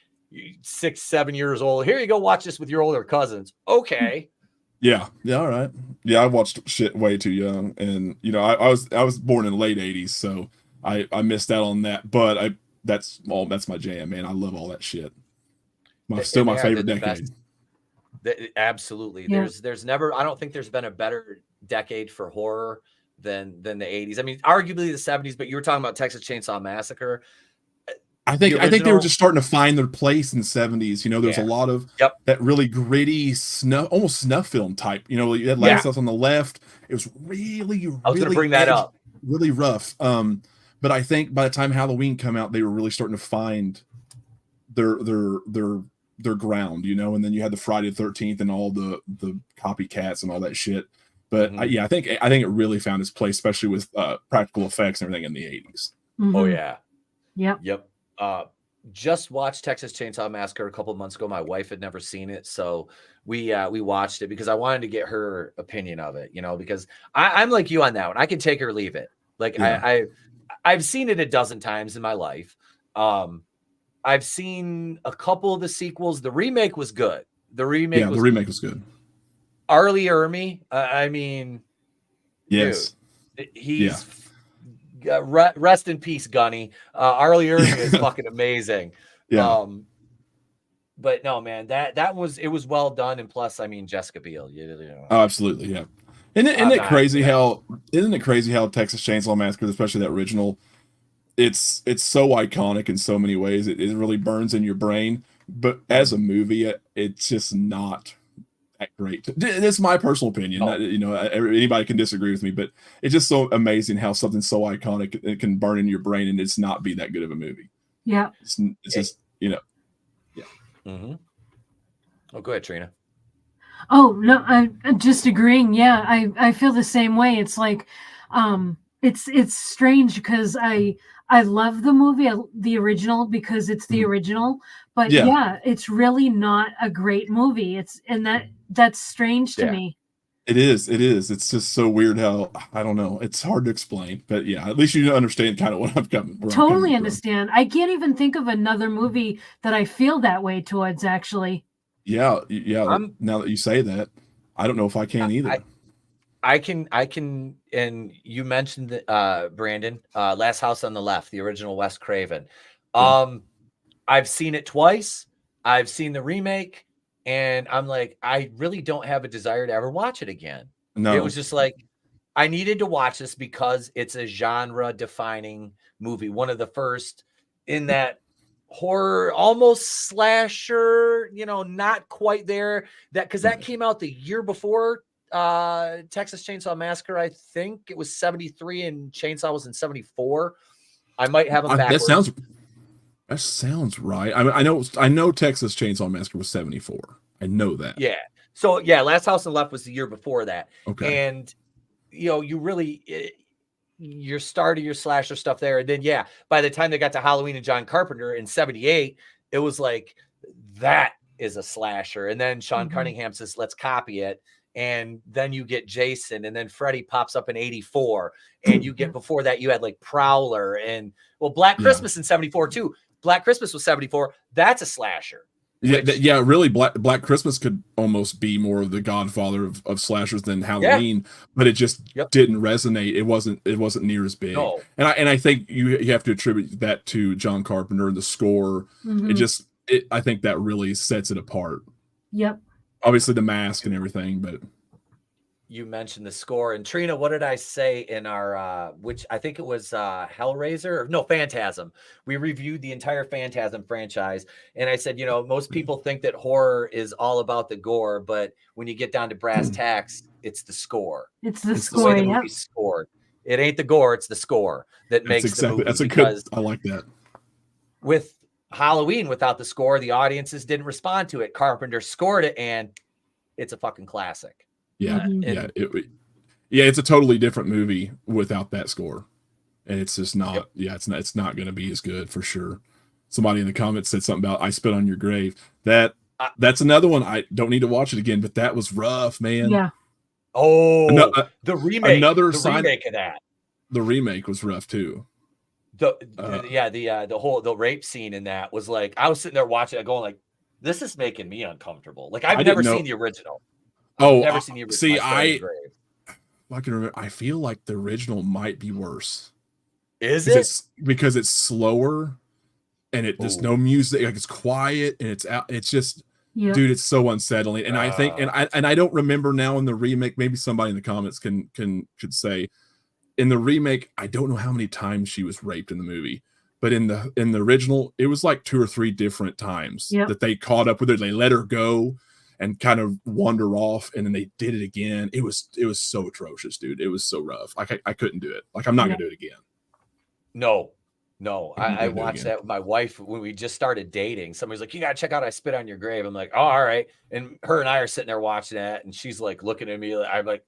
6, 7 years old. Here you go, watch this with your older cousins. Okay. Yeah, all right. Yeah, I watched shit way too young, and you know, I was born in the late 80s, so I missed out on that. But that's my jam, man. I love all that shit. Still my favorite decade. Absolutely. Yeah. There's never, I don't think there's been a better decade for horror than the 80s. I mean, arguably the 70s, but you were talking about Texas Chainsaw Massacre. I think they were just starting to find their place in the 70s. You know, there's a lot of that really gritty almost snuff film type. You know, you had Last House on the Left. It was really I was going to bring that up. Really rough. But I think by the time Halloween come out, they were really starting to find their ground, you know. And then you had the Friday the 13th and all the copycats and all that shit. But I think it really found its place, especially with practical effects and everything in the 80s. Mm-hmm. Oh yeah. Yep. Just watched Texas Chainsaw Massacre a couple of months ago. My wife had never seen it, so we watched it because I wanted to get her opinion of it, you know, because I'm like you on that one. I can take or leave it. Like I've seen it a dozen times in my life. I've seen a couple of the sequels. The remake was good. The remake was good. Arlie Ermy, I mean, yes, dude, he's rest in peace, Gunny. Arlie Ermy is fucking amazing. Yeah. But no, man, it was well done, and plus, I mean, Jessica Biel. You know. Oh, absolutely, yeah. Isn't it crazy how Texas Chainsaw Massacre, especially that original, it's so iconic in so many ways. It really burns in your brain. But as a movie, it's just not that great. It's my personal opinion. You know, anybody can disagree with me, but it's just so amazing how something so iconic it can burn in your brain and it's not be that good of a movie. Yeah, it's just, you know. Yeah. Mm-hmm. Oh, go ahead, Trina. Oh no, I'm just agreeing. Yeah, I feel the same way. It's like, it's strange because I love the movie, the original, because it's the original. But yeah, it's really not a great movie. That's strange to me. It is. It's just so weird how, I don't know. It's hard to explain, but yeah, at least you understand kind of what I'm coming. Totally understand. I can't even think of another movie that I feel that way towards, actually. Yeah. Now that you say that, I don't know if I can either. I can, and you mentioned Brandon, Last House on the Left, the original Wes Craven. I've seen it twice. I've seen the remake, and I'm like, I really don't have a desire to ever watch it again. No, it was just like, I needed to watch this because it's a genre defining movie. One of the first in that horror, almost slasher, not quite there. Because that came out the year before Texas Chainsaw Massacre. I think it was 73 and Chainsaw was in 74. I might have them backwards. That sounds right. I know Texas Chainsaw Massacre was 74. I know that. Yeah. So yeah, Last House on the Left was the year before that. Okay. And you really your start of your slasher stuff there. And then by the time they got to Halloween and John Carpenter in 78, it was like that is a slasher. And then Sean Cunningham says, let's copy it. And then you get Jason, and then Freddy pops up in 84. And you get before that, you had like Prowler and Black Christmas in 74 too. Black Christmas was 74. That's a slasher. Really, Black Christmas could almost be more of the godfather of slashers than Halloween, but it just didn't resonate. It wasn't near as big. No. And I think you have to attribute that to John Carpenter and the score. I think that really sets it apart. Yep. Obviously the mask and everything, but you mentioned the score. And Trina, what did I say in our which I think it was Hellraiser? No, Phantasm. We reviewed the entire Phantasm franchise, and I said, most people think that horror is all about the gore, but when you get down to brass tacks, it's the score. It's the score. The way the movie's scored. It ain't the gore, it's the score that makes the movie. That's I like that. With Halloween, without the score, the audiences didn't respond to it. Carpenter scored it, and it's a fucking classic. Yeah, it's a totally different movie without that score, and it's just not. It's not going to be as good for sure. Somebody in the comments said something about "I Spit on Your Grave." That's another one. I don't need to watch it again, but that was rough, man. Yeah. Oh, the remake. Remake of that. The remake was rough too. The whole rape scene in that was like, I was sitting there watching it going like, this is making me uncomfortable. Like I've never seen the original. Never seen the original. See, I can remember. I feel like the original might be worse. Is it? Because it's slower, and there's no music. Like it's quiet, and it's out. It's just, dude, it's so unsettling. And I think, and I don't remember now in the remake. Maybe somebody in the comments could say, in the remake, I don't know how many times she was raped in the movie, but in the original, it was like 2 or 3 different times that they caught up with her. They let her go and kind of wander off, and then they did it again. It was so atrocious, dude. It was so rough. Like I couldn't do it. Like I'm not gonna do it again. No. I watched that with my wife when we just started dating. Somebody's like, you gotta check out I Spit on Your Grave. I'm like, oh, all right. And her and I are sitting there watching that, and she's like looking at me. I'm like,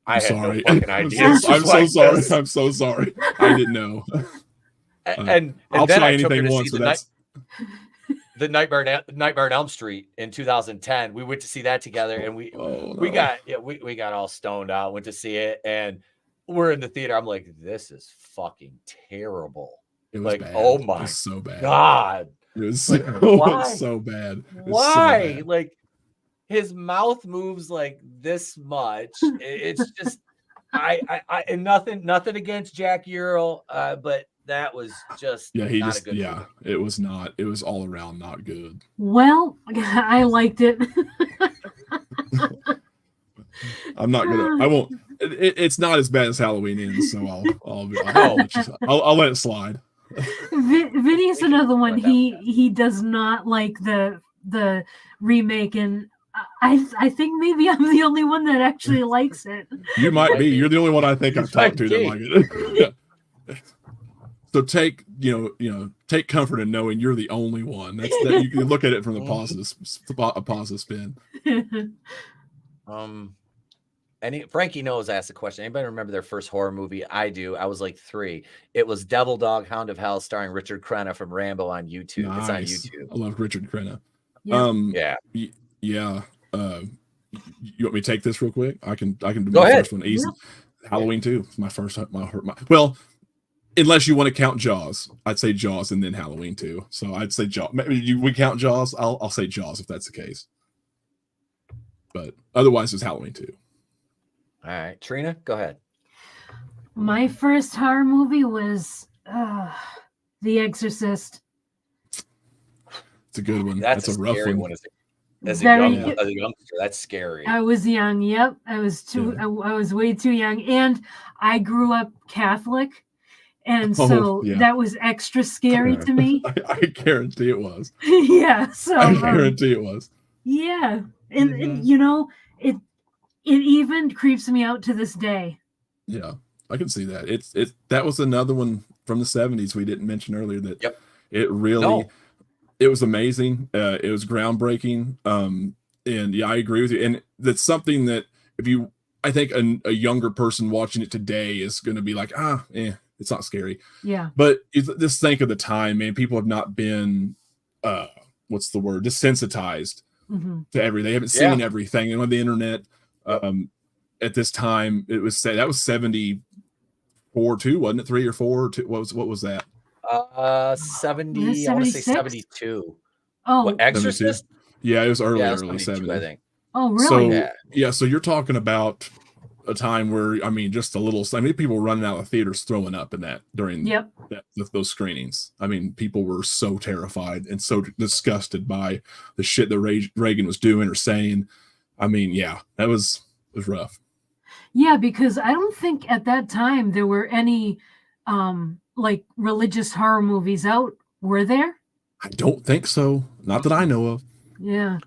I had no fucking idea. I'm so sorry. I'm so sorry. I didn't know. And I'll then try I took her anything to once. see the Nightmare on Elm Street in 2010. We went to see that together, and we got all stoned out. Went to see it, and we're in the theater. I'm like, this is fucking terrible. It was like, bad. oh my so bad. God, it was so bad. Why? So bad. Like his mouth moves like this much. It's just I and nothing against Jack Earl, but that was just a good movie. It was not. It was all around not good. Well, I liked it. I'm not gonna. I won't. It's not as bad as Halloween Ends, so I'll let it slide. Vinny's another one. He does not like the remake, and I think maybe I'm the only one that actually likes it. You might be. You're the only one I think I've talked to that like it. So take comfort in knowing you're the only one. That you can look at it from the positive spin. Frankie knows asked the question. Anybody remember their first horror movie? I do. I was like 3. It was Devil Dog Hound of Hell starring Richard Crenna from Rambo on YouTube. Nice. It's on YouTube. I love Richard Crenna. Yeah. You want me to take this real quick? I can do Go my ahead. first one easy. Yeah. Halloween 2. It's my first well, unless you want to count Jaws. I'd say Jaws and then Halloween 2. So I'd say Jaws. Maybe we count Jaws. I'll say Jaws if that's the case. But otherwise it's Halloween 2. All right, Trina, go ahead. My first horror movie was The Exorcist. It's a good one. That's a rough one. as a Very youngster. That's scary. I was young. Yep. I was I was way too young. And I grew up Catholic. And so that was extra scary to me. I guarantee it was. Yeah. So I guarantee it was. Yeah. And you know, it even creeps me out to this day. Yeah, I can see that. That was another one from the 70s we didn't mention earlier that it really it was amazing. It was groundbreaking. And yeah, I agree with you. And that's something that I think a younger person watching it today is going to be like, it's not scary. Yeah. But just think of the time, man. People have not been, what's the word? Desensitized to everything. They haven't seen everything. And on the internet, at this time, that was 74 too, wasn't it? 3 or 4 or 2? What was that? 70. I want to say 72. Oh, what, Exorcist? 72? Yeah, it was early 70s, I think. Oh, really? So so you're talking about a time where just a little. I mean, people running out of theaters throwing up in that during those screenings. I mean, people were so terrified and so disgusted by the shit that Reagan was doing or saying. I mean, yeah, it was rough. Yeah, because I don't think at that time there were any like religious horror movies out. Were there? I don't think so. Not that I know of. Yeah.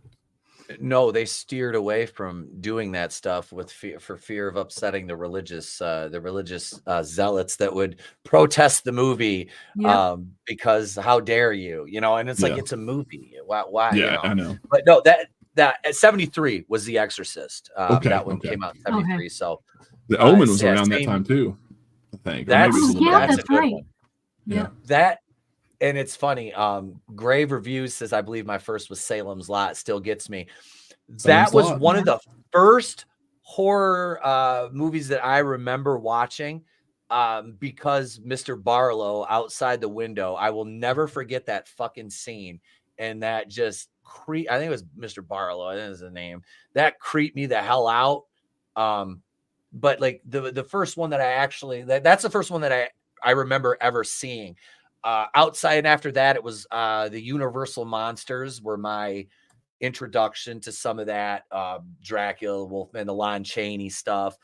No, they steered away from doing that stuff for fear of upsetting the religious zealots that would protest the movie because how dare you, and it's like it's a movie. Why? Yeah, I know. But no, that 73 was The Exorcist. That one came out in 73. Okay. So The Omen was around that time too, I think. That's that's right. One. Yeah. And it's funny. Grave Reviews says, I believe my first was Salem's Lot. Still gets me. That was one of the first horror movies that I remember watching because Mr. Barlow outside the window. I will never forget that fucking scene. And that just I think it was Mr. Barlow. I think is the name. That creeped me the hell out. But like the first one that I actually that's the first one that I remember ever seeing. Outside and after that, it was the Universal Monsters were my introduction to some of that Dracula, Wolfman, the Lon Chaney stuff.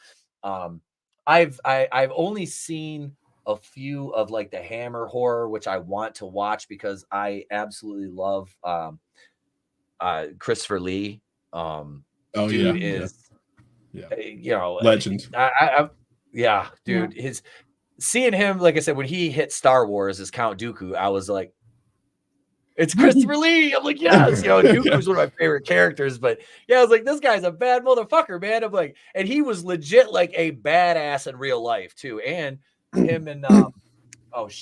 I've only seen a few of like the Hammer horror, which I want to watch because I absolutely love Christopher Lee. Dude is legend. Dude, seeing him, like I said, when he hit Star Wars as Count Dooku, I was like, it's Christopher Lee. I'm like, yes, Dooku's one of my favorite characters. But yeah, I was like, this guy's a bad motherfucker, man. I'm like, and he was legit like a badass in real life too. And him and Tarkin,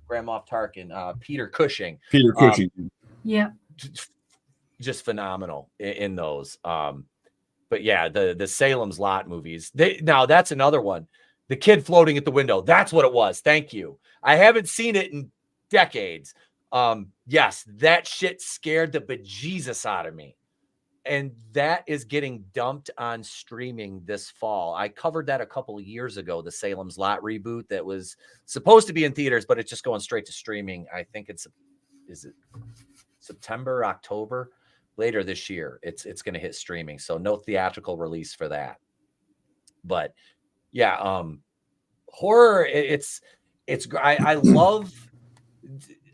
Grand Moff Tarkin, Peter Cushing. Yeah. Just phenomenal in those. But yeah, the Salem's Lot movies. Now that's another one. The kid floating at the window. That's what it was. Thank you. I haven't seen it in decades. Yes, that shit scared the bejesus out of me. And that is getting dumped on streaming this fall. I covered that a couple of years ago, the Salem's Lot reboot that was supposed to be in theaters, but it's just going straight to streaming. I think is it September, October? Later this year, it's going to hit streaming, so no theatrical release for that. But yeah, horror. I love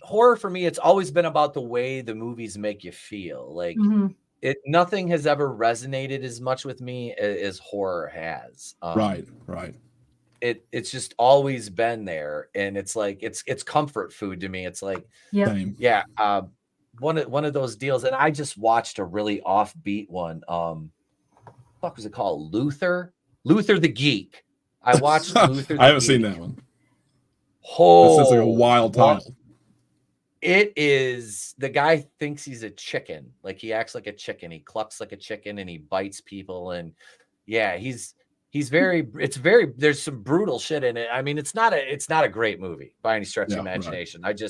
horror. For me, it's always been about the way the movies make you feel. Like nothing has ever resonated as much with me as horror has. Right. It's just always been there, and it's like it's comfort food to me. It's like one of those deals. And I just watched a really offbeat one. What was it called? Luther the Geek. I watched Luther. I haven't seen that one. Oh, that sounds like a wild title. It is. The guy thinks he's a chicken. Like he acts like a chicken. He clucks like a chicken, and he bites people. And yeah, he's very. It's very. There's some brutal shit in it. I mean, it's not a great movie by any stretch of imagination. Right.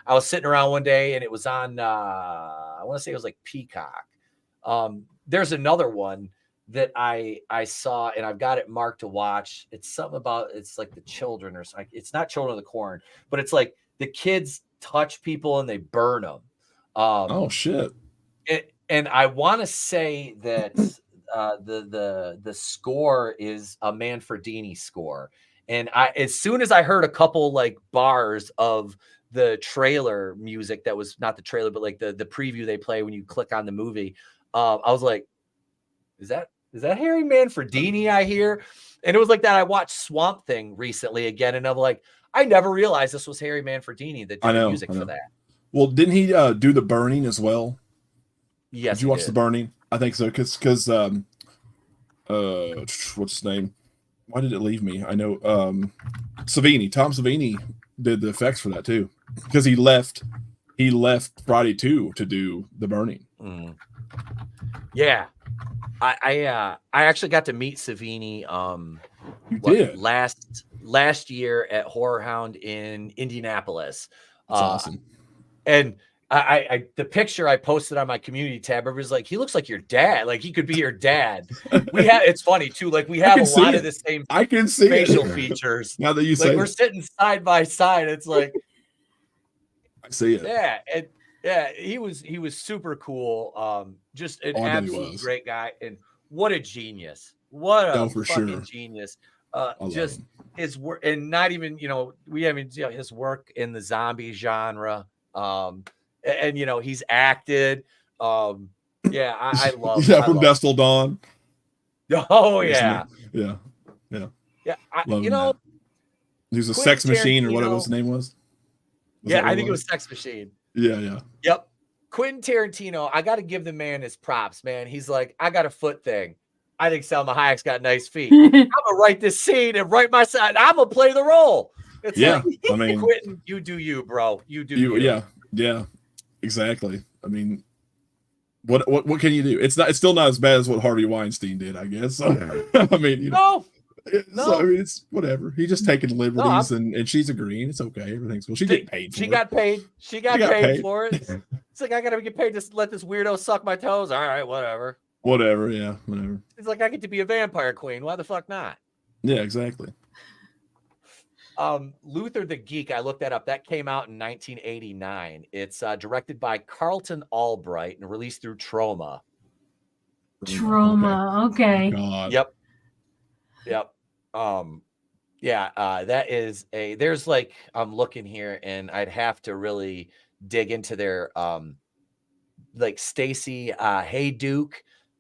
I was sitting around one day, and it was on. I want to say it was like Peacock. There's another one that I saw, and I've got it marked to watch. It's something about, it's like the children or something. It's not Children of the Corn, but it's like the kids touch people and they burn them. Oh shit! And I want to say that the score is a Manfredini score. And as soon as I heard a couple like bars of the trailer music, that was not the trailer, but like the preview they play when you click on the movie, I was like, is that Harry Manfredini I hear? And it was like that. I watched Swamp Thing recently again, and I'm like, I never realized this was Harry Manfredini that did the music for that. Well, didn't he do The Burning as well? Yes. Did you watch The Burning? I think so. Because what's his name? Why did it leave me? I know Tom Savini did the effects for that too, because he left Friday 2 to do The Burning. Yeah. I actually got to meet Savini last year at Horror Hound in Indianapolis. That's awesome. And I the picture I posted on my community tab, everybody's like, he looks like your dad. Like he could be your dad. It's funny too. Like we have a lot of the same facial features. Now that you say we're sitting side by side. It's like I see it. Yeah. And yeah, he was super cool. Just an absolute great guy. And what a genius. What a fucking genius. Just his work, and not even, we haven't, his work in the zombie genre. And he's acted. I love. Yeah, from Dusk Till Dawn. Oh yeah. Yeah. He was a Sex Machine or whatever his name was. I think it was Sex Machine. Yeah. Yep. Quentin Tarantino, I got to give the man his props, man. He's like, I got a foot thing. I think Salma Hayek's got nice feet. I'm gonna write this scene and write my side. I'm gonna play the role. It's like, I mean, Quentin, you do you, bro. You do you. Yeah, exactly. I mean, what can you do? It's still not as bad as what Harvey Weinstein did, I guess. I mean, no. So I mean, it's whatever. He's just taking liberties, and she's agreeing. It's okay. Everything's cool. She got paid for it. It's like, I gotta get paid to let this weirdo suck my toes. All right, whatever. Whatever. It's like, I get to be a vampire queen. Why the fuck not? Yeah, exactly. Luther the Geek, I looked that up. That came out in 1989. It's directed by Carlton Albright and released through Troma. Okay. God. Yep. That is there's like, I'm looking here and I'd have to really dig into their like Stacy Hayduke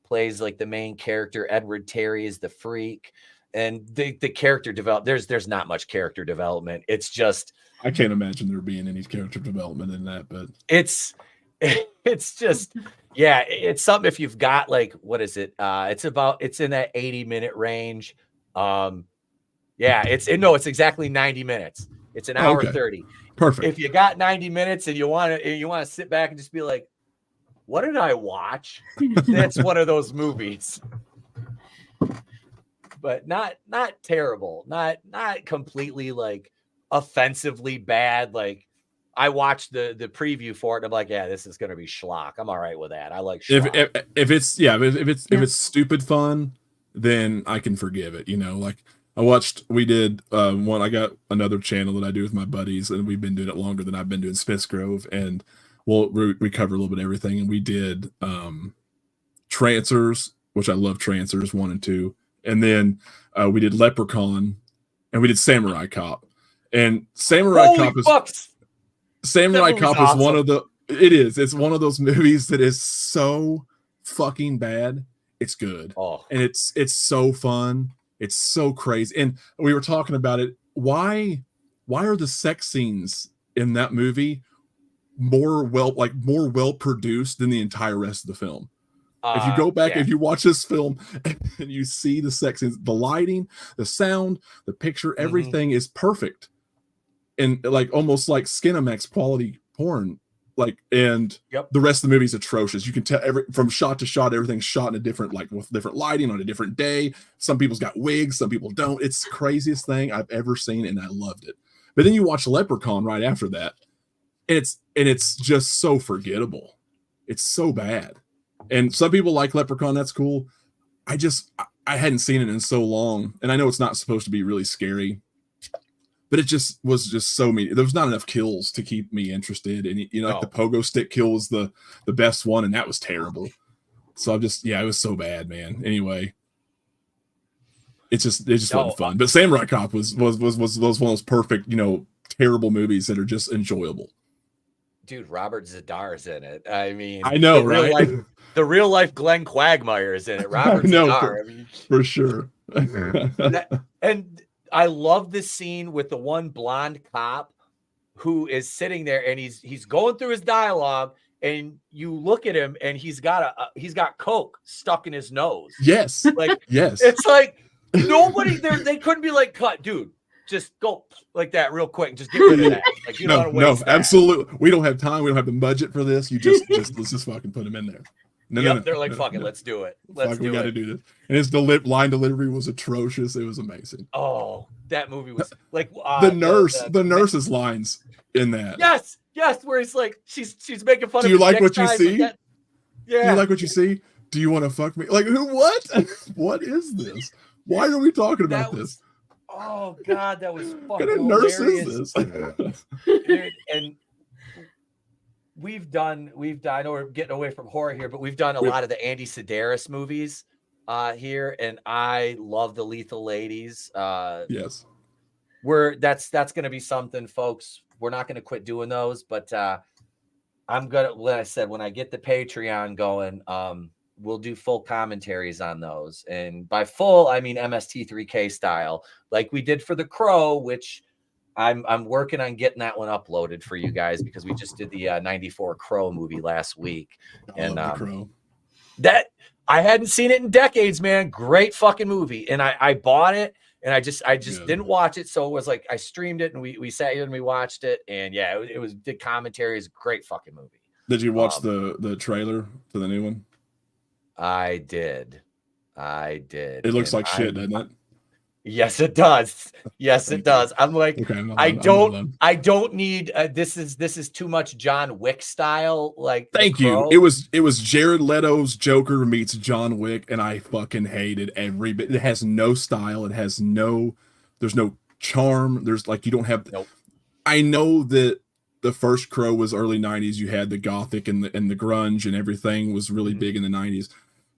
plays like the main character. Edward Terry is the freak. And the character there's not much character development. It's just, I can't imagine there being any character development in that, but it's just, it's something. If you've got like, what is it? It's in that 80-minute range. It's exactly 90 minutes. It's an hour 30. Perfect. If you got 90 minutes and you want to sit back and just be like, what did I watch? That's one of those movies. But not terrible, not completely like offensively bad. Like, I watched the preview for it and I'm like, yeah, this is gonna be schlock. I'm all right with that. I like schlock. If it's stupid fun, then I can forgive it. Like we did one. I got another channel that I do with my buddies, and we've been doing it longer than I've been doing Smith's Grove, and we'll recover a little bit of everything. And we did Trancers, which I love, Trancers 1 and 2. And then we did Leprechaun, and we did Samurai Cop. And Samurai Cop is awesome. one of the. It's one of those movies that is so fucking bad. It's good, and it's so fun. It's so crazy. And we were talking about it. Why are the sex scenes in that movie more well produced than the entire rest of the film? If you go back, if you watch this film and you see the sex scenes, the lighting, the sound, the picture, everything is perfect. And like almost like Skinamax quality porn. The rest of the movie is atrocious. You can tell from shot to shot, everything's shot in a different, like with different lighting on a different day. Some people's got wigs, some people don't. It's the craziest thing I've ever seen, and I loved it. But then you watch Leprechaun right after that, and it's just so forgettable. It's so bad. And some people like Leprechaun. That's cool. I hadn't seen it in so long. And I know it's not supposed to be really scary, but it just was just so many. There was not enough kills to keep me interested. And like the pogo stick kill was the best one, and that was terrible. So I'm just, it was so bad, man. Anyway, it just wasn't fun. But Samurai Cop was one of those perfect, terrible movies that are just enjoyable. Dude, Robert Zadar's in it. I mean, I know, right? The real life Glenn Quagmire is in it. Robert Zadar, for sure. And I love this scene with the one blonde cop who is sitting there, and he's going through his dialogue, and you look at him, and he's got coke stuck in his nose. Yes, yes. It's like nobody there. They couldn't be like, cut, dude. Just go like that real quick and just get rid of that. Like, you don't want to waste that. Absolutely. We don't have time. We don't have the budget for this. You just let's just fucking put him in there. No. They're like, fuck it, let's do it. We got to do this. And his line delivery was atrocious. It was amazing. Oh, that movie was like the nurse's lines in that. Yes, where he's like, she's making fun of. Do you like what you see? Yeah. Do you like what you see? Do you want to fuck me? Like, who? What? What is this? Why are we talking about this? Oh God, that was fucking what kind of nurse is this? Dude, and we've done. I know we're getting away from horror here, but we've done a lot of the Andy Sedaris movies here, and I love the Lethal Ladies. Yes, that's going to be something, folks. We're not going to quit doing those, but I'm gonna. Like I said, when I get the Patreon going, we'll do full commentaries on those, and by full I mean MST3K style, like we did for The Crow, which I'm working on getting that one uploaded for you guys, because we just did the 94 Crow movie last week. And Crow. That I hadn't seen it in decades, man. Great fucking movie. And I bought it, and I just didn't watch it. So it was like I streamed it, and we sat here and we watched it, and it was the commentary is a great fucking movie. Did you watch the trailer to the new one? I did. It looks like shit, doesn't it? Yes, it does. Yes, it does. I'm like, okay, I don't need. This is too much John Wick style. Like, thank you. It was Jared Leto's Joker meets John Wick, and I fucking hated every bit. It has no style. It has there's no charm. There's like, you don't have. Nope. I know that the first Crow was early 90s. You had the gothic and the grunge, and everything was really big in the 90s.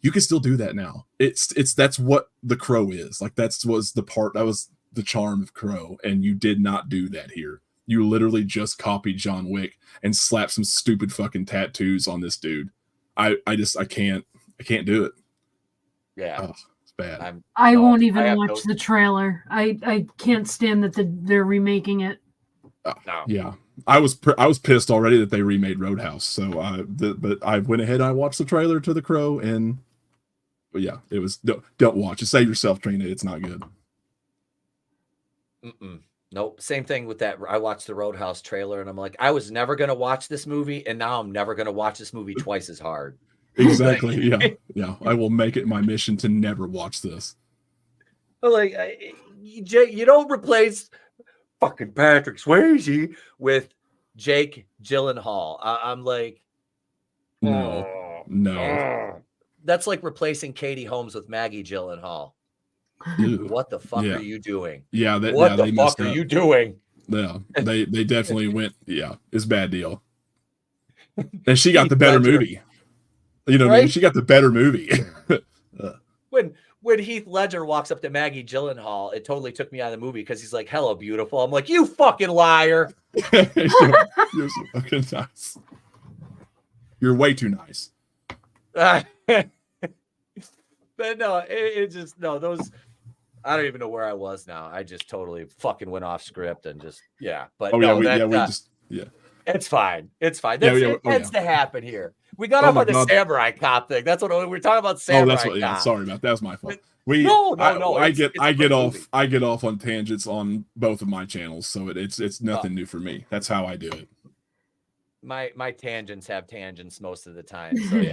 You can still do that now. That's what the Crow is. Like, that was the charm of Crow, and you did not do that here. You literally just copied John Wick and slapped some stupid fucking tattoos on this dude. I can't do it. Yeah. Oh, it's bad. I won't even watch the trailer. I can't stand that they're remaking it. No. Yeah. I was pissed already that they remade Roadhouse. So but I went ahead and I watched the trailer to The Crow, and it was don't watch it. Save yourself, Trina. It's not good. Nope. Same thing with that. I watched the Roadhouse trailer, and I'm like, I was never gonna watch this movie, and now I'm never gonna watch this movie twice as hard. Exactly. Yeah. I will make it my mission to never watch this. Like, you don't replace fucking Patrick Swayze with Jake Gyllenhaal. I'm like, no. That's like replacing Katie Holmes with Maggie Gyllenhaal. Ew. What the fuck are you doing? Yeah, what the fuck are you doing? Yeah, they definitely went. Yeah, it's a bad deal. And she got the better movie. You know what I mean? She got the better movie. When Heath Ledger walks up to Maggie Gyllenhaal, it totally took me out of the movie, because he's like, "Hello, beautiful." I'm like, "You fucking liar!" You're so fucking nice. You're way too nice. But no, it just those. I don't even know where I was now. I just totally fucking went off script and just But it's fine. It's fine. It tends to happen here. We got off on the Samurai Cop thing. That's what we're talking about. Samurai Cop. Yeah, sorry about that. Was my fault. I get off on tangents on both of my channels, so it's nothing new for me. That's how I do it. My tangents have tangents most of the time, so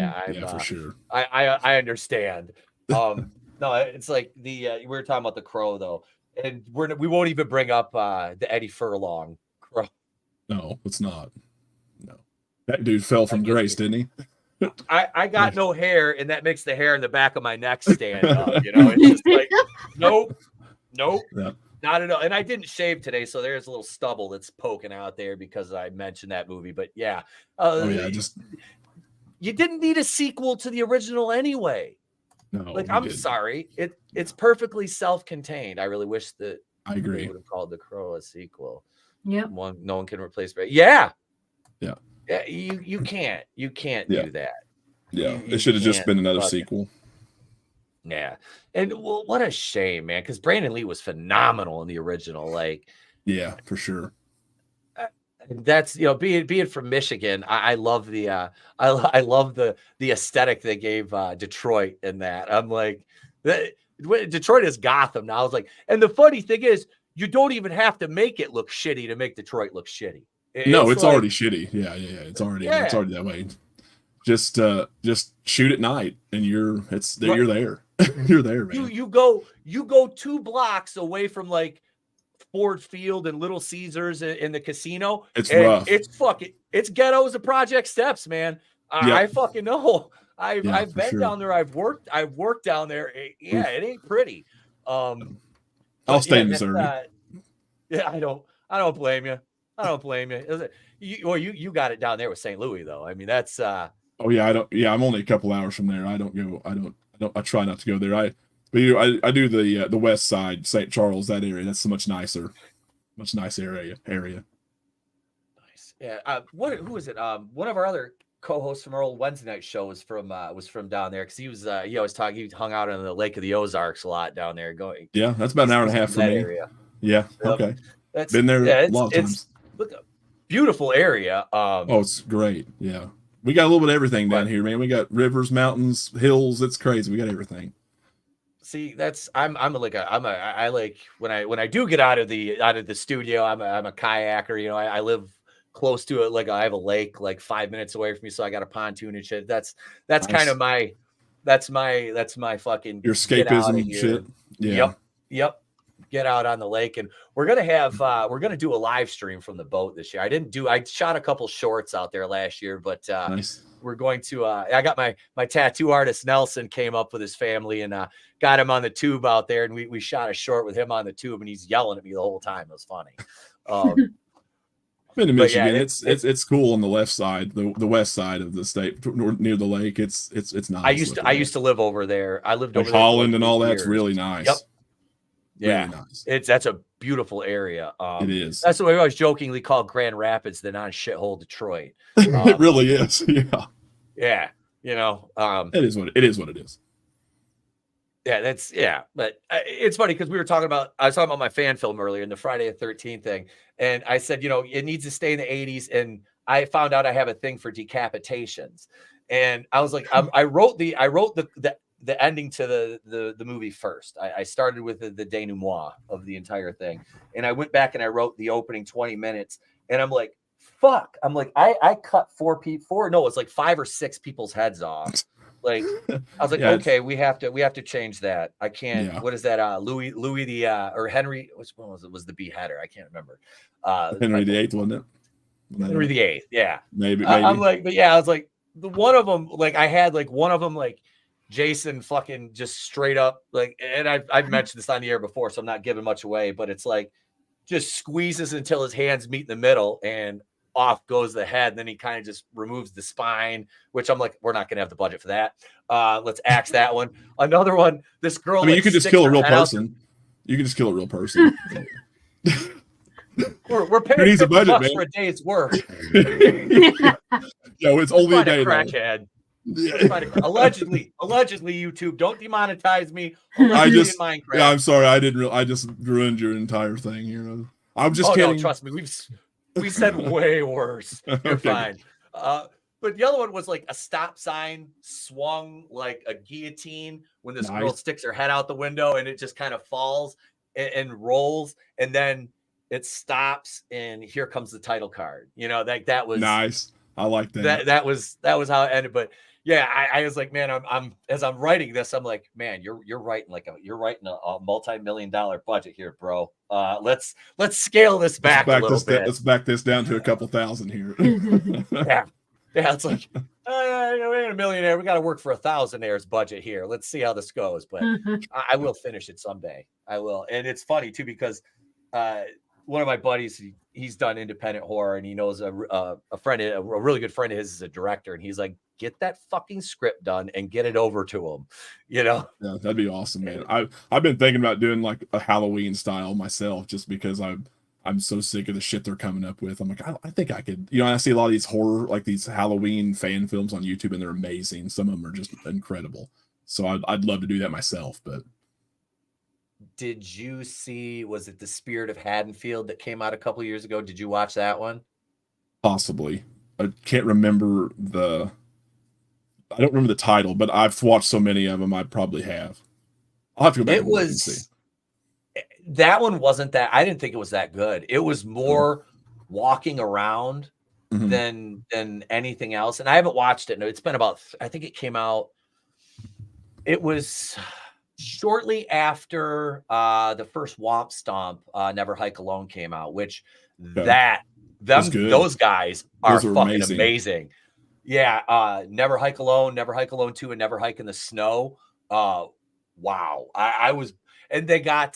for sure. I understand. No, it's like we were talking about The Crow though, and we won't even bring up the Eddie Furlong Crow. No, it's not. No, that dude fell from grace, didn't he? I got no hair, and that makes the hair in the back of my neck stand up. You know, it's just like nope. Yeah. Not at all. And I didn't shave today, so there's a little stubble that's poking out there because I mentioned that movie. But yeah, you didn't need a sequel to the original anyway. No, like I'm sorry, it's perfectly self-contained. I really wish that I agree. They would have called The Crow a sequel. Yeah, no one can replace it. Yeah. You can't do that. Yeah, it should have just been another sequel. Yeah, and well, what a shame, man, because Brandon Lee was phenomenal in the original. Like, yeah, for sure. That's being from Michigan, I love the I love the aesthetic they gave Detroit in that. I'm like, Detroit is Gotham now. I was like, and the funny thing is, you don't even have to make it look shitty to make Detroit look shitty. It's like, already shitty. Yeah. It's already that way. Just shoot at night, and you're there. You're there, man. You go 2 blocks away from like Ford Field and Little Caesars in the casino. It's rough. It's ghetto as the Project Steps, man. I fucking know. I've been down there. I've worked down there. It ain't pretty. I'll stay in Missouri. I don't blame you. I don't blame you. You got it down there with St. Louis though. I mean, that's oh yeah, I'm only a couple hours from there. I try not to go there. I do the west side, St. Charles, that area. That's a much nicer area. Nice. Yeah. Who is it? One of our other co-hosts from our old Wednesday night show was from down there because he always talked. He hung out on the Lake of the Ozarks a lot down there. Yeah, that's about an hour and a half from me. Area. Yeah. Okay. That's been there a lot of times. Look, beautiful area. It's great. Yeah. We got a little bit of everything down here, man. We got rivers, mountains, hills. It's crazy. We got everything. See, I like when I do get out of the studio, I'm a kayaker. I live close to it. Like I have a lake like 5 minutes away from me, so I got a pontoon and shit. That's nice. Kind of my fucking your escapism shit. Yeah. Yep. Get out on the lake, and we're gonna do a live stream from the boat this year. I shot a couple shorts out there last year, but nice. We're going to I got my tattoo artist Nelson came up with his family and got him on the tube out there, and we shot a short with him on the tube, and he's yelling at me the whole time. It was funny. I've been to Michigan. Yeah, it's cool on the left side, the west side of the state, near the lake. It's nice. I used to live over there. I lived over Holland and all that's really nice. Yep. Yeah, really nice. That's a beautiful area. It is. That's what we always jokingly call Grand Rapids, the non-shithole Detroit. It really is. Yeah. Yeah. It is what it is. Yeah, but it's funny because I was talking about my fan film earlier in the Friday the 13th thing, and I said, it needs to stay in the 80s, and I found out I have a thing for decapitations, and I was like, I wrote the ending to the movie first. I started with the denouement of the entire thing, and I went back and I wrote the opening 20 minutes, and I'm like, fuck, I cut 5 or 6 people's heads off. Like I was like, okay, we have to change that. I can't. Yeah. What is that? Louis the or Henry? Which one was it? Was the beheader? I can't remember. Henry VIII, wasn't it? Henry VIII. Yeah, maybe. I'm like, but yeah, I was like, the one of them. Like I had like one of them like Jason fucking just straight up like, and I've mentioned this on the air before, so I'm not giving much away, but it's like just squeezes until his hands meet in the middle and off goes the head, and then he kind of just removes the spine, which I'm like, we're not gonna have the budget for that. Let's axe that one. Another one, this girl. I mean, you could just kill a real person. You can just kill a real person. We're paying $50 for a day's work. It's only a day. Crackhead. Allegedly, YouTube, don't demonetize me. I'm sorry, I just ruined your entire thing. I'm just kidding. No, trust me, we said way worse. You're fine. But the other one was like a stop sign swung like a guillotine when this girl sticks her head out the window, and it just kind of falls and rolls, and then it stops, and here comes the title card. That was nice. I like that. That was how it ended. But yeah, I was like, man, I'm as I'm writing this, I'm like, man, you're writing a multi-million-dollar budget here, bro. Let's scale this back a little bit. Let's back this down to a couple thousand here. Yeah. Yeah, it's like, we ain't a millionaire. We got to work for $1,000 budget here. Let's see how this goes. But I will finish it someday. I will. And it's funny too, because one of my buddies, he's done independent horror, and he knows a really good friend of his is a director, and he's like, get that fucking script done and get it over to him. Yeah, that'd be awesome, man. I've been thinking about doing like a Halloween style myself, just because I'm so sick of the shit they're coming up with. I'm like, I think I could, I see a lot of these horror, like these Halloween fan films on YouTube, and they're amazing. Some of them are just incredible. So I'd love to do that myself. But did you see, was it The Spirit of Haddonfield that came out a couple years ago? Did you watch that one? Possibly. I can't remember I don't remember the title, but I've watched so many of them, I probably have. I'll have to go back and see. That one wasn't that. I didn't think it was that good. It was more walking around than anything else. And I haven't watched it. No, it's been about, I think it came out. It was shortly after the first Womp Stomp, Never Hike Alone came out, which those guys are fucking amazing. Yeah, Never Hike Alone, Never Hike Alone 2, and Never Hike in the Snow. Wow, I was. And they got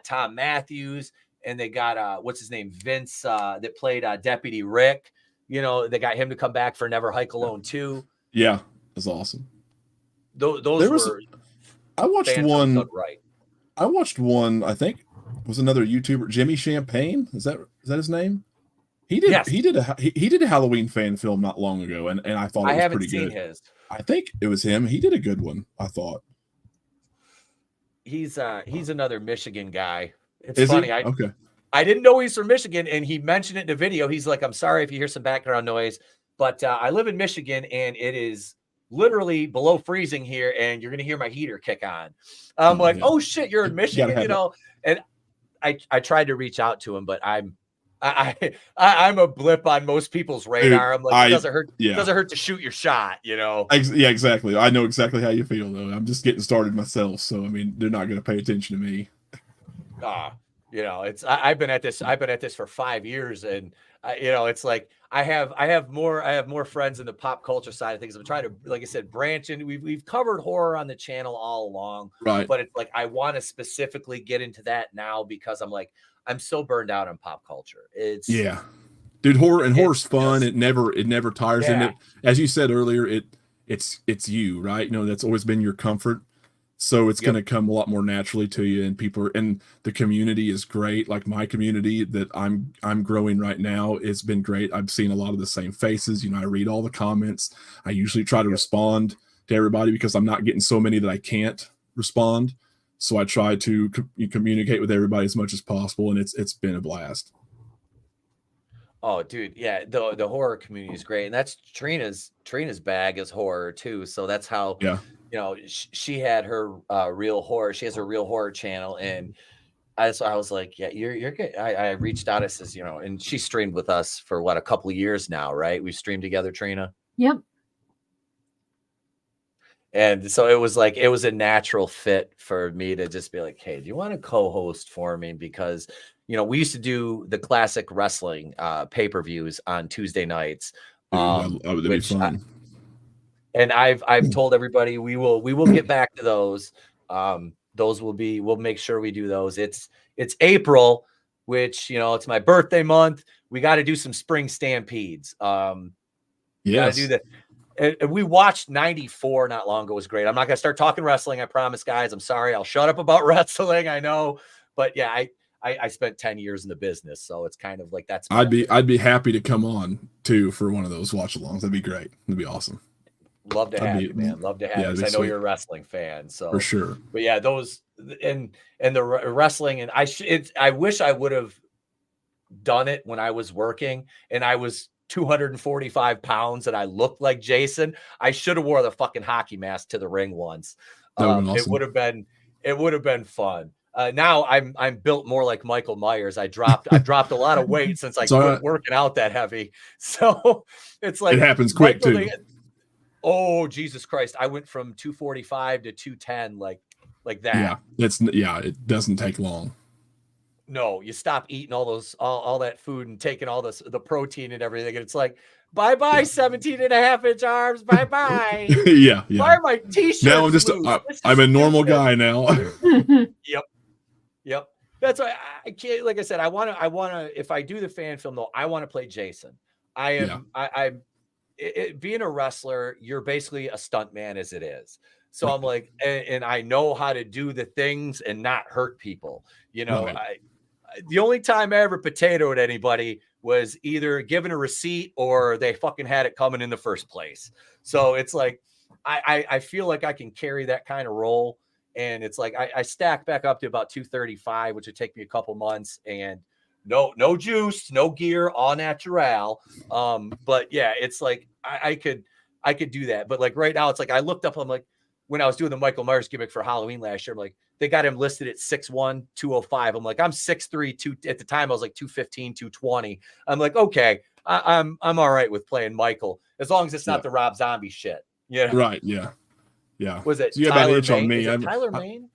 Tom Matthews, and they got what's his name, Vince, that played Deputy Rick. They got him to come back for Never Hike Alone 2. Yeah, that's awesome. I watched one. Right. I watched one. I think it was another YouTuber, Jimmy Champagne. Is that his name? He did. Yes. He did a Halloween fan film not long ago, and I thought it was pretty good. His. I think it was him. He did a good one, I thought. He's another Michigan guy. It's funny. Okay. I didn't know he's from Michigan, and he mentioned it in a video. He's like, I'm sorry if you hear some background noise, but I live in Michigan, and it is literally below freezing here, and you're going to hear my heater kick on. I'm like, oh shit, you're in Michigan, And I tried to reach out to him, but I'm a blip on most people's radar. I'm like, it doesn't hurt. Yeah. It doesn't hurt to shoot your shot, Yeah, exactly. I know exactly how you feel, though. I'm just getting started myself, so I mean, they're not going to pay attention to me. I've been at this for 5 years, and it's like I have more friends in the pop culture side of things. I'm trying to, like I said, branch in. We've covered horror on the channel all along, right? But it's like I want to specifically get into that now, because I'm so burned out on pop culture. Dude, horror's fun. It never tires. And as you said earlier, it's you, right? That's always been your comfort. So it's going to come a lot more naturally to you, and the community is great. Like my community that I'm growing right now, it's been great. I've seen a lot of the same faces. I read all the comments. I usually try to respond to everybody, because I'm not getting so many that I can't respond. So I try to communicate with everybody as much as possible, and it's been a blast. Oh, dude, yeah, the horror community is great, and that's Trina's bag is horror too. So that's how she had her real horror. She has a real horror channel, and I was like, yeah, you're good. I reached out. I says, and she streamed with us for a couple of years now, right? We've streamed together, Trina. Yep. And so it was a natural fit for me to just be like, hey, do you want to co-host for me? Because, we used to do the classic wrestling pay-per-views on Tuesday nights. That'd be fun. And I've told everybody we will get back to those. We'll make sure we do those. It's April, which, it's my birthday month. We got to do some spring stampedes. Gotta do that. And we watched 94 not long ago. It was great. I'm not gonna start talking wrestling, I promise, guys. I'm sorry. I'll shut up about wrestling. I know, but yeah, I spent 10 years in the business, so it's kind of like that's. I'd be happy to come on too for one of those watch-alongs. That'd be great. That'd be awesome. Love to have you, man. Love to have you. I know you're a wrestling fan, so for sure. But yeah, those and the wrestling, and I wish I would have done it when I was working and I was 245 pounds and I looked like Jason. I should have wore the fucking hockey mask to the ring once. Awesome. It would have been fun. Now I'm built more like Michael Myers. I dropped a lot of weight since I quit working out that heavy. So it's like it happens quick too. Oh, Jesus Christ. I went from 245 to 210 like that. Yeah, it doesn't take long. No, you stop eating all that food and taking all the protein and everything. And it's like, Bye-bye, 17.5-inch arms. Bye-bye. Yeah. Why are my t-shirts Now I'm just I'm a normal guy now. Yep. That's why I can't, like I said, I want to, if I do the fan film though, I want to play Jason. I'm being a wrestler, you're basically a stunt man as it is. So I'm like, and I know how to do the things and not hurt people. You know, the only time I ever potatoed anybody was either given a receipt or they fucking had it coming in the first place. So it's like, I feel like I can carry that kind of role. And it's like, I stack back up to about 235, which would take me a couple months, and no juice, no gear, all natural. But yeah, it's like, I could do that. But like right now, it's like, I looked up, I'm like, when I was doing the Michael Myers gimmick for Halloween last year, I'm like, they got him listed at 6'1", 205. I'm like, I'm 6'3", 2. At the time, I was like 215, 220. I'm like, okay, I'm all right with playing Michael as long as it's not the Rob Zombie shit. Yeah. Right. Yeah. Yeah. Was it so you Tyler about an inch Mane? on me? Is it Tyler Mane?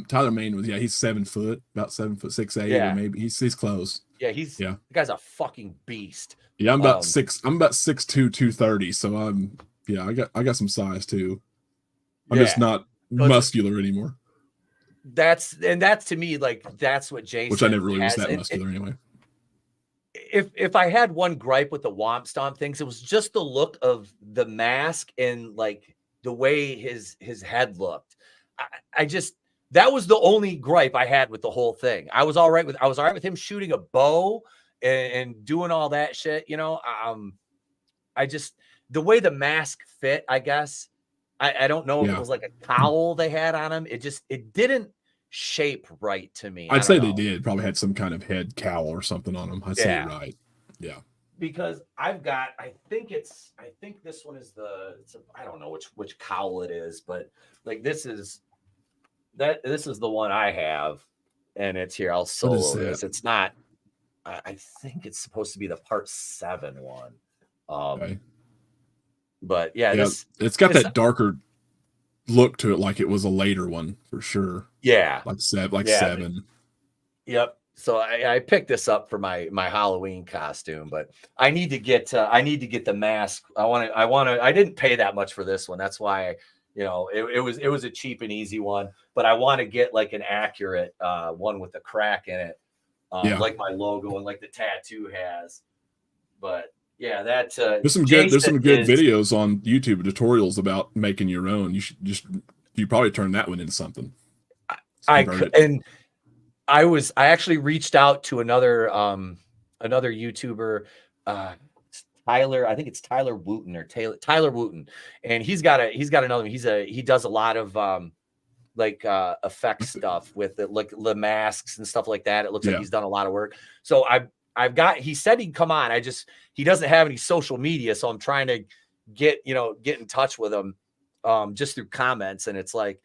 Tyler Mane was he's 7 foot, about 7 foot 6'8", or maybe he's close. Yeah, the guy's a fucking beast. Yeah, I'm about 6'2", 230. So I got some size too. I'm just not muscular anymore. That's to me, like, that's what Jason, which I never really was that muscular anyway. If I had one gripe with the Womp Stomp things, it was just the look of the mask and like the way his head looked. I just, that was the only gripe I had with the whole thing. I was all right with him shooting a bow and doing all that shit, you know. I just, the way the mask fit, I guess. I don't know if it was like a cowl they had on him. It didn't shape right to me. I'd say they did. Probably had some kind of head cowl or something on them. I'd say you're right. Yeah. Because I think this one is I don't know which cowl it is, but like this is the one I have, and it's here. I'll solo this. It's not, I think it's supposed to be the part 7 one. Okay. But yeah, it's got that darker look to it, like it was a later one for sure. Yeah, like 7. Yep. So I picked this up for my Halloween costume, but I need to get the mask. I didn't pay that much for this one. That's why, you know, it was a cheap and easy one. But I want to get like an accurate one with a crack in it, like my logo and like the tattoo has. But yeah, there's some good videos on YouTube, tutorials about making your own. You probably turn that one into something. I actually reached out to another YouTuber, Tyler. I think it's Tyler Wooten or Tyler Wooten, and he's got another one. He does a lot of effect stuff with it, like the masks and stuff like that. It looks like he's done a lot of work. So he said he'd come on. He doesn't have any social media, so I'm trying to get in touch with him just through comments. And it's like,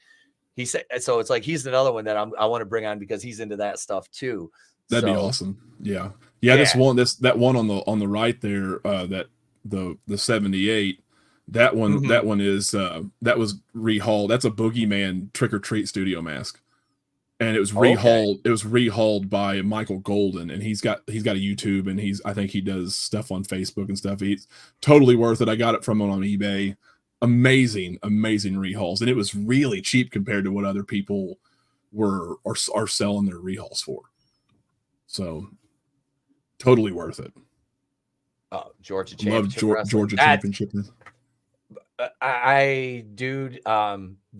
he said, so it's like, he's another one that I want to bring on because he's into that stuff too. That'd be awesome. Yeah. That one on the right there, that the 78, that one, that one is, that was rehauled. That's a Boogeyman Trick or Treat studio mask. And it was rehauled. It was rehauled by Michael Golden, and he's got a YouTube, and I think he does stuff on Facebook and stuff. He's totally worth it. I got it from him on eBay. Amazing rehauls, and it was really cheap compared to what other people are selling their rehauls for. So totally worth it. Oh, Georgia Championship. Love Georgia Championship.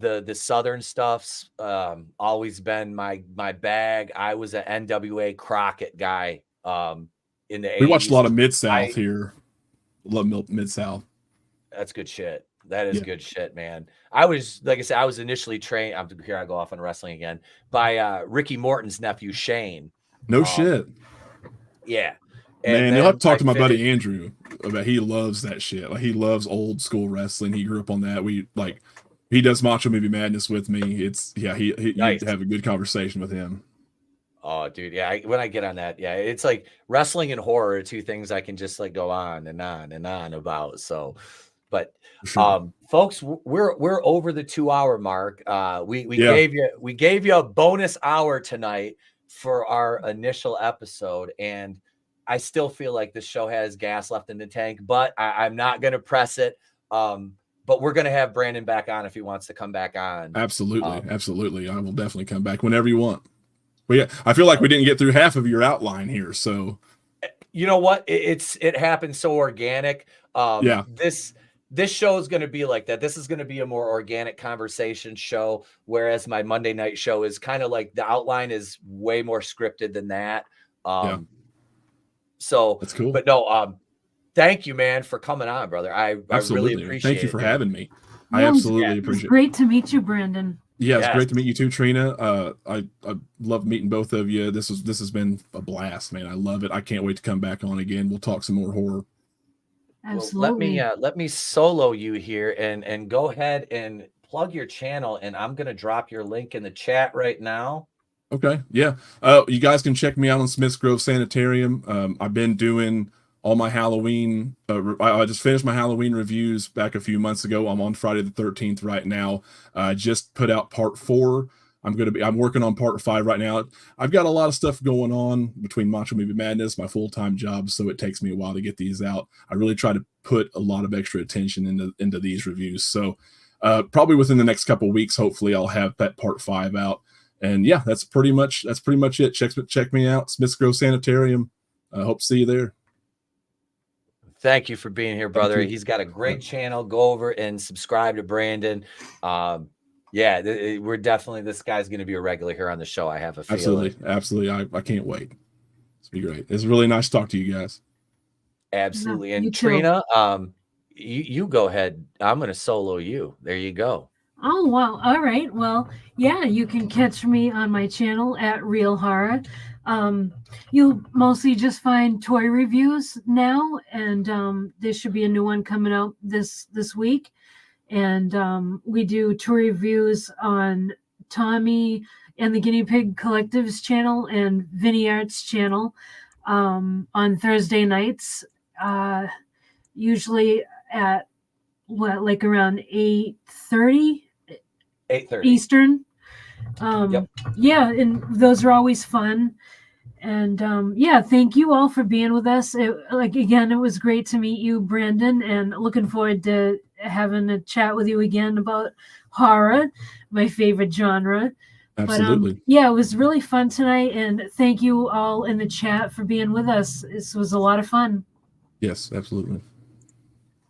The Southern stuff's always been my bag. I was an NWA Crockett guy in the 80s. We watched a lot of Mid-South here. Love Mid-South. That's good shit. That is good shit, man. I was, like I said, I was initially trained. Here I go off on wrestling again, by Ricky Morton's nephew Shane. No shit. Yeah. Man, you'll have to talk to my buddy Andrew about. He loves that shit. Like, he loves old school wrestling. He grew up on that. He does Macho Movie Madness with me. It's he nice. You have a good conversation with him. Oh, dude, yeah. When I get on that, it's like wrestling and horror are two things I can just like go on and on and on about. So, but folks, we're over the 2-hour mark. We gave you a bonus hour tonight for our initial episode, and I still feel like this show has gas left in the tank, but I'm not going to press it. But we're going to have Brandon back on if he wants to come back on. Absolutely. Absolutely. I will definitely come back whenever you want. But yeah, I feel like we didn't get through half of your outline here. So you know what? It happened so organic. Yeah. This show is going to be like that. This is going to be a more organic conversation show, whereas my Monday night show is kind of like the outline is way more scripted than that. Yeah. So that's cool. But no, thank you, man, for coming on, brother. I really appreciate it. Thank you for having me. I absolutely appreciate it. It's great to meet you, Brandon. Yeah, it's great to meet you too, Trina. I love meeting both of you. This has been a blast, man. I love it. I can't wait to come back on again. We'll talk some more horror. Absolutely. Well, let me solo you here and go ahead and plug your channel, and I'm gonna drop your link in the chat right now. Okay, yeah. You guys can check me out on Smith's Grove Sanitarium. I've been doing all my Halloween. I just finished my Halloween reviews back a few months ago. I'm on Friday the 13th right now. Just put out part 4. I'm working on part 5 right now. I've got a lot of stuff going on between Macho Movie Madness, my full-time job, so it takes me a while to get these out. I really try to put a lot of extra attention into these reviews. So probably within the next couple of weeks, hopefully I'll have that part 5 out. And yeah, that's pretty much it. Check me out, Smith's Grove Sanitarium. I hope to see you there. Thank you for being here, brother. He's got a great channel. Go over and subscribe to Brandon. Yeah, we're definitely, this guy's going to be a regular here on the show. I have a feeling. Absolutely. I can't wait. It's be great. It's really nice to talk to you guys. Absolutely. And Trina, you go ahead. I'm going to solo you. There you go. Oh, wow. All right. Well, yeah, you can catch me on my channel at Real Horror. You'll mostly just find toy reviews now, and there should be a new one coming out this week. And we do toy reviews on Tommy and the Guinea Pig Collective's channel and Vinnieart's channel on Thursday nights, usually at like around 8:30 Eastern. Yeah, and those are always fun. And yeah, thank you all for being with us. Again, it was great to meet you, Brandon, and looking forward to having a chat with you again about horror, my favorite genre. Absolutely. But yeah, it was really fun tonight, and thank you all in the chat for being with us. This was a lot of fun. Yes, absolutely.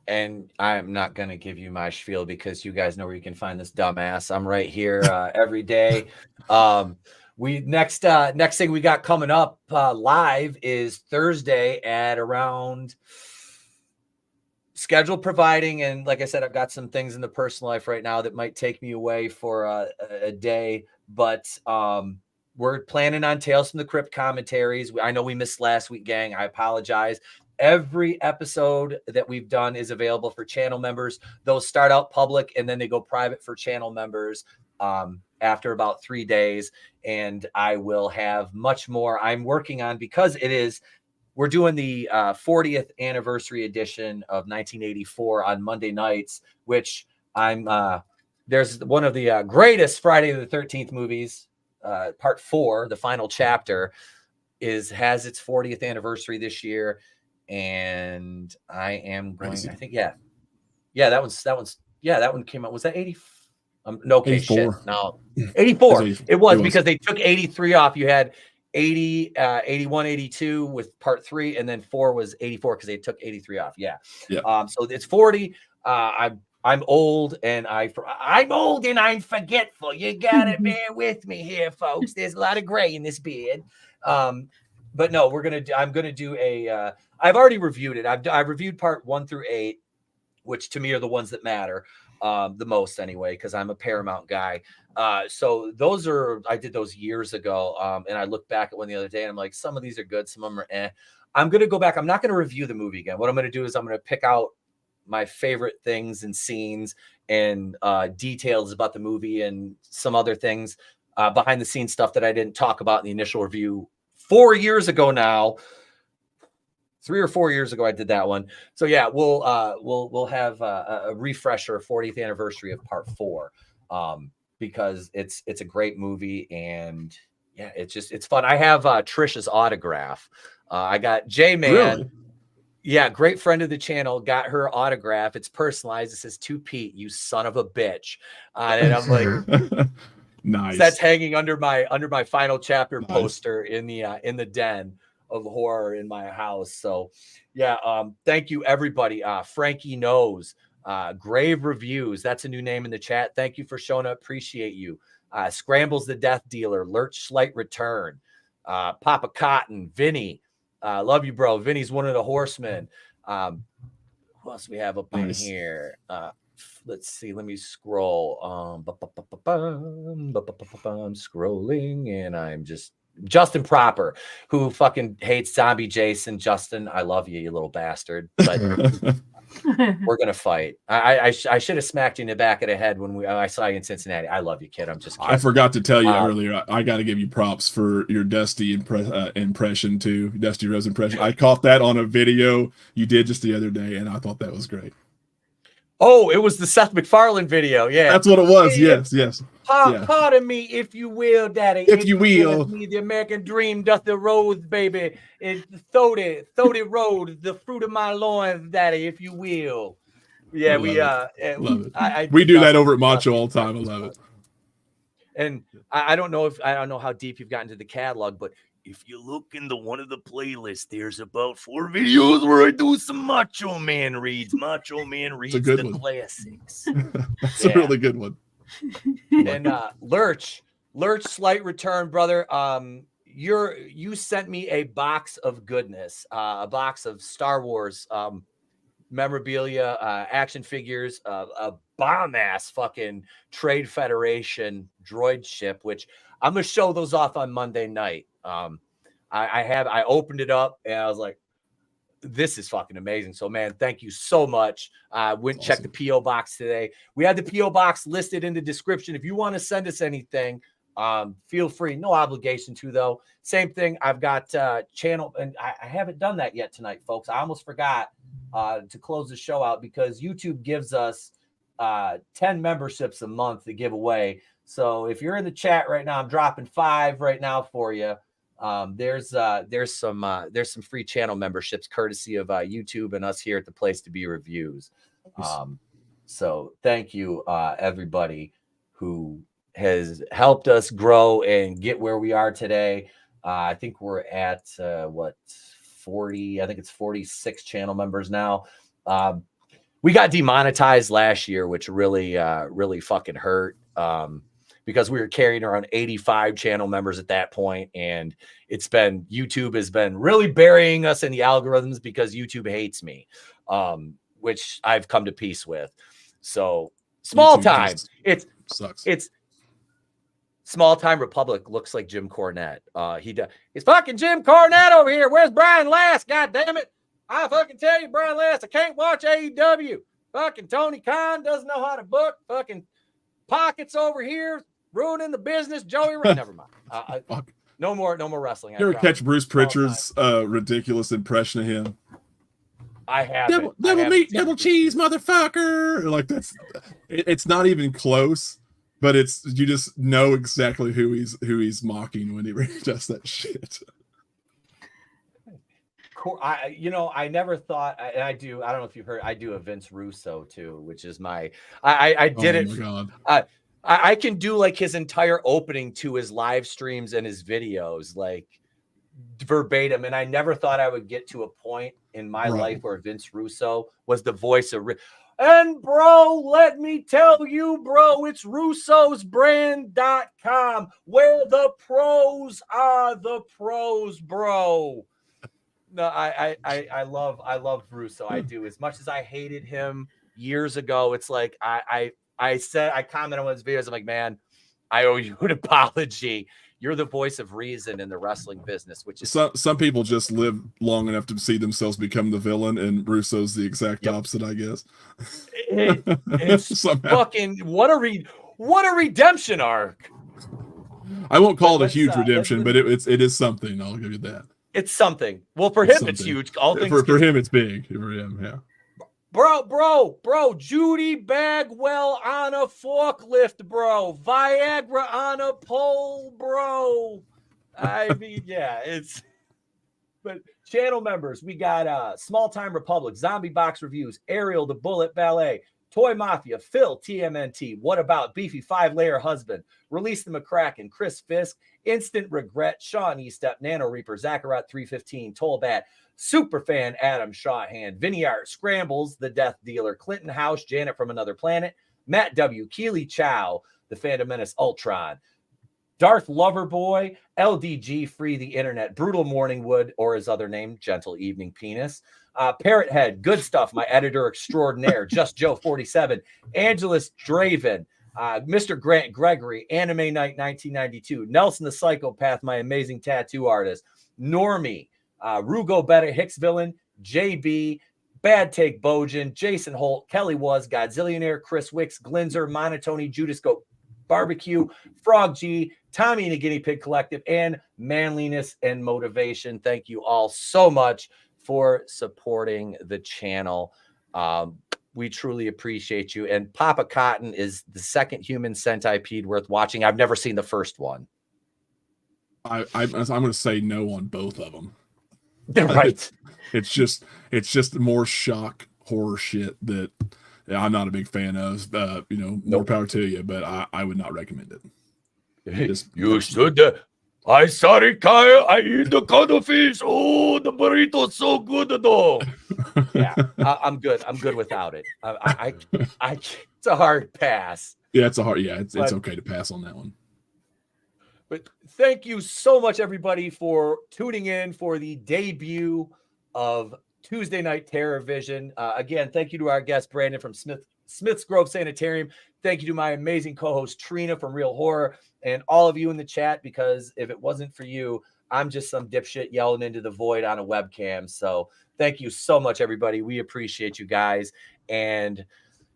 And I'm not going to give you my spiel because you guys know where you can find this dumbass. I'm right here every day. Next thing we got coming up live is Thursday at around, schedule providing, and like I said, I've got some things in the personal life right now that might take me away for a day, but we're planning on Tales from the Crypt commentaries. I know we missed last week, gang. I apologize. Every episode that we've done is available for channel members. Those start out public and then they go private for channel members after about 3 days. And I will have much more I'm working on, because we're doing the 40th anniversary edition of 1984 on Monday nights, which there's one of the greatest Friday the 13th movies, part 4, the final chapter, has its 40th anniversary this year. And I am going, I think, that one came out. Was that 80? No, okay, 84. Shit. No, 84. It was because they took 83 off. You had 80, 81, 82 with part 3, and then 4 was 84 because they took 83 off. Yeah. So it's 40. I'm old and I'm old and I'm forgetful. You gotta bear with me here, folks. There's a lot of gray in this beard. But no, I'm gonna do a. I've already reviewed it. I've reviewed part 1 through 8, which to me are the ones that matter the most anyway, because I'm a Paramount guy. So I did those years ago, and I looked back at one the other day, and I'm like, some of these are good, some of them are eh. I'm gonna go back. I'm not gonna review the movie again. What I'm gonna do is I'm gonna pick out my favorite things and scenes and details about the movie and some other things, behind the scenes stuff that I didn't talk about in the initial review 4 years ago now. 3 or 4 years ago, I did that one. So yeah, we'll have a refresher, 40th anniversary of part 4, because it's a great movie, and yeah, it's fun. I have Trisha's autograph I got J-Man. Really? Yeah, great friend of the channel. Got her autograph. It's personalized. It says "To Pete, you son of a bitch," and I'm like, nice. So that's hanging under my final chapter Nice. poster in the den of horror in my house. So, yeah. Thank you everybody. Frankie knows. Grave Reviews. That's a new name in the chat. Thank you for showing up. Appreciate you. Scrambles the Death Dealer. Lurch Slight Return. Papa Cotton. Vinny. Love you, bro. Vinny's one of the horsemen. Who else we have up in here? Let's see. Let me scroll. I'm scrolling, and I'm just Justin Proper, who fucking hates Zombie Jason. Justin, I love you, you little bastard. But we're gonna fight. I should have smacked you in the back of the head when I saw you in Cincinnati. I love you, kid. I'm just kidding. I forgot to tell you earlier. I got to give you props for your Dusty impression too. Dusty Rose impression. I caught that on a video you did just the other day, and I thought that was great. Oh, it was the Seth MacFarlane video. Yeah, that's what it was. Yes. Pardon me, if you will, Daddy. If you will. Me, the American dream doth erode, baby. It thody road, the fruit of my loins, Daddy, if you will. Yeah, love it. We do that over at Macho all the time. I love it. And I don't know how deep you've gotten to the catalog, but if you look into one of the playlists, there's about 4 videos where I do some Macho Man reads. Macho Man reads the classics. That's a really good one. And Lurch, Slight Return, brother. You sent me a box of goodness, a box of Star Wars memorabilia, action figures, a bomb ass fucking Trade Federation droid ship, which I'm gonna show those off on Monday night. I opened it up and I was like, this is fucking amazing. So, man, thank you so much. Went check the PO box today. We had the PO box listed in the description. If you want to send us anything, feel free. No obligation to, though. Same thing. I've got channel, and I haven't done that yet tonight, folks. I almost forgot to close the show out because YouTube gives us 10 memberships a month to give away. So if you're in the chat right now, I'm dropping 5 right now for you. There's some free channel memberships courtesy of YouTube and us here at the Place to Be Reviews. So thank you everybody who has helped us grow and get where we are today. I think we're at 40, I think it's 46 channel members now. We got demonetized last year, which really fucking hurt. Because we were carrying around 85 channel members at that point, and YouTube has been really burying us in the algorithms because YouTube hates me, which I've come to peace with. So small time, it's small time Republic looks like Jim Cornette. It's fucking Jim Cornette over here. Where's Brian Last? God damn it! I fucking tell you, Brian Last, I can't watch AEW. Fucking Tony Khan doesn't know how to book. Fucking Pockets over here. Ruining the business, Joey. Never mind. No more wrestling. You ever catch Bruce Pritchard's ridiculous impression of him? I have double meat, double cheese, motherfucker. Like it's not even close, but you just know exactly who he's mocking when he does that shit. I never thought, and I don't know if you've heard, I do a Vince Russo too, which is I did it. My God. I can do like his entire opening to his live streams and his videos, like verbatim. And I never thought I would get to a point in my life where Vince Russo was the voice of. And bro, let me tell you, bro, it's russosbrand.com where the pros are the pros, bro. No, I love Russo. I do. As much as I hated him years ago, it's like I commented on his videos. I'm like, man, I owe you an apology. You're the voice of reason in the wrestling business, which is some people just live long enough to see themselves become the villain, and Russo's the exact opposite, I guess. It's fucking what a redemption arc. I won't call it a huge redemption, but it is something. I'll give you that. It's something. Well, for him, it's huge. All things for him, it's big. For him, yeah. Bro, Judy Bagwell on a forklift, bro. Viagra on a pole, bro. I mean, yeah, But channel members, we got Small Time Republic, Zombie Box Reviews, Ariel the Bullet Ballet, Toy Mafia, Phil TMNT, What About Beefy 5-Layer Husband, Release the McCracken, Chris Fisk, Instant Regret, Sean Estep, Nano Reaper, Zacharat 315, Tollbat, Superfan Adam Shawhand, Vinnieart, Scrambles, The Death Dealer, Clinton House, Janet from Another Planet, Matt W, Keely Chow, The Phantom Menace Ultron, Darth Loverboy, LDG Free the Internet, Brutal Morningwood, or his other name, Gentle Evening Penis, Parrot Head, Good Stuff, my editor extraordinaire, Just Joe 47, AngelousDraven, Mr. Grant Gregory, Anime Night 1992, Nelson the Psychopath, my amazing tattoo artist, Normie, Rugo Betta, Hicks Villain, JB, Bad Take Bojan, Jason Holt, Kelly Was, Godzillionaire, Chris Wicks, Glinzer, monoTony, Judas Goat Barbecue, Frog G, Tommy and the Guinea Pig Collective, and Manliness and Motivation. Thank you all so much for supporting the channel. We truly appreciate you. And Papa Cotton is the second human centipede worth watching. I've never seen the first one. I'm going to say no on both of them. Right. It's just more shock horror shit that I'm not a big fan of. More power to you, but I would not recommend it. You should. I sorry, Kyle. I eat the cuttlefish. Oh, the burrito's so good, though. Yeah, I'm good. I'm good without it. It's a hard pass. Yeah, it's okay to pass on that one. But thank you so much, everybody, for tuning in for the debut of Tuesday Night TerrorVision. Again, thank you to our guest, Brandon from Smith's Grove Sanitarium. Thank you to my amazing co-host, Trina from Real Horror, and all of you in the chat, because if it wasn't for you, I'm just some dipshit yelling into the void on a webcam. So thank you so much, everybody. We appreciate you guys. And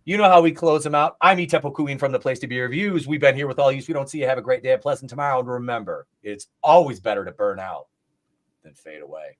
you know how we close them out. I'm Etep Okuin from the Place to Be Reviews. We've been here with all you. If we don't see you, have a great day, a pleasant tomorrow. And remember, it's always better to burn out than fade away.